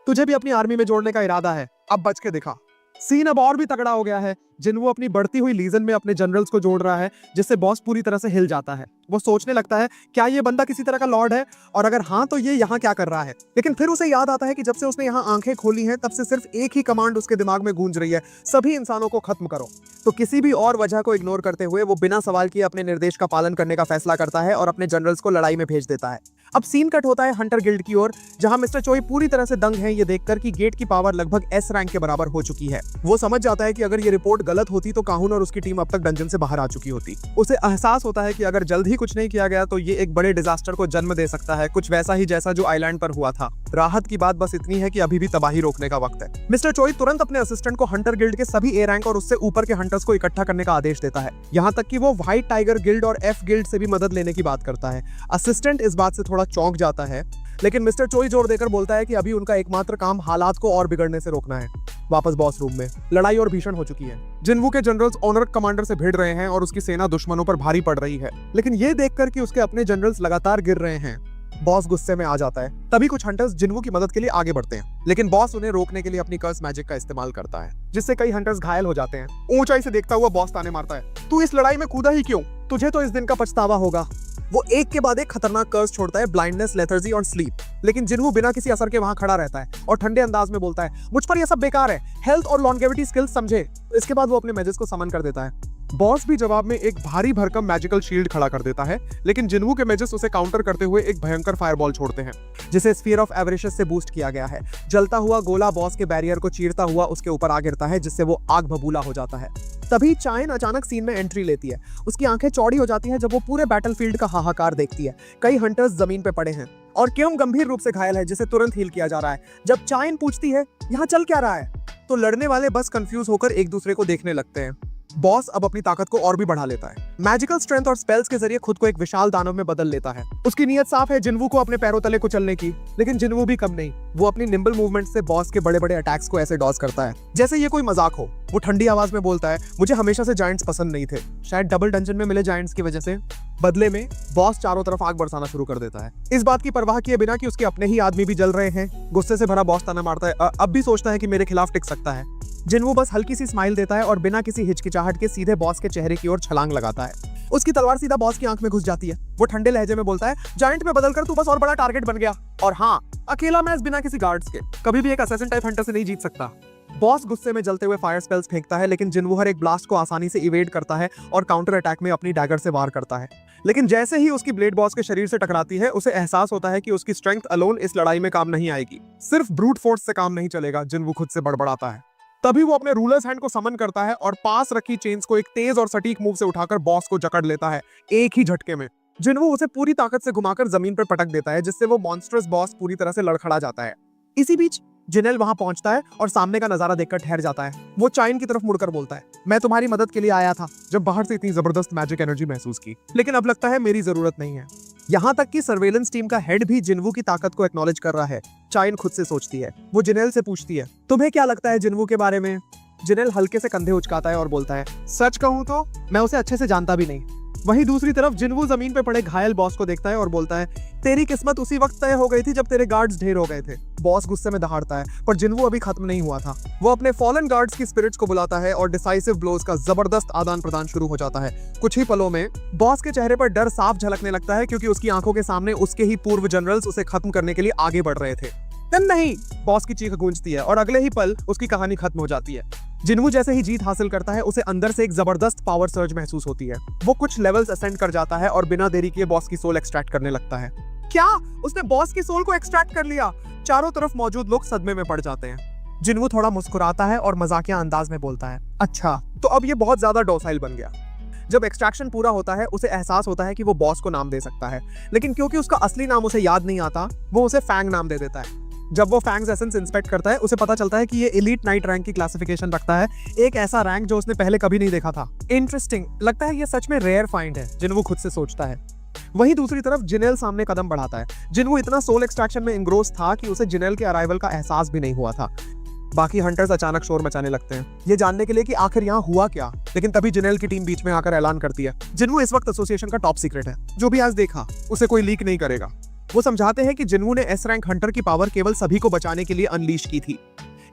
तुझे भी अपनी आर्मी में जोड़ने का इरादा है, अब बच के दिखा। सीन अब और भी तगड़ा हो गया है। जिन्वू अपनी बढ़ती हुई लीजन में अपने जनरल्स को जोड़ रहा है जिससे बॉस पूरी तरह से हिल जाता है। वो सोचने लगता है, क्या ये बंदा किसी तरह का लॉर्ड है, और अगर हाँ तो ये यहाँ क्या कर रहा है। लेकिन फिर उसे याद आता है कि जब से उसने यहाँ आंखें खोली हैं तब से सिर्फ एक ही कमांड उसके दिमाग में गूंज रही है, सभी इंसानों को खत्म करो। तो किसी भी और वजह को इग्नोर करते हुए वो बिना सवाल किए अपने निर्देश का पालन करने का फैसला करता है और अपने जनरल्स को लड़ाई में भेज देता है। अब सीन कट होता है हंटर गिल्ड की ओर, जहां मिस्टर चोई पूरी तरह से दंग है ये देखकर कि गेट की पावर लगभग एस रैंक के बराबर हो चुकी है। वो समझ जाता है कि अगर ये रिपोर्ट गलत होती तो काहुन और उसकी टीम अब तक डंजन से बाहर आ चुकी होती। उसे एहसास होता है कि अगर जल्द ही कुछ नहीं किया गया तो ये एक बड़े डिजास्टर को जन्म दे सकता है, कुछ वैसा ही जैसा जो आइलैंड पर हुआ था। राहत की बात बस इतनी है कि अभी भी तबाही रोकने का वक्त है। मिस्टर चोई तुरंत अपने असिस्टेंट को हंटर गिल्ड के सभी ए रैंक और उससे ऊपर के हंटर्स को इकट्ठा करने का आदेश देता है। यहाँ तक कि वो व्हाइट टाइगर गिल्ड और एफ गिल्ड से भी मदद लेने की बात करता है। असिस्टेंट इस बात से थोड़ा चौंक जाता है, लेकिन मिस्टर चोई जोर देकर बोलता है कि अभी उनका एकमात्र काम हालात को और बिगड़ने से रोकना है। वापस बॉस रूम में लड़ाई और भीषण हो चुकी है। जिन्वू के जनरल्स ऑनर कमांडर से भिड़ रहे हैं और उसकी सेना दुश्मनों पर भारी पड़ रही है। लेकिन ये देखकर कि उसके अपने जनरल्स लगातार गिर रहे हैं, बॉस गुस्से में आ जाता है। तभी कुछ हंटर्स जिन्वू की मदद के लिए आगे बढ़ते हैं, लेकिन बॉस उन्हें रोकने के लिए अपनी कर्स मैजिक का इस्तेमाल करता है, जिससे कई हंटर्स घायल हो जाते हैं। ऊंचाई से देखता हुआ बॉस ताने मारता है, तू इस लड़ाई में कूदा ही क्यों? तुझे तो इस दिन का पछतावा होगा। वो एक के बाद एक खतरनाक कर्स छोड़ता है, ब्लाइंडनेस, लेथर्जी और स्लीप। लेकिन जिन्वू बिना किसी असर के वहां खड़ा रहता है और ठंडे अंदाज में बोलता है, मुझ पर यह सब बेकार है, हेल्थ और लॉन्गेविटी स्किल्स समझे। इसके बाद वो अपने मैजिक्स को समन कर देता है। बॉस भी जवाब में एक भारी भरकम मैजिकल शील्ड खड़ा कर देता है, लेकिन जिन्वू के मैजिक्स उसे काउंटर करते हुए एक भयंकर फायरबॉल छोड़ते हैं, जिसे स्फीयर ऑफ एवरेशियस से बूस्ट किया गया है। जलता हुआ गोला बॉस के बैरियर को चीरता हुआ उसके ऊपर आ गिरता है, जिससे वो आग बबूला हो जाता है। तभी चाइन अचानक सीन में एंट्री लेती है। उसकी आंखें चौड़ी हो जाती हैं जब वो पूरे बैटलफील्ड का हाहाकार देखती है। कई हंटर्स जमीन पे पड़े हैं और क्यों गंभीर रूप से घायल है, जिसे तुरंत हील किया जा रहा है। जब चाइन पूछती है, यहाँ चल क्या रहा है, तो लड़ने वाले बस कंफ्यूज होकर एक दूसरे को देखने लगते हैं। बॉस अब अपनी ताकत को और भी बढ़ा लेता है। मैजिकल स्ट्रेंथ और स्पेल्स के जरिए खुद को एक विशाल दानव में बदल लेता है। उसकी नीयत साफ है जिन्वू को अपने पैरों तले कुचलने की, लेकिन जिन्वू भी कम नहीं। वो अपनी निम्बल मूवमेंट से बॉस के बड़े बड़े अटैक्स को ऐसे डॉज करता है जैसे ये कोई मजाक हो। वो ठंडी आवाज में बोलता है, मुझे हमेशा से जायंट्स पसंद नहीं थे, शायद डबल डंजन में मिले जायंट्स की वजह से। बदले में बॉस चारों तरफ आग बरसाना शुरू कर देता है, इस बात की परवाह किए बिना कि उसके अपने ही आदमी भी जल रहे हैं। गुस्से से भरा बॉस ताना मारता है, अब भी सोचता है कि मेरे खिलाफ टिक सकता है। जिन्वू बस हल्की सी स्माइल देता है और बिना किसी हिचकिचाहट के सीधे बॉस के चेहरे की ओर छलांग लगाता है। उसकी तलवार सीधा बॉस की आंख में घुस जाती है। वो ठंडे लहजे में बोलता है, जायंट में बदलकर तू बस और बड़ा टारगेट बन गया, और हाँ, अकेला मैच बिना किसी गार्ड्स के कभी भी एक असैसिन टाइप हंटर से नहीं जीत सकता। बॉस गुस्से में जलते हुए फायर स्पेल्स फेंकता है, लेकिन जिन्वू हर एक ब्लास्ट को आसानी से इवेड करता है और काउंटर अटैक में अपनी डैगर से वार करता है। लेकिन जैसे ही उसकी ब्लेड बॉस के शरीर से टकराती है, उसे एहसास होता है कि उसकी स्ट्रेंथ अलोन इस लड़ाई में काम नहीं आएगी, सिर्फ ब्रूट फोर्स से काम नहीं चलेगा। जिन्वू खुद से बड़बड़ाता है। तभी वो अपने रूलर्स हैंड को समन करता है और पास रखी चेन्स को एक तेज और सटीक मूव से उठाकर बॉस को जकड़ लेता है, एक ही झटके में। जिन्वू उसे पूरी ताकत से घुमाकर जमीन पर पटक देता है, जिससे वो मॉन्स्टरस बॉस पूरी तरह से लड़खड़ा जाता है। इसी बीच जिनेल वहां पहुंचता है और सामने का नजारा देखकर ठहर जाता है। वो चाइन की तरफ मुड़कर बोलता है, मैं तुम्हारी मदद के लिए आया था जब बाहर से इतनी जबरदस्त मैजिक एनर्जी महसूस की, लेकिन अब लगता है मेरी जरूरत नहीं है। यहाँ तक कि सर्वेलेंस टीम का हेड भी जिन्वू की ताकत को एक्नॉलेज कर रहा है। चाइन खुद से सोचती है। वो जिनेल से पूछती है, तुम्हें क्या लगता है जिन्वू के बारे में? जिनेल हल्के से कंधे उचकाता है और बोलता है, सच कहूं तो मैं उसे अच्छे से जानता भी नहीं। वहीं दूसरी तरफ जिनवू जमीन पे पड़े घायल बॉस को देखता है और बोलता है, तेरी किस्मत उसी वक्त तय हो गई थी जब तेरे गार्ड्स ढेर हो गए थे। बॉस गुस्से में दहाड़ता है, पर जिनवू अभी खत्म नहीं हुआ था। वो अपने फॉलन गार्ड्स की स्पिरिट्स को बुलाता है और डिसाइसिव ब्लोज का जबरदस्त आदान प्रदान शुरू हो जाता है। कुछ ही पलों में बॉस के चेहरे पर डर साफ झलकने लगता है, क्योंकि उसकी आंखों के सामने उसके ही पूर्व जनरल्स उसे खत्म करने के लिए आगे बढ़ रहे थे। नहीं, बॉस की चीख गूंजती है और अगले ही पल उसकी कहानी खत्म हो जाती है। जिनवू जैसे ही जीत हासिल करता है, उसे अंदर से एक जबरदस्त पावर सर्ज महसूस होती है। वो कुछ लेवल्स असेंड कर जाता है और बिना देरी किए बॉस की सोल एक्सट्रैक्ट करने लगता है। क्या उसने बॉस की सोल को एक्सट्रैक्ट कर लिया? चारों तरफ मौजूद लोग सदमे में पड़ जाते हैं। जिनवू थोड़ा मुस्कुराता है और मजाकिया अंदाज में बोलता है, अच्छा तो अब ये बहुत ज्यादा डोसाइल बन गया। जब एक्सट्रैक्शन पूरा होता है, उसे एहसास होता है कि वो बॉस को नाम दे सकता है, लेकिन क्योंकि उसका असली नाम उसे याद नहीं आता, वो उसे फैंग नाम दे देता है। जब वो फैंग्स एसेंस इंस्पेक्ट करता है, उसे पता चलता है कि ये एलीट नाइट रैंक की क्लासिफिकेशन रखता है, एक ऐसा रैंक जो उसने पहले कभी नहीं देखा था। इंटरेस्टिंग, लगता है ये सच में रेयर फाइंड है, जिनवू खुद से सोचता है। वहीं दूसरी तरफ जिनेल सामने कदम बढ़ाता है। जिनवू इतना सोल एक्सट्रैक्शन में इंग्रोस था कि उसे जिनेल के अराइवल का एहसास भी नहीं हुआ था। बाकी हंटर्स अचानक शोर मचाने लगते हैं, ये जानने के लिए कि आखिर यहाँ हुआ क्या। लेकिन तभी जिनेल की टीम बीच में आकर ऐलान करती है, जिनवू इस वक्त एसोसिएशन का टॉप सीक्रेट है, जो भी आज देखा उसे कोई लीक नहीं करेगा। वो समझाते हैं कि जिनवू ने एस रैंक हंटर की पावर केवल सभी को बचाने के लिए अनलीश की थी।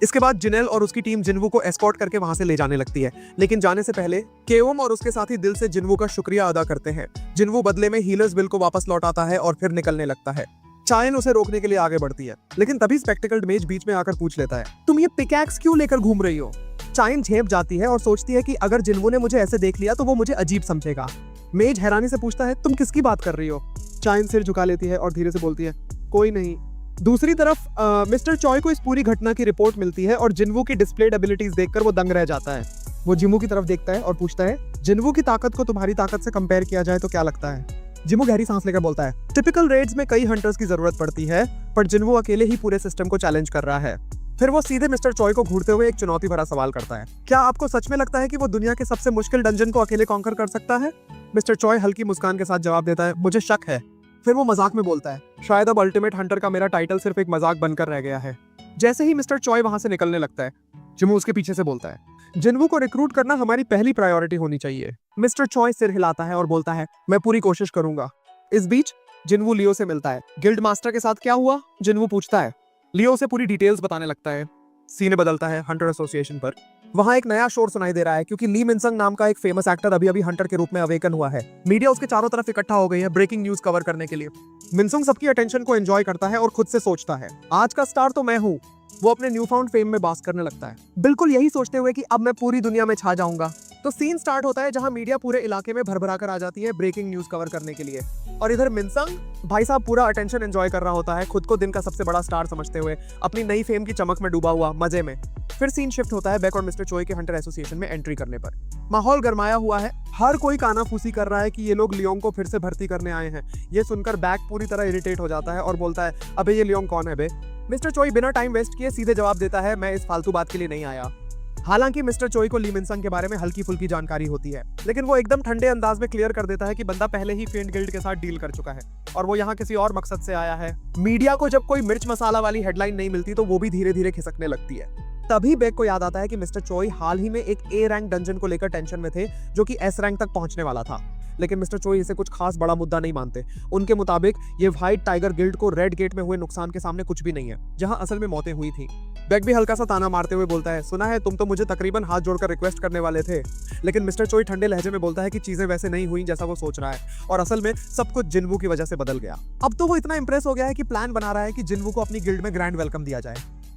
इसके बाद जिनेल और उसकी टीम जिनवू को एस्कॉर्ट करके वहां से ले जाने लगती है, लेकिन जाने से पहले केओम और उसके साथी दिल से जिनवू का शुक्रिया अदा करते हैं। जिनवू बदले में हीलर्स बिल को वापस लौटाता है और फिर निकलने लगता है। चायन उसे रोकने के लिए आगे बढ़ती है, लेकिन तभी स्पेक्टिकल्ड मेज बीच में आकर पूछ लेता है, तुम ये पिकैक्स क्यों लेकर घूम रही हो? चायन झेप जाती है और सोचती है कि अगर जिनवू ने मुझे ऐसे देख लिया तो वो मुझे अजीब समझेगा। मेज हैरानी से पूछता है, तुम किसकी बात कर रही हो? चायन सिर झुका लेती है और धीरे से बोलती है, कोई नहीं। दूसरी तरफ मिस्टर चॉय को इस पूरी घटना की रिपोर्ट मिलती है और जिनवू की डिस्प्लेड एबिलिटीज देखकर वो दंग रह जाता है। वो जिमू की तरफ देखता है और पूछता है, जिनवू की ताकत को तुम्हारी ताकत से कंपेयर किया जाए तो क्या लगता है? जिमू गहरी सांस लेकर बोलता है, टिपिकल रेड्स में कई हंटर्स की जरूरत पड़ती है, पर जिनवू अकेले ही पूरे सिस्टम को चैलेंज कर रहा है। फिर वो सीधे मिस्टर चॉय को घूरते हुए एक चुनौती भरा सवाल करता है, क्या आपको सच में लगता है कि वो दुनिया के सबसे मुश्किल डंजन को अकेले कॉन्कर कर सकता है? मिस्टर चॉय हल्की मुस्कान के साथ जवाब देता है, मुझे शक है। फिर वो मजाक में बोलता है, शायद अब अल्टीमेट हंटर का मेरा टाइटल सिर्फ एक मजाक बनकर रह गया है। जैसे ही मिस्टर चॉय वहां से निकलने लगता है, जिमू उसके पीछे से बोलता है, जिनवू को रिक्रूट करना हमारी पहली प्रायोरिटी होनी चाहिए। मिस्टर चॉय सिर हिलाता है और बोलता है, मैं पूरी कोशिश करूंगा। इस बीच जिनवू लियो से मिलता है। गिल्ड मास्टर के साथ क्या हुआ? जिनवू पूछता है। लियो उसे पूरी डिटेल्स बताने लगता है। सीन बदलता है हंटर एसोसिएशन पर। वहां एक नया शोर सुनाई दे रहा है, क्योंकि ली मिनसंग नाम का एक फेमस एक्टर अभी अभी हंटर के रूप में अवेकन हुआ है। मीडिया उसके चारों तरफ इकट्ठा हो गई है ब्रेकिंग न्यूज कवर करने के लिए। मिनसंग सबकी अटेंशन को एंजॉय करता है और खुद से सोचता है, आज का स्टार तो मैं हूँ। वो अपने न्यू फाउंड फेम में बास करने लगता है, बिल्कुल यही सोचते हुए कि अब मैं पूरी दुनिया में छा जाऊंगा। तो सीन स्टार्ट होता है जहां मीडिया पूरे इलाके में भरभरा कर आ जाती है ब्रेकिंग न्यूज कवर करने के लिए। और इधर मिनसंग भाई साहब पूरा अटेंशन एंजॉय कर रहा होता है, खुद को दिन का सबसे बड़ा स्टार समझते हुए, अपनी नई फेम की चमक में डूबा हुआ मजे में। फिर सीन शिफ्ट होता है बेक और मिस्टर चोय के हंटर एसोसिएशन में एंट्री करने पर। माहौल गरमाया हुआ है, हर कोई कानाफूसी कर रहा है कि ये लोग लियोंग को फिर से भर्ती करने आए हैं। ये सुनकर बैक पूरी तरह इरिटेट हो जाता है और बोलता है, अबे ये लियोंग कौन है बे? मिस्टर चोय बिना टाइम वेस्ट किए सीधे जवाब देता है, मैं इस फालतू बात के लिए नहीं आया। हालांकि मिस्टर चोय को ली मिनसंग के बारे में हल्की फुल्की जानकारी होती है, लेकिन वो एकदम ठंडे अंदाज में क्लियर कर देता है कि बंदा पहले ही फेंट गिल्ड के साथ डील कर चुका है और वो यहाँ किसी और मकसद से आया है। मीडिया को जब कोई मिर्च मसाला वाली हेडलाइन नहीं मिलती तो वो भी धीरे धीरे खिसकने लगती है। तभी बेक को याद आता है कि मिस्टर चोय हाल ही में एक ए रैंक डंजन को लेकर टेंशन में थे, जो कि एस रैंक तक पहुंचने वाला था। लेकिन मिस्टर चोय इसे कुछ खास बड़ा मुद्दा नहीं मानते। उनके मुताबिक ये व्हाइट टाइगर गिल्ड को रेड गेट में हुए नुकसान के सामने कुछ भी नहीं है, जहां असल में मौतें हुई थी। बेक भी हल्का सा ताना मारते हुए बोलता है, सुना है तुम तो मुझे तकरीबन हाथ जोड़कर रिक्वेस्ट करने वाले थे। लेकिन मिस्टर चोय ठंडे लहजे में बोलता है कि चीजें वैसे नहीं हुई जैसा वो सोच रहा है, और असल में सब कुछ जिनवू की वजह से बदल गया। अब तो वो इतना इंप्रेस हो गया है कि प्लान बना रहा है कि जिनवू को अपनी गिल्ड में ग्रैंड वेलकम दिया जाए।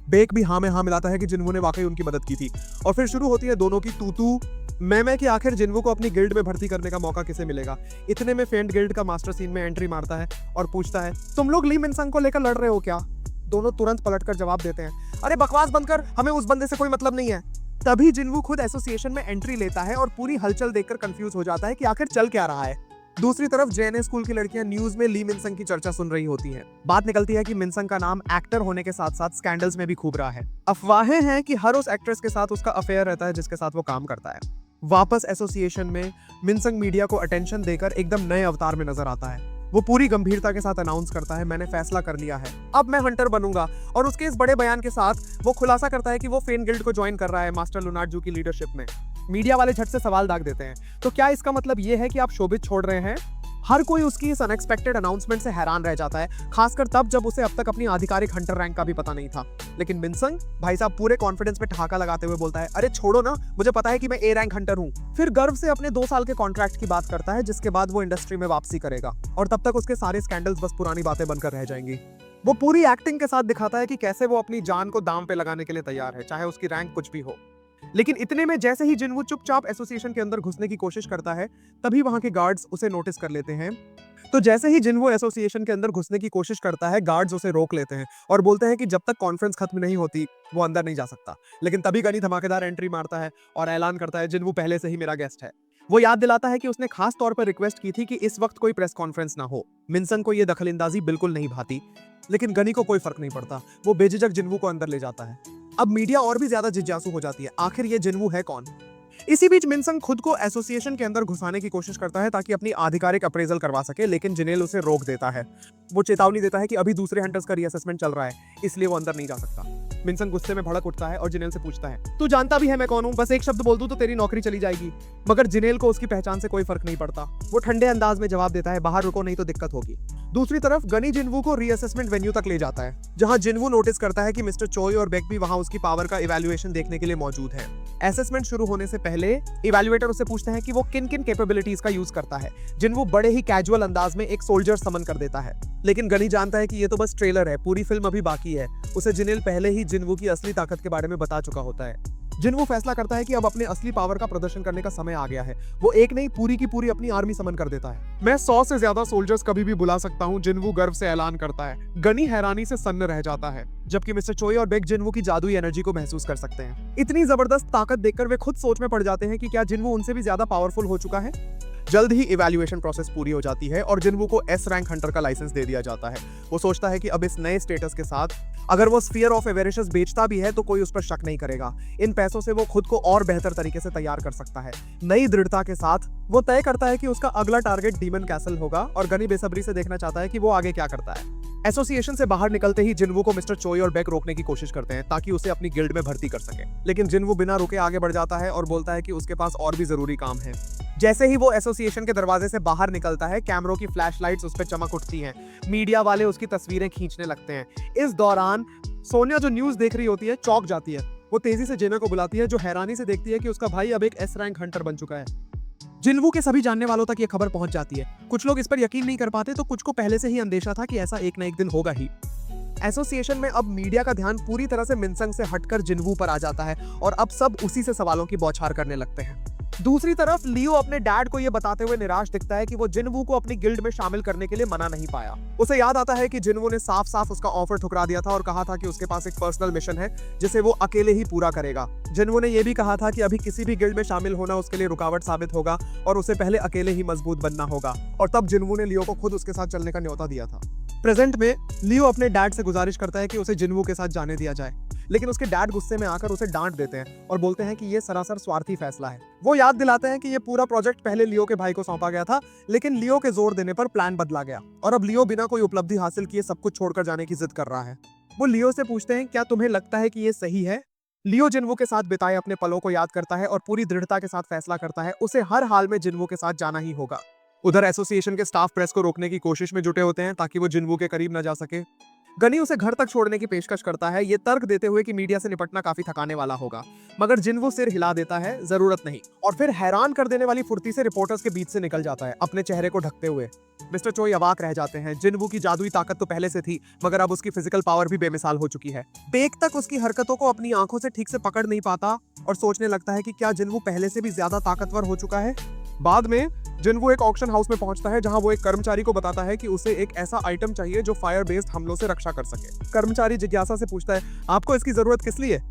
बेक भी हाँ में हाँ मिलाता है कि जिनवू ने वाकई उनकी मदद की थी। और फिर शुरू होती है दोनों की तू मैं कि आखिर जिनवू को अपनी गिल्ड में भर्ती करने का मौका किसे मिलेगा। इतने में फेंट गिल्ड का मास्टर सीन में एंट्री मारता है और पूछता है, तुम लोग ली मिनसंग को लेकर लड़ रहे हो क्या? दोनों तुरंत पलटकर जवाब देते हैं, अरे बकवास बंद कर, हमें उस बंदे से कोई मतलब नहीं है। तभी जिनवू खुद एसोसिएशन में एंट्री लेता है और पूरी हलचल देखकर कंफ्यूज हो जाता है कि आखिर चल क्या रहा है। दूसरी तरफ जेएनए स्कूल की लड़कियां न्यूज में ली मिनसंग की चर्चा सुन रही होती हैं। बात निकलती है कि मिनसंग का नाम एक्टर होने के साथ साथ स्कैंडल्स में भी खूब रहा है। अफवाहें हैं कि हर उस एक्ट्रेस के साथ उसका अफेयर रहता है जिसके साथ वो काम करता है। वापस एसोसिएशन में मिनसंग मीडिया को अटेंशन देकर एकदम नए अवतार में नजर आता है। वो पूरी गंभीरता के साथ अनाउंस करता है, मैंने फैसला कर लिया है, अब मैं हंटर बनूंगा। और उसके इस बड़े बयान के साथ वो खुलासा करता है कि वो फेन गिल्ड को ज्वाइन कर रहा है मास्टर लुनार्जू की लीडरशिप में। मीडिया वाले झट से सवाल दाग देते हैं, तो क्या इसका मतलब ये है कि आप शोबिज छोड़ रहे हैं? हर कोई उसकी इस अनएक्सपेक्टेड अनाउंसमेंट से हैरान रह जाता है, खासकर तब जब उसे अब तक अपनी आधिकारिक हंटर रैंक का भी पता नहीं था। लेकिन मिनसंग भाई साहब पूरे कॉन्फिडेंस में ठहाका लगाते हुए बोलता है, अरे छोड़ो ना, मुझे पता है कि मैं ए रैंक हंटर हूँ। फिर गर्व से अपने 2 साल के कॉन्ट्रैक्ट की बात करता है, जिसके बाद वो इंडस्ट्री में वापसी करेगा और तब तक उसके सारे स्कैंडल्स बस पुरानी बातें बनकर रह जाएंगी। वो पूरी एक्टिंग के साथ दिखाता है कि कैसे वो अपनी जान को दांव पे लगाने के लिए तैयार है, चाहे उसकी रैंक कुछ भी हो। लेकिन इतने में जैसे ही जिनवू चुपचाप एसोसिएशन के अंदर घुसने की कोशिश करता है, तभी वहां के गार्ड्स उसे नोटिस कर लेते हैं। तो जैसे ही जिनवू एसोसिएशन के अंदर घुसने की कोशिश करता है, गार्ड्स उसे रोक लेते हैं और बोलते हैं कि जब तक कॉन्फ्रेंस खत्म नहीं होती वो अंदर नहीं जा सकता। लेकिन तभी गनी धमाकेदार एंट्री मारता है और ऐलान करता है, जिनवू पहले से ही मेरा गेस्ट है। वो याद दिलाता है कि उसने खास तौर पर रिक्वेस्ट की थी कि इस वक्त कोई प्रेस कॉन्फ्रेंस ना हो। मिनसंग को यह दखलंदाजी बिल्कुल नहीं भाती, लेकिन गनी को कोई फर्क नहीं पड़ता। वो बेझिझक जिनवू को अंदर ले जाता है। अब मीडिया और भी ज्यादा जिज्ञासु हो जाती है, आखिर ये जिनवू है कौन? इसी बीच मिनसंग खुद को एसोसिएशन के अंदर घुसाने की कोशिश करता है ताकि अपनी आधिकारिक अप्रेजल करवा सके, लेकिन जिनेल उसे रोक देता है। वो चेतावनी देता है कि अभी दूसरे हंटर्स का रीअसेसमेंट चल रहा है, इसलिए वो अंदर नहीं जा सकता। मिनसंग गुस्से में भड़क उठता है और जिनेल से पूछता है, तू जानता भी है मैं कौन हूं? बस एक शब्द बोल दूं तो तेरी नौकरी चली जाएगी। मगर जिनेल को उसकी पहचान से कोई फर्क नहीं पड़ता। वो ठंडे अंदाज में जवाब देता है, बाहर रुको नहीं तो दिक्कत होगी। दूसरी तरफ गनी जिनवू को रीअसेसमेंट वेन्यू तक ले जाता है, जहां जिनवू नोटिस करता है कि मिस्टर चोई और बेक भी वहां उसकी पावर का इवैल्यूएशन देखने के लिए मौजूद है। असेसमेंट शुरू होने से पहले इवैल्यूएटर उससे पूछते हैं कि वो किन किन कैपेबिलिटीज का यूज करता है। जिनवू बड़े ही कैजुअल अंदाज में एक सोल्जर समन कर देता है, लेकिन गनी जानता है कि ये तो बस ट्रेलर है, पूरी फिल्म अभी बाकी है। उसे जिनेल पहले ही जिनवू की असली ताकत के बारे में बता चुका होता है। जिनवू फैसला करता है कि अब अपने असली पावर का प्रदर्शन करने का समय आ गया है। वो एक नहीं पूरी की पूरी अपनी आर्मी समन कर देता है। मैं 100 से ज्यादा सोल्जर्स कभी भी बुला सकता हूँ, जिनवू गर्व से ऐलान करता है। गनी हैरानी से सन्न रह जाता है, जबकि मिस्टर चोई और बेक जिनवू की जादुई एनर्जी को महसूस कर सकते हैं। इतनी जबरदस्त ताकत देखकर वे खुद सोच में पड़ जाते हैं कि क्या जिनवू उनसे भी ज्यादा पावरफुल हो चुका है। जल्द ही इवैल्यूएशन प्रोसेस पूरी हो जाती है और जिनवू को एस रैंक हंटर का लाइसेंस दे दिया जाता है। वो सोचता है कि अब इस नए स्टेटस के साथ अगर वो स्फीयर ऑफ एवेरिशस बेचता भी है तो कोई उस पर शक नहीं करेगा। इन पैसों से वो खुद को और बेहतर तरीके से तैयार कर सकता है। नई दृढ़ता के साथ वो तय करता है कि उसका अगला टारगेट डीमन कैसल होगा और गनी बेसब्री से देखना चाहता है कि वो आगे क्या करता है। एसोसिएशन से बाहर निकलते ही जिनवू को मिस्टर चोई और बेक रोकने की कोशिश करते हैं ताकि उसे अपनी गिल्ड में भर्ती कर सके, लेकिन जिनवू बिना रुके आगे बढ़ जाता है और बोलता है कि उसके पास और भी जरूरी काम है। जैसे ही वो एसोसिएशन के दरवाजे से बाहर निकलता है, कैमरों की फ्लैशलाइट्स उस पर चमक उठती हैं। मीडिया वाले उसकी तस्वीरें खींचने लगते हैं। इस दौरान सोनिया जो न्यूज देख रही होती है चौंक जाती है। वो तेजी से जेना को बुलाती है, जो हैरानी से देखती है कि उसका भाई अब एक एस रैंक हंटर बन चुका है। जिनवू के सभी जानने वालों तक ये खबर पहुंच जाती है। कुछ लोग इस पर यकीन नहीं कर पाते, तो कुछ को पहले से ही अंदेशा था कि ऐसा एक न एक दिन होगा ही। एसोसिएशन में अब मीडिया का ध्यान पूरी तरह से मिनसंग से हटकर जिनवू पर आ जाता है और अब सब उसी से सवालों की बौछार करने लगते हैं। दूसरी तरफ लियो अपने डैड को यह बताते हुए निराश दिखता है कि वो जिनवू को अपनी गिल्ड में शामिल करने के लिए मना नहीं पाया। उसे याद आता है कि जिनवू ने साफ साफ उसका ऑफर ठुकरा दिया था और कहा था कि उसके पास एक पर्सनल मिशन है जिसे वो अकेले ही पूरा करेगा। जिनवू ने यह भी कहा था कि अभी किसी भी गिल्ड में शामिल होना उसके लिए रुकावट साबित होगा और उसे पहले अकेले ही मजबूत बनना होगा। और तब जिनवू ने लियो को खुद उसके साथ चलने का न्योता दिया था। प्रेजेंट में लियो अपने डैड से गुजारिश करता है कि उसे जिनवू के साथ जाने दिया जाए, लेकिन उसके डैड गुस्से में आकर उसे डांट देते हैं और बोलते हैं कि यह सरासर स्वार्थी फैसला है। वो याद दिलाते हैं कि यह पूरा प्रोजेक्ट पहले लियो के भाई को सौंपा गया था, लेकिन लियो के जोर देने पर प्लान बदला गया और अब लियो बिना कोई उपलब्धि हासिल किए सब कुछ छोड़कर जाने की जिद कर रहा है। वो लियो से पूछते हैं, क्या तुम्हें लगता है कि यह सही है? लियो जिनवू के साथ बिताए अपने पलों को याद करता है और पूरी दृढ़ता के साथ फैसला करता है उसे हर हाल में जिनवू के साथ जाना ही होगा। उधर एसोसिएशन के स्टाफ प्रेस को रोकने की कोशिश में जुटे होते हैं ताकि वो जिनवू के करीब न जा सके। गनी उसे घर तक छोड़ने की पेशकश करता है, ये तर्क देते हुए कि मीडिया से निपटना काफी थकाने वाला होगा, मगर जिनवू सिर हिला देता है, जरूरत नहीं। और फिर हैरान कर देने वाली फुर्ती से रिपोर्टर्स के बीच से निकल जाता है, अपने चेहरे को ढकते हुए। मिस्टर चोई अवाक रह जाते हैं। जिनवू की जादुई ताकत तो पहले से थी, मगर अब उसकी फिजिकल पावर भी बेमिसाल हो चुकी है। बेक तक उसकी हरकतों को अपनी आंखों से ठीक से पकड़ नहीं पाता और सोचने लगता है कि क्या जिनवू पहले से भी ज्यादा ताकतवर हो चुका है। बाद में जिनवू एक ऑक्शन हाउस में पहुंचता है, जहां वो एक कर्मचारी को बताता है कि उसे एक ऐसा आइटम चाहिए जो फायर बेस्ड हमलों से रक्षा कर सके। कर्मचारी जिज्ञासा से पूछता है, आपको इसकी जरूरत किस लिए?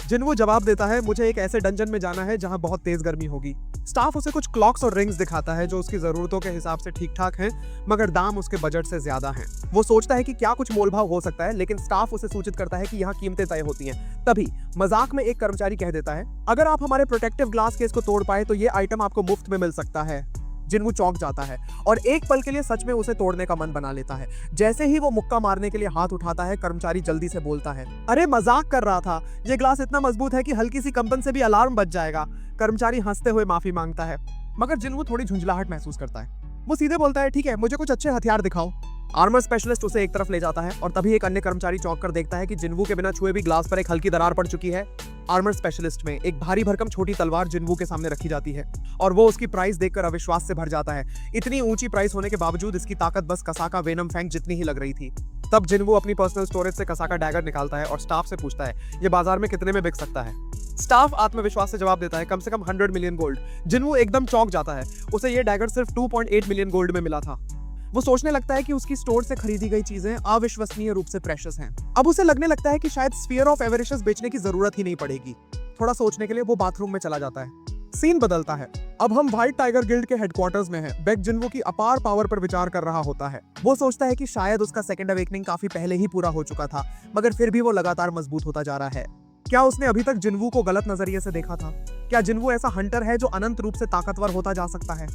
जिनवू जवाब देता है, मुझे एक ऐसे डंजन में जाना है जहां बहुत तेज गर्मी होगी। स्टाफ उसे कुछ क्लॉक्स और रिंग्स दिखाता है जो उसकी जरूरतों के हिसाब से ठीक ठाक हैं, मगर दाम उसके बजट से ज्यादा हैं। वो सोचता है कि क्या कुछ मोलभाव हो सकता है, लेकिन स्टाफ उसे सूचित करता है कि यहाँ कीमतें तय होती हैं। तभी मजाक में एक कर्मचारी कह देता है, अगर आप हमारे प्रोटेक्टिव ग्लास केस को तोड़ पाए तो ये आइटम आपको मुफ्त में मिल सकता है। जिनवू चौंक जाता है और एक पल के लिए सच में उसे तोड़ने का मन बना लेता है। जैसे ही वो मुक्का मारने के लिए हाथ उठाता है, कर्मचारी जल्दी से बोलता है, अरे मजाक कर रहा था, ये ग्लास इतना मजबूत है कि हल्की सी कंपन से भी अलार्म बज जाएगा। कर्मचारी हंसते हुए माफी मांगता है, मगर जिन्वू थोड़ी झुंझलाहट महसूस करता है। वो सीधे बोलता है, ठीक है, मुझे कुछ अच्छे हथियार दिखाओ। आर्मर स्पेशलिस्ट उसे एक तरफ ले जाता है और तभी एक अन्य कर्मचारी चौंक कर देखता है कि जिन्वू के बिना छुए भी ग्लास पर एक हल्की दरार पड़ चुकी है। आर्मर स्पेशलिस्ट में एक भारी भरकम छोटी तलवार जिन्वू के सामने रखी जाती है और वो उसकी प्राइस देखकर अविश्वास से भर जाता है। इतनी ऊंची प्राइस होने के बावजूद इसकी ताकत बस कसाका वेनम फैंग जितनी ही लग रही थी। तब जिन्वू अपनी पर्सनल स्टोरेज से कसाका डैगर निकालता है और स्टाफ से पूछता है, ये बाजार में कितने में बिक सकता है। स्टाफ आत्मविश्वास से जवाब देता है, कम से कम 100 मिलियन गोल्ड। जिन्वू एकदम चौंक जाता है, उसे ये डैगर सिर्फ 2.8 मिलियन गोल्ड में मिला था। वो सोचने लगता है कि उसकी स्टोर से खरीदी गई चीजें अविश्वसनीय रूप से प्रेशियस हैं। अब उसे लगने लगता है कि शायद स्फीयर ऑफ एवेरिशस बेचने की जरूरत ही नहीं पड़ेगी। थोड़ा सोचने के लिए वो बाथरूम में चला जाता है। सीन बदलता है। अब हम व्हाइट टाइगर गिल्ड के हेडक्वार्टर्स में हैं। बेक जिन्वू की अपार पावर पर विचार कर रहा होता है। वो सोचता है कि शायद उसका सेकंड अवेकनिंग काफी पहले ही पूरा हो चुका था, मगर फिर भी वो लगातार मजबूत होता जा रहा है। क्या उसने अभी तक जिन्वू को गलत नजरिए से देखा था? क्या जिन्वू ऐसा हंटर है जो अनंत रूप से ताकतवर होता जा सकता है?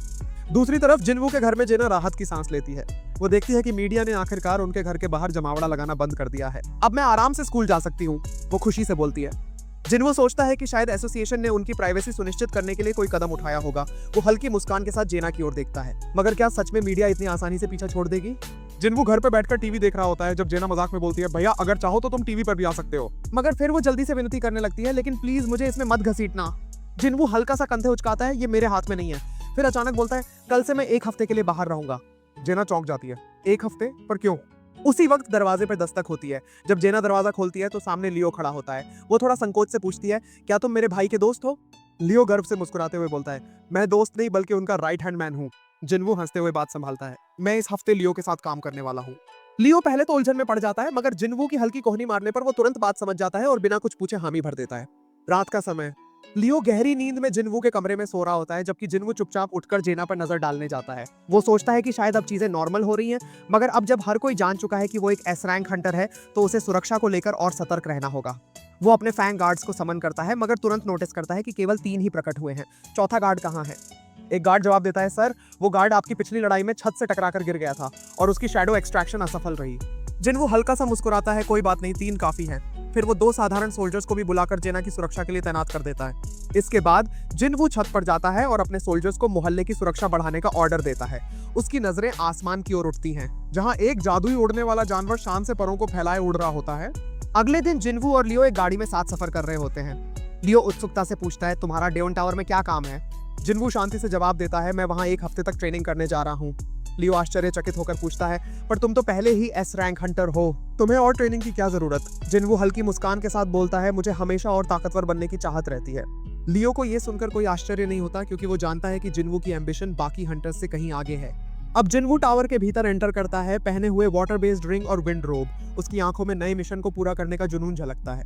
दूसरी तरफ जिन्वू के घर में जेना राहत की सांस लेती है। वो देखती है कि मीडिया ने आखिरकार उनके घर के बाहर जमावड़ा लगाना बंद कर दिया है। अब मैं आराम से स्कूल जा सकती हूँ, वो खुशी से बोलती है। जिन्वू सोचता है कि शायद एसोसिएशन ने उनकी प्राइवेसी सुनिश्चित करने के लिए कोई कदम उठाया होगा। वो हल्की मुस्कान के साथ जेना की ओर देखता है, मगर क्या सच में मीडिया इतनी आसानी से पीछा छोड़ देगी? जिन्वू घर पे बैठकर टीवी देख रहा होता है जब जेना मजाक में बोलती है, भैया अगर चाहो तो तुम टीवी पर भी आ सकते हो। मगर फिर वो जल्दी से विनती करने लगती है, लेकिन प्लीज मुझे इसमें मत घसीटना। जिन्वू हल्का सा कंधे उचकाता है, ये मेरे हाथ में नहीं है। फिर अचानक बोलता है, कल से मैं 1 हफ्ते के लिए बाहर रहूंगा। जेना चौंक जाती है, 1 हफ्ते? पर क्यों? उसी वक्त दरवाजे पर दस्तक होती है। जब जेना दरवाजा खोलती है तो सामने लियो खड़ा होता है। वो थोड़ा संकोच से पूछती है, क्या तुम मेरे भाई के दोस्त हो? लियो गर्व से मुस्कुराते हुए बोलता है, मैं दोस्त नहीं बल्कि उनका राइट हैंड मैन हूँ। जिन्वू हंसते हुए बात संभालता है, मैं इस हफ्ते लियो के साथ काम करने वाला हूँ। लियो पहले तो उलझन में पड़ जाता है, मगर जिन्वू की हल्की कोहनी मारने पर वो तुरंत बात समझ जाता है और बिना कुछ पूछे हामी भर देता है। रात का समय। लियो गहरी नींद में जिन्वू के कमरे में सो रहा होता है, जबकि जिन्वू चुपचाप उठकर जेना पर नजर डालने जाता है। वो सोचता है कि शायद अब चीजें नॉर्मल हो रही हैं, मगर अब जब हर कोई जान चुका है कि वो एक एस रैंक हंटर है, तो उसे सुरक्षा को लेकर और सतर्क रहना होगा। वो अपने फैंग गार्ड्स को समन करता है, मगर तुरंत नोटिस करता है कि केवल 3 ही प्रकट हुए हैं। चौथा गार्ड कहाँ है? एक गार्ड जवाब देता है, सर वो गार्ड आपकी पिछली लड़ाई में छत से टकराकर गिर गया था और उसकी शैडो एक्सट्रैक्शन असफल रही। जिन्वू हल्का सा मुस्कुराता है, कोई बात नहीं, 3 काफी हैं। फिर वो 2 साधारण सोल्जर्स को भी बुलाकर जेना की सुरक्षा के लिए तैनात कर देता है। इसके बाद जिन्वू छत पर जाता है और अपने सोल्जर्स को मोहल्ले की सुरक्षा बढ़ाने का ऑर्डर देता है। उसकी नजरें आसमान की ओर उठती हैं, जहां एक जादुई उड़ने वाला जानवर शान से परों को फैलाए उड़ रहा होता है। अगले दिन जिन्वू और लियो एक गाड़ी में साथ सफर कर रहे होते हैं। लियो उत्सुकता से पूछता है, तुम्हारा डेवन टावर में क्या काम है? जिन्वू शांति से जवाब देता है, मैं वहां 1 हफ्ते तक ट्रेनिंग करने जा रहा हूँ। लियो आश्चर्यचकित होकर पूछता है, पर तुम तो पहले ही एस रैंक हंटर हो, तुम्हें और ट्रेनिंग की क्या जरूरत? जिन्वू हल्की मुस्कान के साथ बोलता है, मुझे हमेशा और ताकतवर बनने की चाहत रहती है। लियो को यह सुनकर कोई आश्चर्य नहीं होता, क्योंकि वो जानता है कि जिन्वू की एम्बिशन बाकी हंटर्स से कहीं आगे है। अब जिन्वू टावर के भीतर एंटर करता है, पहने हुए वाटर बेस्ड रिंग और विंड रोब। उसकी आंखों में नए मिशन को पूरा करने का जुनून झलकता है।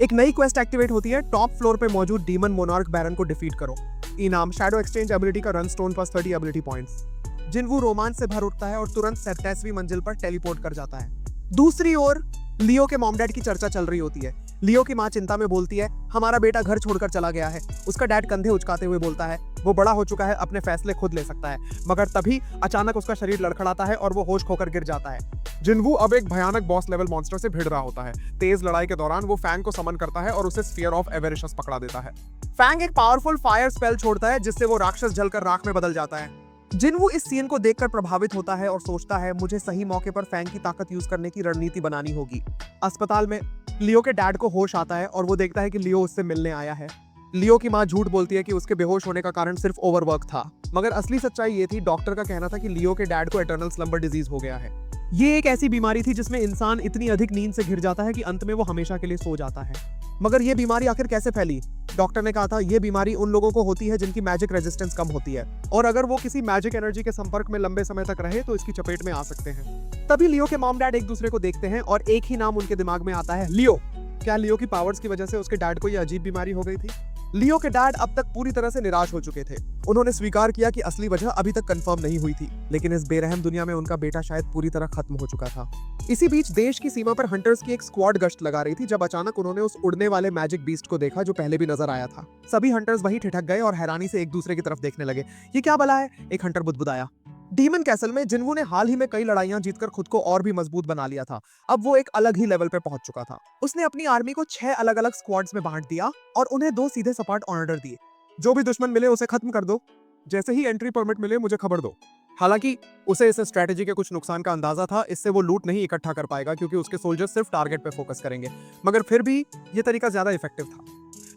एक नई क्वेस्ट एक्टिवेट होती है, टॉप फ्लोर पे मौजूद डीमन मोनार्क बैरन को डिफीट करो। इनाम, शैडो एक्सचेंज एबिलिटी का run stone plus 30 ability points. जिन्वू रोमांच से भर उठता है और तुरंत 27वीं मंजिल पर टेलीपोर्ट कर जाता है। दूसरी ओर लियो के मॉम डैड की चर्चा चल रही होती है। लियो की माँ चिंता में बोलती है, हमारा बेटा घर छोड़कर चला गया है। उसका डैड कंधे उचकाते हुए बोलता है, वो बड़ा हो चुका है, अपने फैसले खुद ले सकता है। मगर तभी अचानक उसका शरीर लड़खड़ाता है और वो होश खोकर गिर जाता है। जिन्वू अब एक भयानक बॉस लेवल मॉन्स्टर से भिड़ रहा होता है। तेज लड़ाई के दौरान वो फैंग को समन करता है और उसे स्फीयर ऑफ एवेरिशस पकड़ा देता है। फैंग एक पावरफुल फायर स्पेल छोड़ता है, जिससे वो राक्षस जलकर राख में बदल जाता है। जिन्वू इस सीन को देखकर प्रभावित होता है और सोचता है, मुझे सही मौके पर फैंग की ताकत यूज करने की रणनीति बनानी होगी। अस्पताल में लियो के डैड को होश आता है और वो देखता है कि लियो उससे मिलने आया है। लियो की माँ झूठ बोलती है कि उसके बेहोश होने का कारण सिर्फ ओवरवर्क था, मगर असली सच्चाई ये थी, डॉक्टर का कहना था कि लियो के डैड को एटर्नल स्लंबर डिजीज हो गया है। ये एक ऐसी बीमारी थी जिसमें इंसान इतनी अधिक नींद से घिर जाता है कि अंत में वो हमेशा के लिए सो जाता है। मगर ये बीमारी आखिर कैसे फैली? डॉक्टर ने कहा था, ये बीमारी उन लोगों को होती है जिनकी मैजिक रेजिस्टेंस कम होती है, और अगर वो किसी मैजिक एनर्जी के संपर्क में लंबे समय तक रहे तो इसकी चपेट में आ सकते हैं। तभी लियो के मॉम डैड एक दूसरे को देखते हैं और एक ही नाम उनके दिमाग में आता है, लियो। क्या लियो की पावर्स की वजह से उसके डैड को यह अजीब बीमारी हो गई थी? लियो के डैड अब तक पूरी तरह से निराश हो चुके थे। उन्होंने स्वीकार किया कि असली वजह अभी तक कंफर्म नहीं हुई थी, लेकिन इस बेरहम दुनिया में उनका बेटा शायद पूरी तरह खत्म हो चुका था। इसी बीच देश की सीमा पर हंटर्स की एक स्क्वाड गश्त लगा रही थी, जब अचानक उन्होंने उस उड़ने वाले मैजिक बीस्ट को देखा जो पहले भी नजर आया था। सभी हंटर्स वहीं ठिठक गए और हैरानी से एक दूसरे की तरफ देखने लगे। ये क्या बला है? एक हंटर बुदबुदाया। डीमन कैसल में जिन्वू ने हाल ही में कई लड़ाइयां जीतकर खुद को और भी मजबूत बना लिया था। अब वो एक अलग ही लेवल पे पहुंच चुका था। उसने अपनी आर्मी को 6 अलग अलग स्क्वाड्स में बांट दिया और उन्हें 2 सीधे सपाट ऑर्डर दिए। जो भी दुश्मन मिले उसे खत्म कर दो, जैसे ही एंट्री परमिट मिले मुझे खबर दो। हालांकि उसे इस स्ट्रेटेजी के कुछ नुकसान का अंदाजा था, इससे वो लूट नहीं इकट्ठा कर पाएगा क्योंकि उसके सोल्जर सिर्फ टारगेट पे फोकस करेंगे, मगर फिर भी ये तरीका ज्यादा इफेक्टिव था।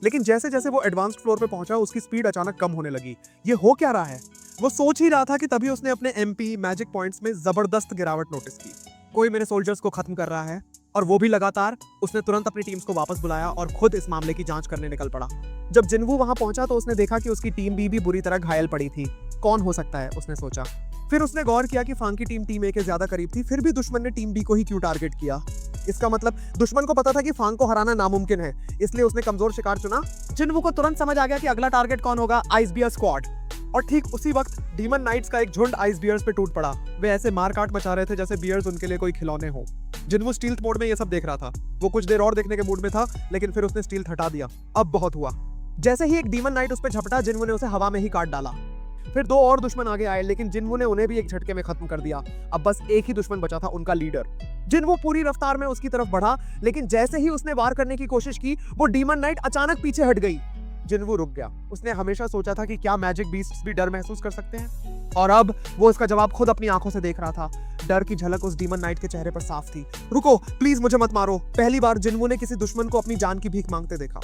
लेकिन जैसे जैसे वो एडवांस्ड फ्लोर पे पहुंचा उसकी स्पीड अचानक कम होने लगी। ये हो क्या रहा है, वो सोच ही रहा था कि तभी उसने अपने एमपी मैजिक पॉइंट्स में जबरदस्त गिरावट नोटिस की। कोई मेरे सोल्जर्स को खत्म कर रहा है, और वो भी लगातार। उसने तुरंत अपनी टीम्स को वापस बुलाया और खुद इस मामले की जांच करने निकल पड़ा। जब जिनवू वहां पहुंचा तो उसने देखा कि उसकी टीम भी बुरी तरह घायल पड़ी थी। कौन हो सकता है, उसने सोचा। फिर उसने गौर किया कि फांग की टीम टीम ए के ज्यादा करीब थी, फिर भी दुश्मन ने टीम बी को ही क्यों टारगेट किया। इसका मतलब दुश्मन को पता था कि फांग को हराना नामुमकिन है, इसलिए उसने कमजोर शिकार चुना। जिनवू को तुरंत समझ आ गया कि अगला टारगेट कौन होगा, आइस बियर स्क्वाड। और ठीक उसी वक्त डीमन नाइट्स का एक झुंड आइस बियर्स पे टूट पड़ा। वे ऐसे मारकाट मचा रहे थे जैसे बियर्स उनके लिए कोई खिलौने हो। जिनवू स्टील्थ मोड में ये सब देख रहा था। वो कुछ देर और देखने के मूड में था, लेकिन फिर उसने स्टील्थ हटा दिया। अब बहुत हुआ। जैसे ही एक डीमन नाइट उस पर झपटा, जिनवू ने उसे हवा में ही काट डाला। फिर दो और दुश्मन आगे आए, लेकिन जिनवू ने उन्हें भी एक झटके में खत्म कर दिया। अब बस एक ही दुश्मन बचा था, उनका लीडर। जिनवू पूरी रफ्तार में उसकी तरफ बढ़ा, लेकिन जैसे ही उसने वार करने की कोशिश की, वो डीमन नाइट अचानक पीछे हट गई। जिनवू रुक गया। उसने हमेशा सोचा था कि क्या मैजिक बीस्ट्स भी डर महसूस कर सकते हैं, और अब वो इसका जवाब खुद अपनी आंखों से देख रहा था। डर की झलक उस डीमन नाइट के चेहरे पर साफ थी। रुको प्लीज, मुझे मत मारो। पहली बार जिनवू ने किसी दुश्मन को अपनी जान की भीख मांगते देखा।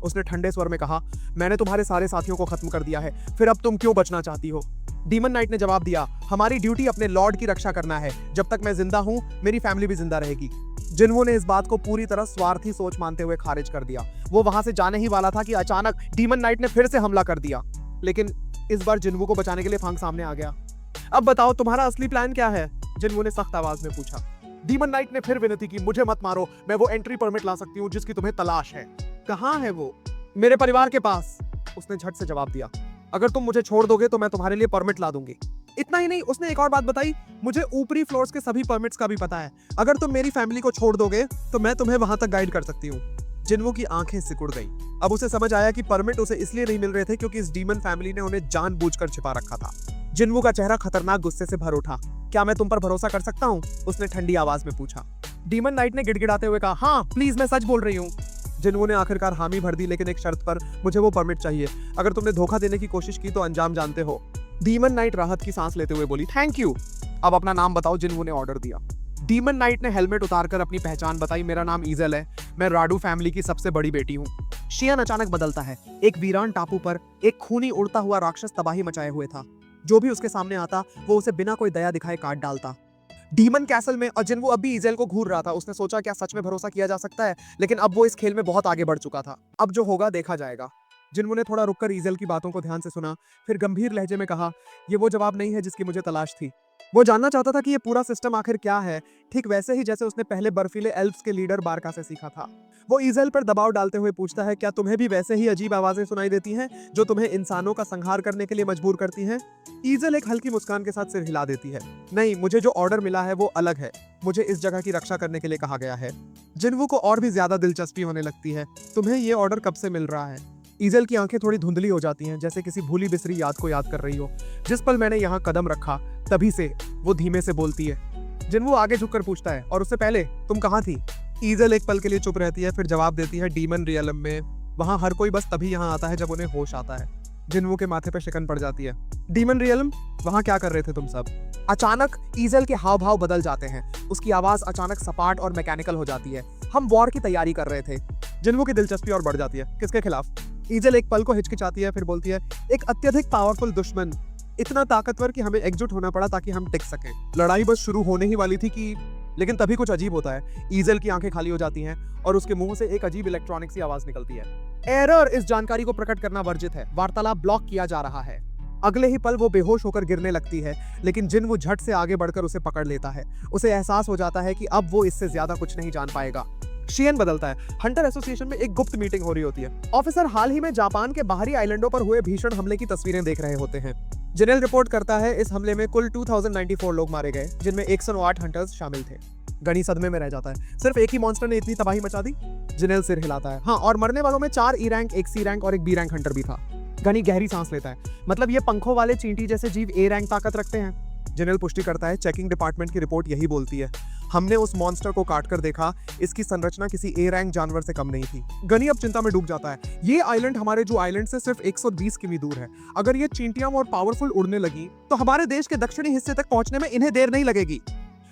उसने ठंडे स्वर में कहा, मैंने तुम्हारे सारे साथियों को खत्म कर दिया है, फिर अब तुम क्यों बचना चाहती हो? डीमन नाइट ने जवाब दिया, हमारी ड्यूटी अपने लॉर्ड की रक्षा करना है। जब तक मैं जिंदा हूं, मेरी फैमिली भी जिंदा रहेगी। जिनवू ने इस बात को पूरी तरह स्वार्थी सोच मानते हुए खारिज कर दिया। वो वहां से जाने ही वाला था कि अचानक डीमन नाइट ने फिर से हमला कर दिया, लेकिन इस बार जिनवू को बचाने के लिए फांग सामने आ गया। अब बताओ तुम्हारा असली प्लान क्या है? जिनवू ने सख्त आवाज में पूछा। डीमन नाइट ने फिर विनती की, मुझे मत मारो, मैं वो एंट्री परमिट ला सकती हूँ जिसकी तुम्हें तलाश है। कहाँ है वो? मेरे परिवार के पास, उसने झट से जवाब दिया। अगर तुम मुझे छोड़ दोगे तो मैं तुम्हारे लिए परमिट ला दूंगी। इतना ही नहीं, उसने एक और बात बताई, मुझे ऊपरी फ्लोर्स के सभी परमिट्स का भी पता है। अगर तुम मेरी फैमिली को छोड़ दोगे तो मैं तुम्हें वहां तक गाइड कर सकती हूँ। जिनवू की आंखें सिकुड़ गईं। अब उसे समझ आया कि परमिट उसे इसलिए नहीं मिल रहे थे क्योंकि इस डीमन फैमिली ने उन्हें जानबूझकर छिपा रखा था। जिनवू का चेहरा खतरनाक गुस्से से भर उठा। क्या मैं तुम पर भरोसा कर सकता हूँ? उसने ठंडी आवाज में पूछा। डीमन नाइट ने गिड़गिड़ाते हुए कहा, हाँ प्लीज, मैं सच बोल रही हूँ। जिनवू ने आखिरकार हामी भर दी, लेकिन एक शर्त पर, मुझे वो परमिट चाहिए। अगर तुमने धोखा देने की कोशिश की तो अंजाम जानते हो। डीमन नाइट राहत की सांस लेते हुए बोली, थैंक यू। अब अपना नाम बताओ, जिनवू ने ऑर्डर दिया। डीमन नाइट ने हेलमेट उतारकर अपनी पहचान बताई, मेरा नाम ईजल है, मैं राडू फैमिली की सबसे बड़ी बेटी हूँ। शियन अचानक बदलता है। एक वीरान टापू पर एक खूनी उड़ता हुआ राक्षस तबाही मचाए हुए था। जो भी उसके सामने आता वो उसे बिना कोई दया दिखाए काट डालता। डीमन कैसल में, और जिनवू अब भी ईजेल को घूर रहा था। उसने सोचा, क्या सच में भरोसा किया जा सकता है? लेकिन अब वो इस खेल में बहुत आगे बढ़ चुका था। अब जो होगा देखा जाएगा। जिनवू ने थोड़ा रुककर ईजेल की बातों को ध्यान से सुना, फिर गंभीर लहजे में कहा, ये वो जवाब नहीं है जिसकी मुझे तलाश थी। वो जानना चाहता था कि ये पूरा सिस्टम आखिर क्या है, ठीक वैसे ही जैसे उसने पहले बर्फीले एल्फ्स के लीडर बारका से सीखा था। वो ईजेल पर दबाव डालते हुए पूछता है, क्या तुम्हें भी वैसे ही अजीब आवाजें सुनाई देती हैं जो तुम्हें इंसानों का संहार करने के लिए मजबूर करती हैं? ईजेल एक हल्की मुस्कान के साथ सिर हिला देती है। नहीं, मुझे जो ऑर्डर मिला है वो अलग है। मुझे इस जगह की रक्षा करने के लिए कहा गया है। जिनवू को और भी ज्यादा दिलचस्पी होने लगती है। तुम्हें ये ऑर्डर कब से मिल रहा है? ईजेल की आंखें थोड़ी धुंधली हो जाती हैं, जैसे किसी भूली बिसरी याद को याद कर रही हो। जिस पल मैंने यहाँ कदम रखा तभी से, वो धीमे से बोलती है। जिनवू आगे झुककर पूछता है, और उससे पहले तुम कहाँ थी? ईजेल एक पल के लिए चुप रहती है, फिर जवाब देती है, डीमन रियलम में। वहां हर कोई बस तभी यहाँ आता है जब उन्हें होश आता है। जिनवू के माथे पर शिकन पड़ जाती है। Demon realm? वहां क्या कर रहे थे तुम सब? अचानक ईजेल के हाव भाव बदल जाते हैं। उसकी आवाज अचानक सपाट और मैकेनिकल हो जाती है। हम वॉर की तैयारी कर रहे थे। जिनवू की दिलचस्पी और बढ़ जाती है। किसके खिलाफ? ईजेल एक पल को हिचकिचाती है, फिर बोलती है, एक अत्यधिक पावरफुल दुश्मन, इतना ताकतवर कि हमें एकजुट होना पड़ा ताकि हम टिक सकें। लड़ाई बस शुरू होने ही वाली थी कि, लेकिन तभी कुछ अजीब होता है। ईजेल की आंखें खाली हो जाती हैं और उसके मुंह से एक अजीब इलेक्ट्रॉनिक सी आवाज निकलती है। एरर, इस जानकारी को प्रकट करना वर्जित है, वार्तालाप ब्लॉक किया जा रहा है। अगले ही पल वो बेहोश होकर गिरने लगती है, लेकिन जिनवू झट से आगे बढ़कर उसे पकड़ लेता है। उसे एहसास हो जाता है कि अब वो इससे ज्यादा कुछ नहीं जान पाएगा। शियन बदलता है। हंटर एसोसिएशन में एक गुप्त मीटिंग हो रही होती है। ऑफिसर हाल ही में जापान के बाहरी आइलैंडों पर हुए भीषण हमले की तस्वीरें देख रहे होते हैं। जनरल रिपोर्ट करता है, इस हमले में कुल 2094 लोग मारे गए, जिनमें 108 हंटर्स शामिल थे। गनी सदमे में रह जाता है। सिर्फ एक ही मॉन्स्टर ने इतनी तबाही मचा दी? जिनेल सिर हिलाता है। हाँ, और मरने वालों में 4 ई रैंक, 1 सी रैंक और 1 बी रैंक हंटर भी था। गनी गहरी सांस लेता है। मतलब ये पंखों वाले चींटी जैसे जीव ए रैंक ताकत रखते हैं? जिनेल पुष्टि करता है, चेकिंग डिपार्टमेंट की रिपोर्ट यही बोलती है। हमने उस मॉन्स्टर को काटकर देखा, इसकी संरचना किसी ए रैंक जानवर से कम नहीं थी। गनी अब चिंता में डूब जाता है। ये आइलैंड हमारे जो आइलैंड से सिर्फ 120 किमी दूर है। अगर ये चींटियां और पावरफुल उड़ने लगी तो हमारे देश के दक्षिणी हिस्से तक पहुंचने में इन्हें देर नहीं लगेगी।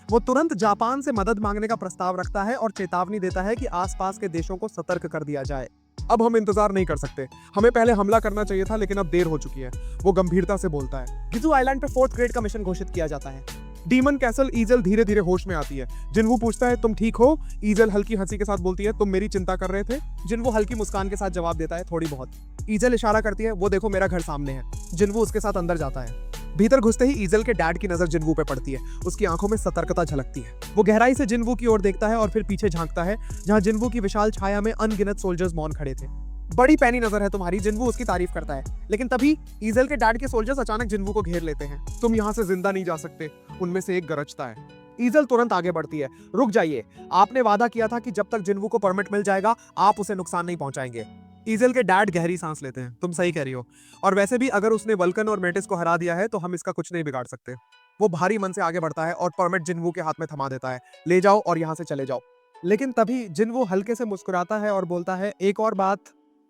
वो तुरंत जापान से मदद मांगने का प्रस्ताव रखता है और चेतावनी देता है कि आसपास के देशों को सतर्क कर दिया जाए। अब हम इंतजार नहीं कर सकते, हमें पहले हमला करना चाहिए था, लेकिन अब देर हो चुकी है, वो गंभीरता से बोलता है। गिजू आइलैंड पे 4th ग्रेड का मिशन घोषित किया जाता है। डीमन कैसल ईजल धीरे धीरे होश में आती है। जिन्वू पूछता है तुम ठीक हो? ईजल हल्की हंसी के साथ बोलती है तुम मेरी चिंता कर रहे थे? जिन्वू हल्की मुस्कान के साथ जवाब देता है थोड़ी बहुत। ईजल इशारा करती है वो देखो मेरा घर सामने है। जिन्वू उसके साथ अंदर जाता है। भीतर घुसते ही ईजल के डैड की नजर जिन्वू पे पड़ती है। उसकी आंखों में सतर्कता झलकती है। वो गहराई से जिन्वू की ओर देखता है और फिर पीछे झांकता है जहां जिन्वू की विशाल छाया में अनगिनत सोल्जर्स मौन खड़े थे। बड़ी पैनी नजर है तुम्हारी, जिन्वू उसकी तारीफ करता है। लेकिन तभी ईजल के डैड के सोल्जर्स अचानक जिन्वू को घेर लेते हैं। तुम यहाँ से जिंदा नहीं जा सकते, उनमें से एक गरजता है। ईजल तुरंत आगे बढ़ती है। रुक जाइए, आपने वादा किया था कि जब तक जिन्वू को परमिट मिल जाएगा आप उसे नुकसान नहीं पहुंचाएंगे। ईजल के डैड गहरी सांस लेते हैं। तुम सही कह रही हो, और वैसे भी अगर उसने वल्कन और मेटिस को हरा दिया है तो हम इसका कुछ नहीं बिगाड़ सकते। वो भारी मन से आगे बढ़ता है और परमिट जिन्वू के हाथ में थमा देता है। ले जाओ और यहाँ से चले जाओ। लेकिन तभी जिन्वू हल्के से मुस्कुराता है और बोलता है एक और बात,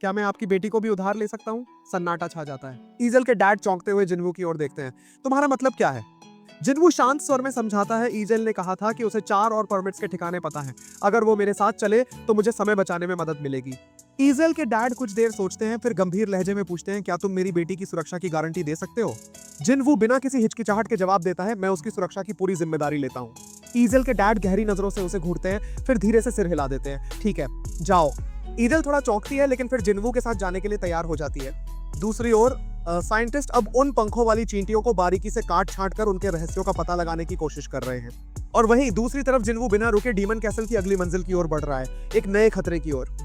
क्या मैं आपकी बेटी को भी उधार ले सकता हूँ? सन्नाटा छा जाता है। ईजल के डैड चौंकते हुए जिन्वू की ओर देखते हैं। तुम्हारा मतलब क्या है? जिन्वू शांत स्वर में समझाता है ईजल ने कहा था कि उसे 4 और परमिट्स के ठिकाने पता है। अगर वो मेरे साथ चले तो मुझे समय बचाने में मदद मिलेगी। ईजल के डैड कुछ देर सोचते हैं, फिर गंभीर लहजे में पूछते हैं क्या तुम मेरी बेटी की सुरक्षा की गारंटी दे सकते हो? जिन्वू बिना किसी हिचकिचाहट के जवाब देता है मैं उसकी सुरक्षा की पूरी जिम्मेदारी लेता हूँ। ईजल के डैड गहरी नजरों से उसे घूरते हैं, फिर धीरे से सिर हिला देते हैं। ठीक है, जाओ। ईजल थोड़ा चौंकती है लेकिन फिर जिन्वू के साथ जाने के लिए तैयार हो जाती है। दूसरी ओर साइंटिस्ट अब उन पंखों वाली चींटियों को बारीकी से काट छांट कर उनके रहस्यों का पता लगाने की कोशिश कर रहे हैं। और वहीं दूसरी तरफ जिन्वू बिना रुके डीमन कैसल की अगली मंजिल की ओर बढ़ रहा है, एक नए खतरे की ओर।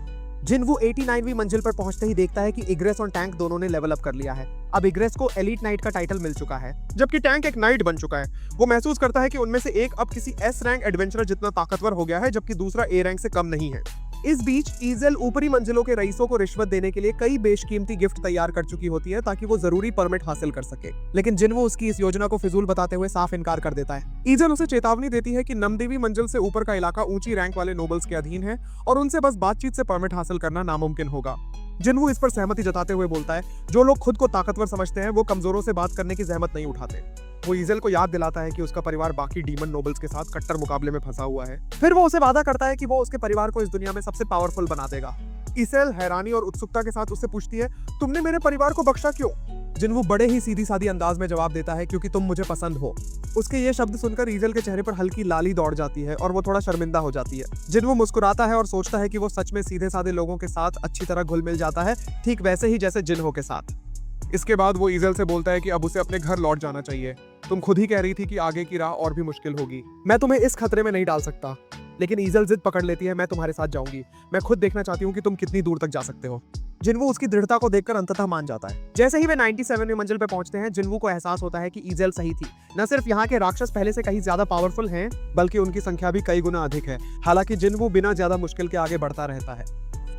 जिन्वू 89वीं मंजिल पर पहुंचते ही देखता है कि इग्रेस और टैंक दोनों ने लेवल अप कर लिया है। अब इग्रेस को एलीट नाइट का टाइटल मिल चुका है, जबकि टैंक एक नाइट बन चुका है। वो महसूस करता है कि उनमें से एक अब किसी एस रैंक एडवेंचरर जितना ताकतवर हो गया है, जबकि दूसरा ए रैंक से कम नहीं है। इस बीच ईजल ऊपरी मंजिलों के रईसों को रिश्वत देने के लिए कई बेशकीमती गिफ्ट तैयार कर चुकी होती है ताकि वो जरूरी परमिट हासिल कर सके, लेकिन जिन्वू उसकी इस योजना को फिजूल बताते हुए साफ इनकार कर देता है। ईजल उसे चेतावनी देती है कि नमदेवी मंजिल से ऊपर का इलाका ऊंची रैंक वाले नोबल्स के अधीन है और उनसे बस बातचीत से परमिट हासिल करना नामुमकिन होगा। जिन्वू इस पर सहमति जताते हुए बोलता है जो लोग खुद को ताकतवर समझते हैं वो कमजोरों से बात करने की जहमत नहीं उठाते। वो ईजल को याद दिलाता है कि उसका परिवार बाकी डीमन नोबल्स के साथ कट्टर मुकाबले में फंसा हुआ है। फिर वो उसे वादा करता है कि वो उसके परिवार को इस दुनिया में सबसे पावरफुल बना देगा। ईसेल हैरानी और उत्सुकता के साथ उससे पूछती है तुमने मेरे परिवार को बख्शा क्यों? जिन्वू बड़े ही सीधी सादी अंदाज में जवाब देता है क्योंकि तुम मुझे पसंद हो। उसके ये शब्द सुनकर ईजल के चेहरे पर हल्की लाली दौड़ जाती है और वो थोड़ा शर्मिंदा हो जाती है। जिन्वू मुस्कुराता है और सोचता है कि वो सच में सीधे साधे लोगों के साथ अच्छी तरह घुल मिल जाता है, ठीक वैसे ही जैसे जिन्हो के साथ। इसके बाद वो ईजल से बोलता है कि अब उसे अपने घर लौट जाना चाहिए। तुम खुद ही कह रही थी कि आगे की राह और भी मुश्किल होगी। मैं तुम्हें इस खतरे में नहीं डाल सकता। लेकिन ईजल जिद पकड़ लेती है, मैं तुम्हारे साथ जाऊंगी। मैं खुद देखना चाहती हूँ कि तुम कितनी दूर तक जा सकते हो। जिन्वू उसकी दृढ़ता को देखकर अंततः मान जाता है। जैसे ही वे 97वीं मंजिल पर पहुंचते हैं, जिन्वू को एहसास होता है कि ईजल सही थी। न सिर्फ यहाँ के राक्षस पहले से कहीं ज्यादा पावरफुल हैं, बल्कि उनकी संख्या भी कई गुना अधिक है। हालांकि जिन्वू बिना ज्यादा मुश्किल के आगे बढ़ता रहता है।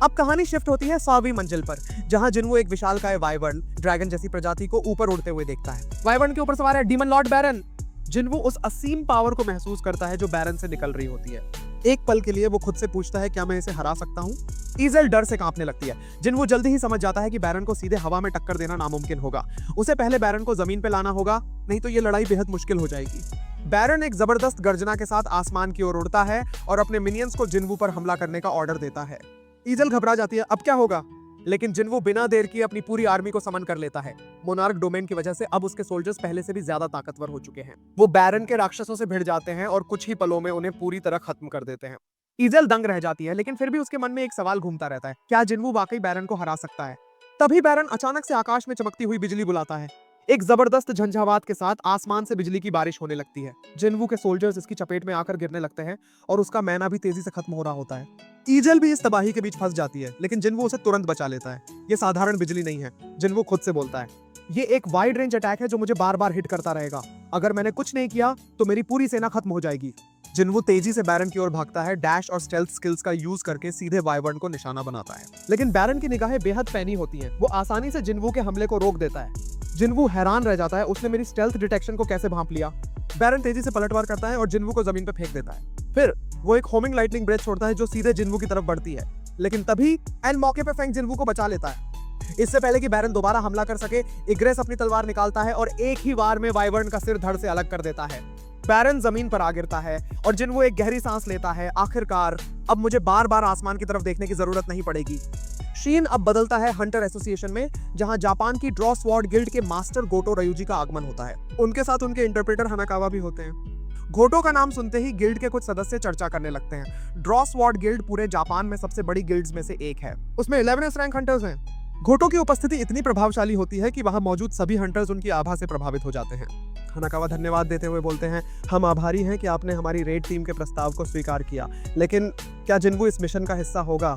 अब कहानी शिफ्ट होती है 100वीं मंजिल पर, जहां जिन्वू एक विशालकाय वाइवर्न ड्रैगन जैसी प्रजाति को ऊपर उड़ते हुए देखता है। वाइवर्न के ऊपर सवार है डीमन लॉर्ड बैरन। जिन्वू उस असीम पावर को महसूस करता है जो बैरन से निकल रही होती है। एक पल के लिए वो खुद से पूछता है क्या मैं इसे हरा सकता हूँ? ईजल डर से कांपने लगती है। जिन्वू जल्दी ही समझ जाता है कि बैरन को सीधे हवा में टक्कर देना नामुमकिन होगा। उसे पहले बैरन को जमीन पे लाना होगा, नहीं तो ये लड़ाई बेहद मुश्किल हो जाएगी। बैरन एक जबरदस्त गर्जना के साथ आसमान की ओर उड़ता है और अपने मिनियंस को जिन्वू पर हमला करने का ऑर्डर देता है। ईजल घबरा जाती है, अब क्या होगा? लेकिन जिन्वू बिना देर किए अपनी पूरी आर्मी को समन कर लेता है। मोनार्क डोमेन की वजह से अब उसके सोल्जर्स पहले से भी ज्यादा ताकतवर हो चुके हैं। वो बैरन के राक्षसों से भिड़ जाते हैं और कुछ ही पलों में उन्हें पूरी तरह खत्म कर देते हैं। ईजल दंग रह जाती है, लेकिन फिर भी उसके मन में एक सवाल घूमता रहता है, क्या जिन्वू वाकई बैरन को हरा सकता है? तभी बैरन अचानक से आकाश में चमकती हुई बिजली बुलाता है। एक जबरदस्त झंझावात के साथ आसमान से बिजली की बारिश होने लगती है। जिन्वू के सोल्जर्स इसकी चपेट में आकर गिरने लगते हैं और उसका मैना भी तेजी से खत्म हो रहा होता है। ईजल भी इस तबाही के बीच फंस जाती है, लेकिन जिन्वू उसे तुरंत बचा लेता है। ये साधारण बिजली नहीं है, जिन्वू खुद से बोलता है। ये एक वाइड रेंज अटैक है जो मुझे बार बार हिट करता रहेगा। अगर मैंने कुछ नहीं किया तो मेरी पूरी सेना खत्म हो जाएगी। जिन्वू तेजी से बैरन की ओर भागता है, डैश और स्टेल्थ स्किल्स का यूज करके सीधे वाइवर्न को निशाना बनाता है। लेकिन बैरन की निगाहें बेहद पैनी होती हैं। वो आसानी से जिन्वू के हमले को रोक देता है। जिन्वू हैरान रह जाता है, उसने मेरी स्टेल्थ डिटेक्शन को कैसे भांप लिया? बैरन तेजी से पलटवार करता है और जिन्वू को जमीन पर फेंक देता है। फिर वो एक होमिंग लाइटनिंग ब्रेथ छोड़ता है जो सीधे जिन्वू की तरफ बढ़ती है, लेकिन तभी एन मौके पे फेंग जिन्वू को बचा लेता है। इससे पहले कि बैरन दोबारा हमला कर सके, इग्रेस अपनी तलवार निकालता है और एक ही वार में वाइवर्न का सिर धड़ से अलग कर देता है। बैरन जमीन पर आ गिरता है और जिन्वू एक गहरी सांस लेता है। आखिरकार अब मुझे बार बार आसमान की तरफ देखने की जरूरत नहीं पड़ेगी। शीन अब बदलता है हंटर एसोसिएशन में, जहां जापान की ड्रॉ स्वॉर्ड गिल्ड के मास्टर गोटो रयूजी का आगमन होता है। उनके साथ उनके इंटरप्रेटर हनाकावा भी होते हैं। गोटो का नाम सुनते ही गिल्ड के कुछ सदस्य चर्चा करने लगते हैं। ड्रॉ स्वॉर्ड गिल्ड पूरे जापान में सबसे बड़ी गिल्ड्स में से एक है। उसमें 11 रैंक हंटर्स हैं। गोटो की उपस्थिति इतनी प्रभावशाली होती है कि वहां मौजूद सभी हंटर्स उनकी आभा से प्रभावित हो जाते हैं। हनाकावा धन्यवाद देते हुए बोलते हैं, हम आभारी हैं कि आपने हमारी रेड टीम के प्रस्ताव को स्वीकार किया, लेकिन क्या जिन्वू इस मिशन का हिस्सा होगा?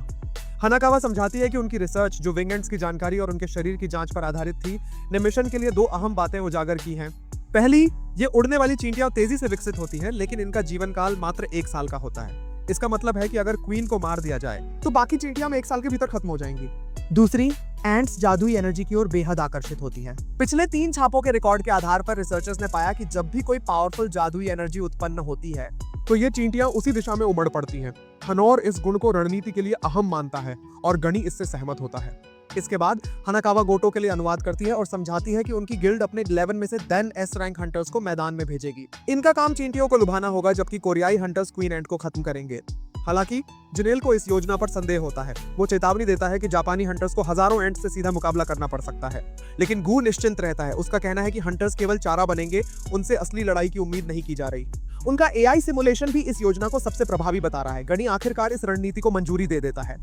हनाकावा समझाती है कि उनकी रिसर्च, जो विंगेंट्स की जानकारी और उनके शरीर की जांच पर आधारित थी, ने मिशन के लिए 2 अहम बातें उजागर की हैं। पहली, ये उड़ने वाली चींटियां तेजी से विकसित होती हैं, लेकिन इनका जीवन काल मात्र 1 साल का होता है। इसका मतलब है कि अगर क्वीन को मार दिया जाए तो बाकी चींटियां में 1 साल के भीतर खत्म हो जाएंगी। दूसरी, एंट्स जादुई एनर्जी की ओर बेहद आकर्षित होती हैं। पिछले 3 छापों के रिकॉर्ड के आधार पर रिसर्चर्स ने पाया कि जब भी कोई पावरफुल जादुई एनर्जी उत्पन्न होती है तो ये चींटियां उसी दिशा में उमड़ पड़ती हैं। हनोर इस गुण को रणनीति के लिए अहम मानता है और गणी इससे सहमत होता है। इसके बाद हनाकावा गोटो के लिए अनुवाद करती है और समझाती है कि उनकी गिल्ड अपने 11 में से 10 एस रैंक हंटर्स को मैदान में भेजेगी। इनका काम चींटियों को लुभाना होगा, जबकि कोरियाई हंटर्स क्वीन एंट को खत्म करेंगे। हालांकि जिनेल को इस योजना पर संदेह होता है। वो चेतावनी देता है कि जापानी हंटर्स को हजारों एंट से सीधा मुकाबला करना पड़ सकता है, लेकिन गू निश्चिंत रहता है। उसका कहना है कि हंटर्स केवल चारा बनेंगे, उनसे असली लड़ाई की उम्मीद नहीं की जा रही। उनका एआई सिमुलेशन भी इस योजना को सबसे प्रभावी बता रहा है। गणी आखिरकार इस रणनीति को मंजूरी दे देता है।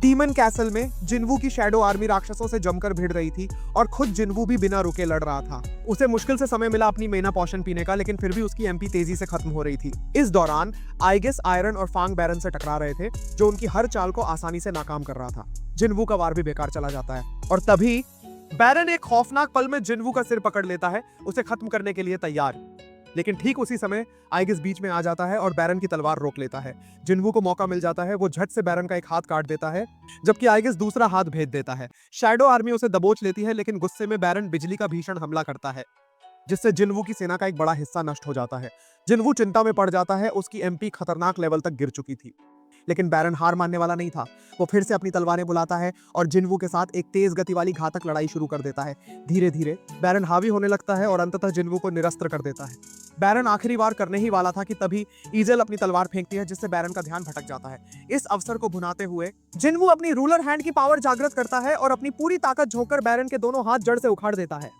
डीमन कैसल में जिन्वू की शैडो आर्मी राक्षसों से जमकर भिड़ रही थी और खुद जिन्वू भी बिना रुके लड़ रहा था। उसे मुश्किल से समय मिला अपनी मेना पोशन पीने का, लेकिन फिर भी उसकी एमपी तेजी से खत्म हो रही थी। इस दौरान आइगेस आयरन और फांग बैरन से टकरा रहे थे, जो उनकी हर चाल को आसानी से नाकाम कर रहा था। जिन्वू का वार भी बेकार चला जाता है और तभी बैरन एक खौफनाक पल में जिन्वू का सिर पकड़ लेता है, उसे खत्म करने के लिए तैयार। लेकिन ठीक उसी समय आइगिस बीच में आ जाता है और बैरन की तलवार रोक लेता है। जिन्वू को मौका मिल जाता है, वो झट से बैरन का एक हाथ काट देता है, जबकि आइगिस दूसरा हाथ भेज देता है। शैडो आर्मी उसे दबोच लेती है, लेकिन गुस्से में बैरन बिजली का भीषण हमला करता है, जिससे जिन्वू की सेना का एक बड़ा हिस्सा नष्ट हो जाता है। जिन्वू चिंता में पड़ जाता है, उसकी एमपी खतरनाक लेवल तक गिर चुकी थी। लेकिन बैरन हार मानने वाला नहीं था। वो फिर से अपनी तलवारें बुलाता है और जिन्वू के साथ एक तेज गति वाली घातक लड़ाई शुरू कर देता है। धीरे धीरे बैरन हावी होने लगता है और अंततः जिन्वू को निरस्त्र कर देता है। बैरन आखिरी वार करने ही वाला था कि तभी ईजेल अपनी तलवार फेंकती है, जिससे बैरन का ध्यान भटक जाता है। इस अवसर को भुनाते हुए जिन्वू अपनी रूलर हैंड की पावर जागृत करता है और अपनी पूरी ताकत झोंककर बैरन के दोनों हाथ जड़ से उखाड़ देता है।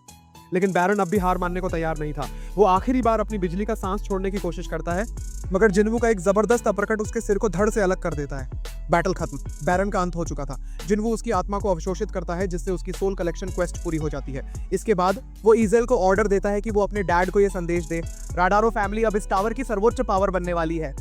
लेकिन बैरन अब भी हार मानने को तैयार नहीं था। वो आखिरी बार अपनी बिजली का सांस छोड़ने की कोशिश करता है, मगर जिन्वू का एक जबरदस्त अपरकट उसके सिर को धड़ से अलग कर देता है। बैटल खत्म, बैरन का अंत हो चुका था। जिन्वू उसकी आत्मा को अवशोषित करता है, जिससे उसकी सोल कलेक्शन क्वेस्ट पूरी हो जाती है। इसके बाद वो ईजेल को ऑर्डर देता है कि वो अपने डैड को यह संदेश दे, राडारो फैमिली अब इस टावर की सर्वोच्च पावर बनने वाली है।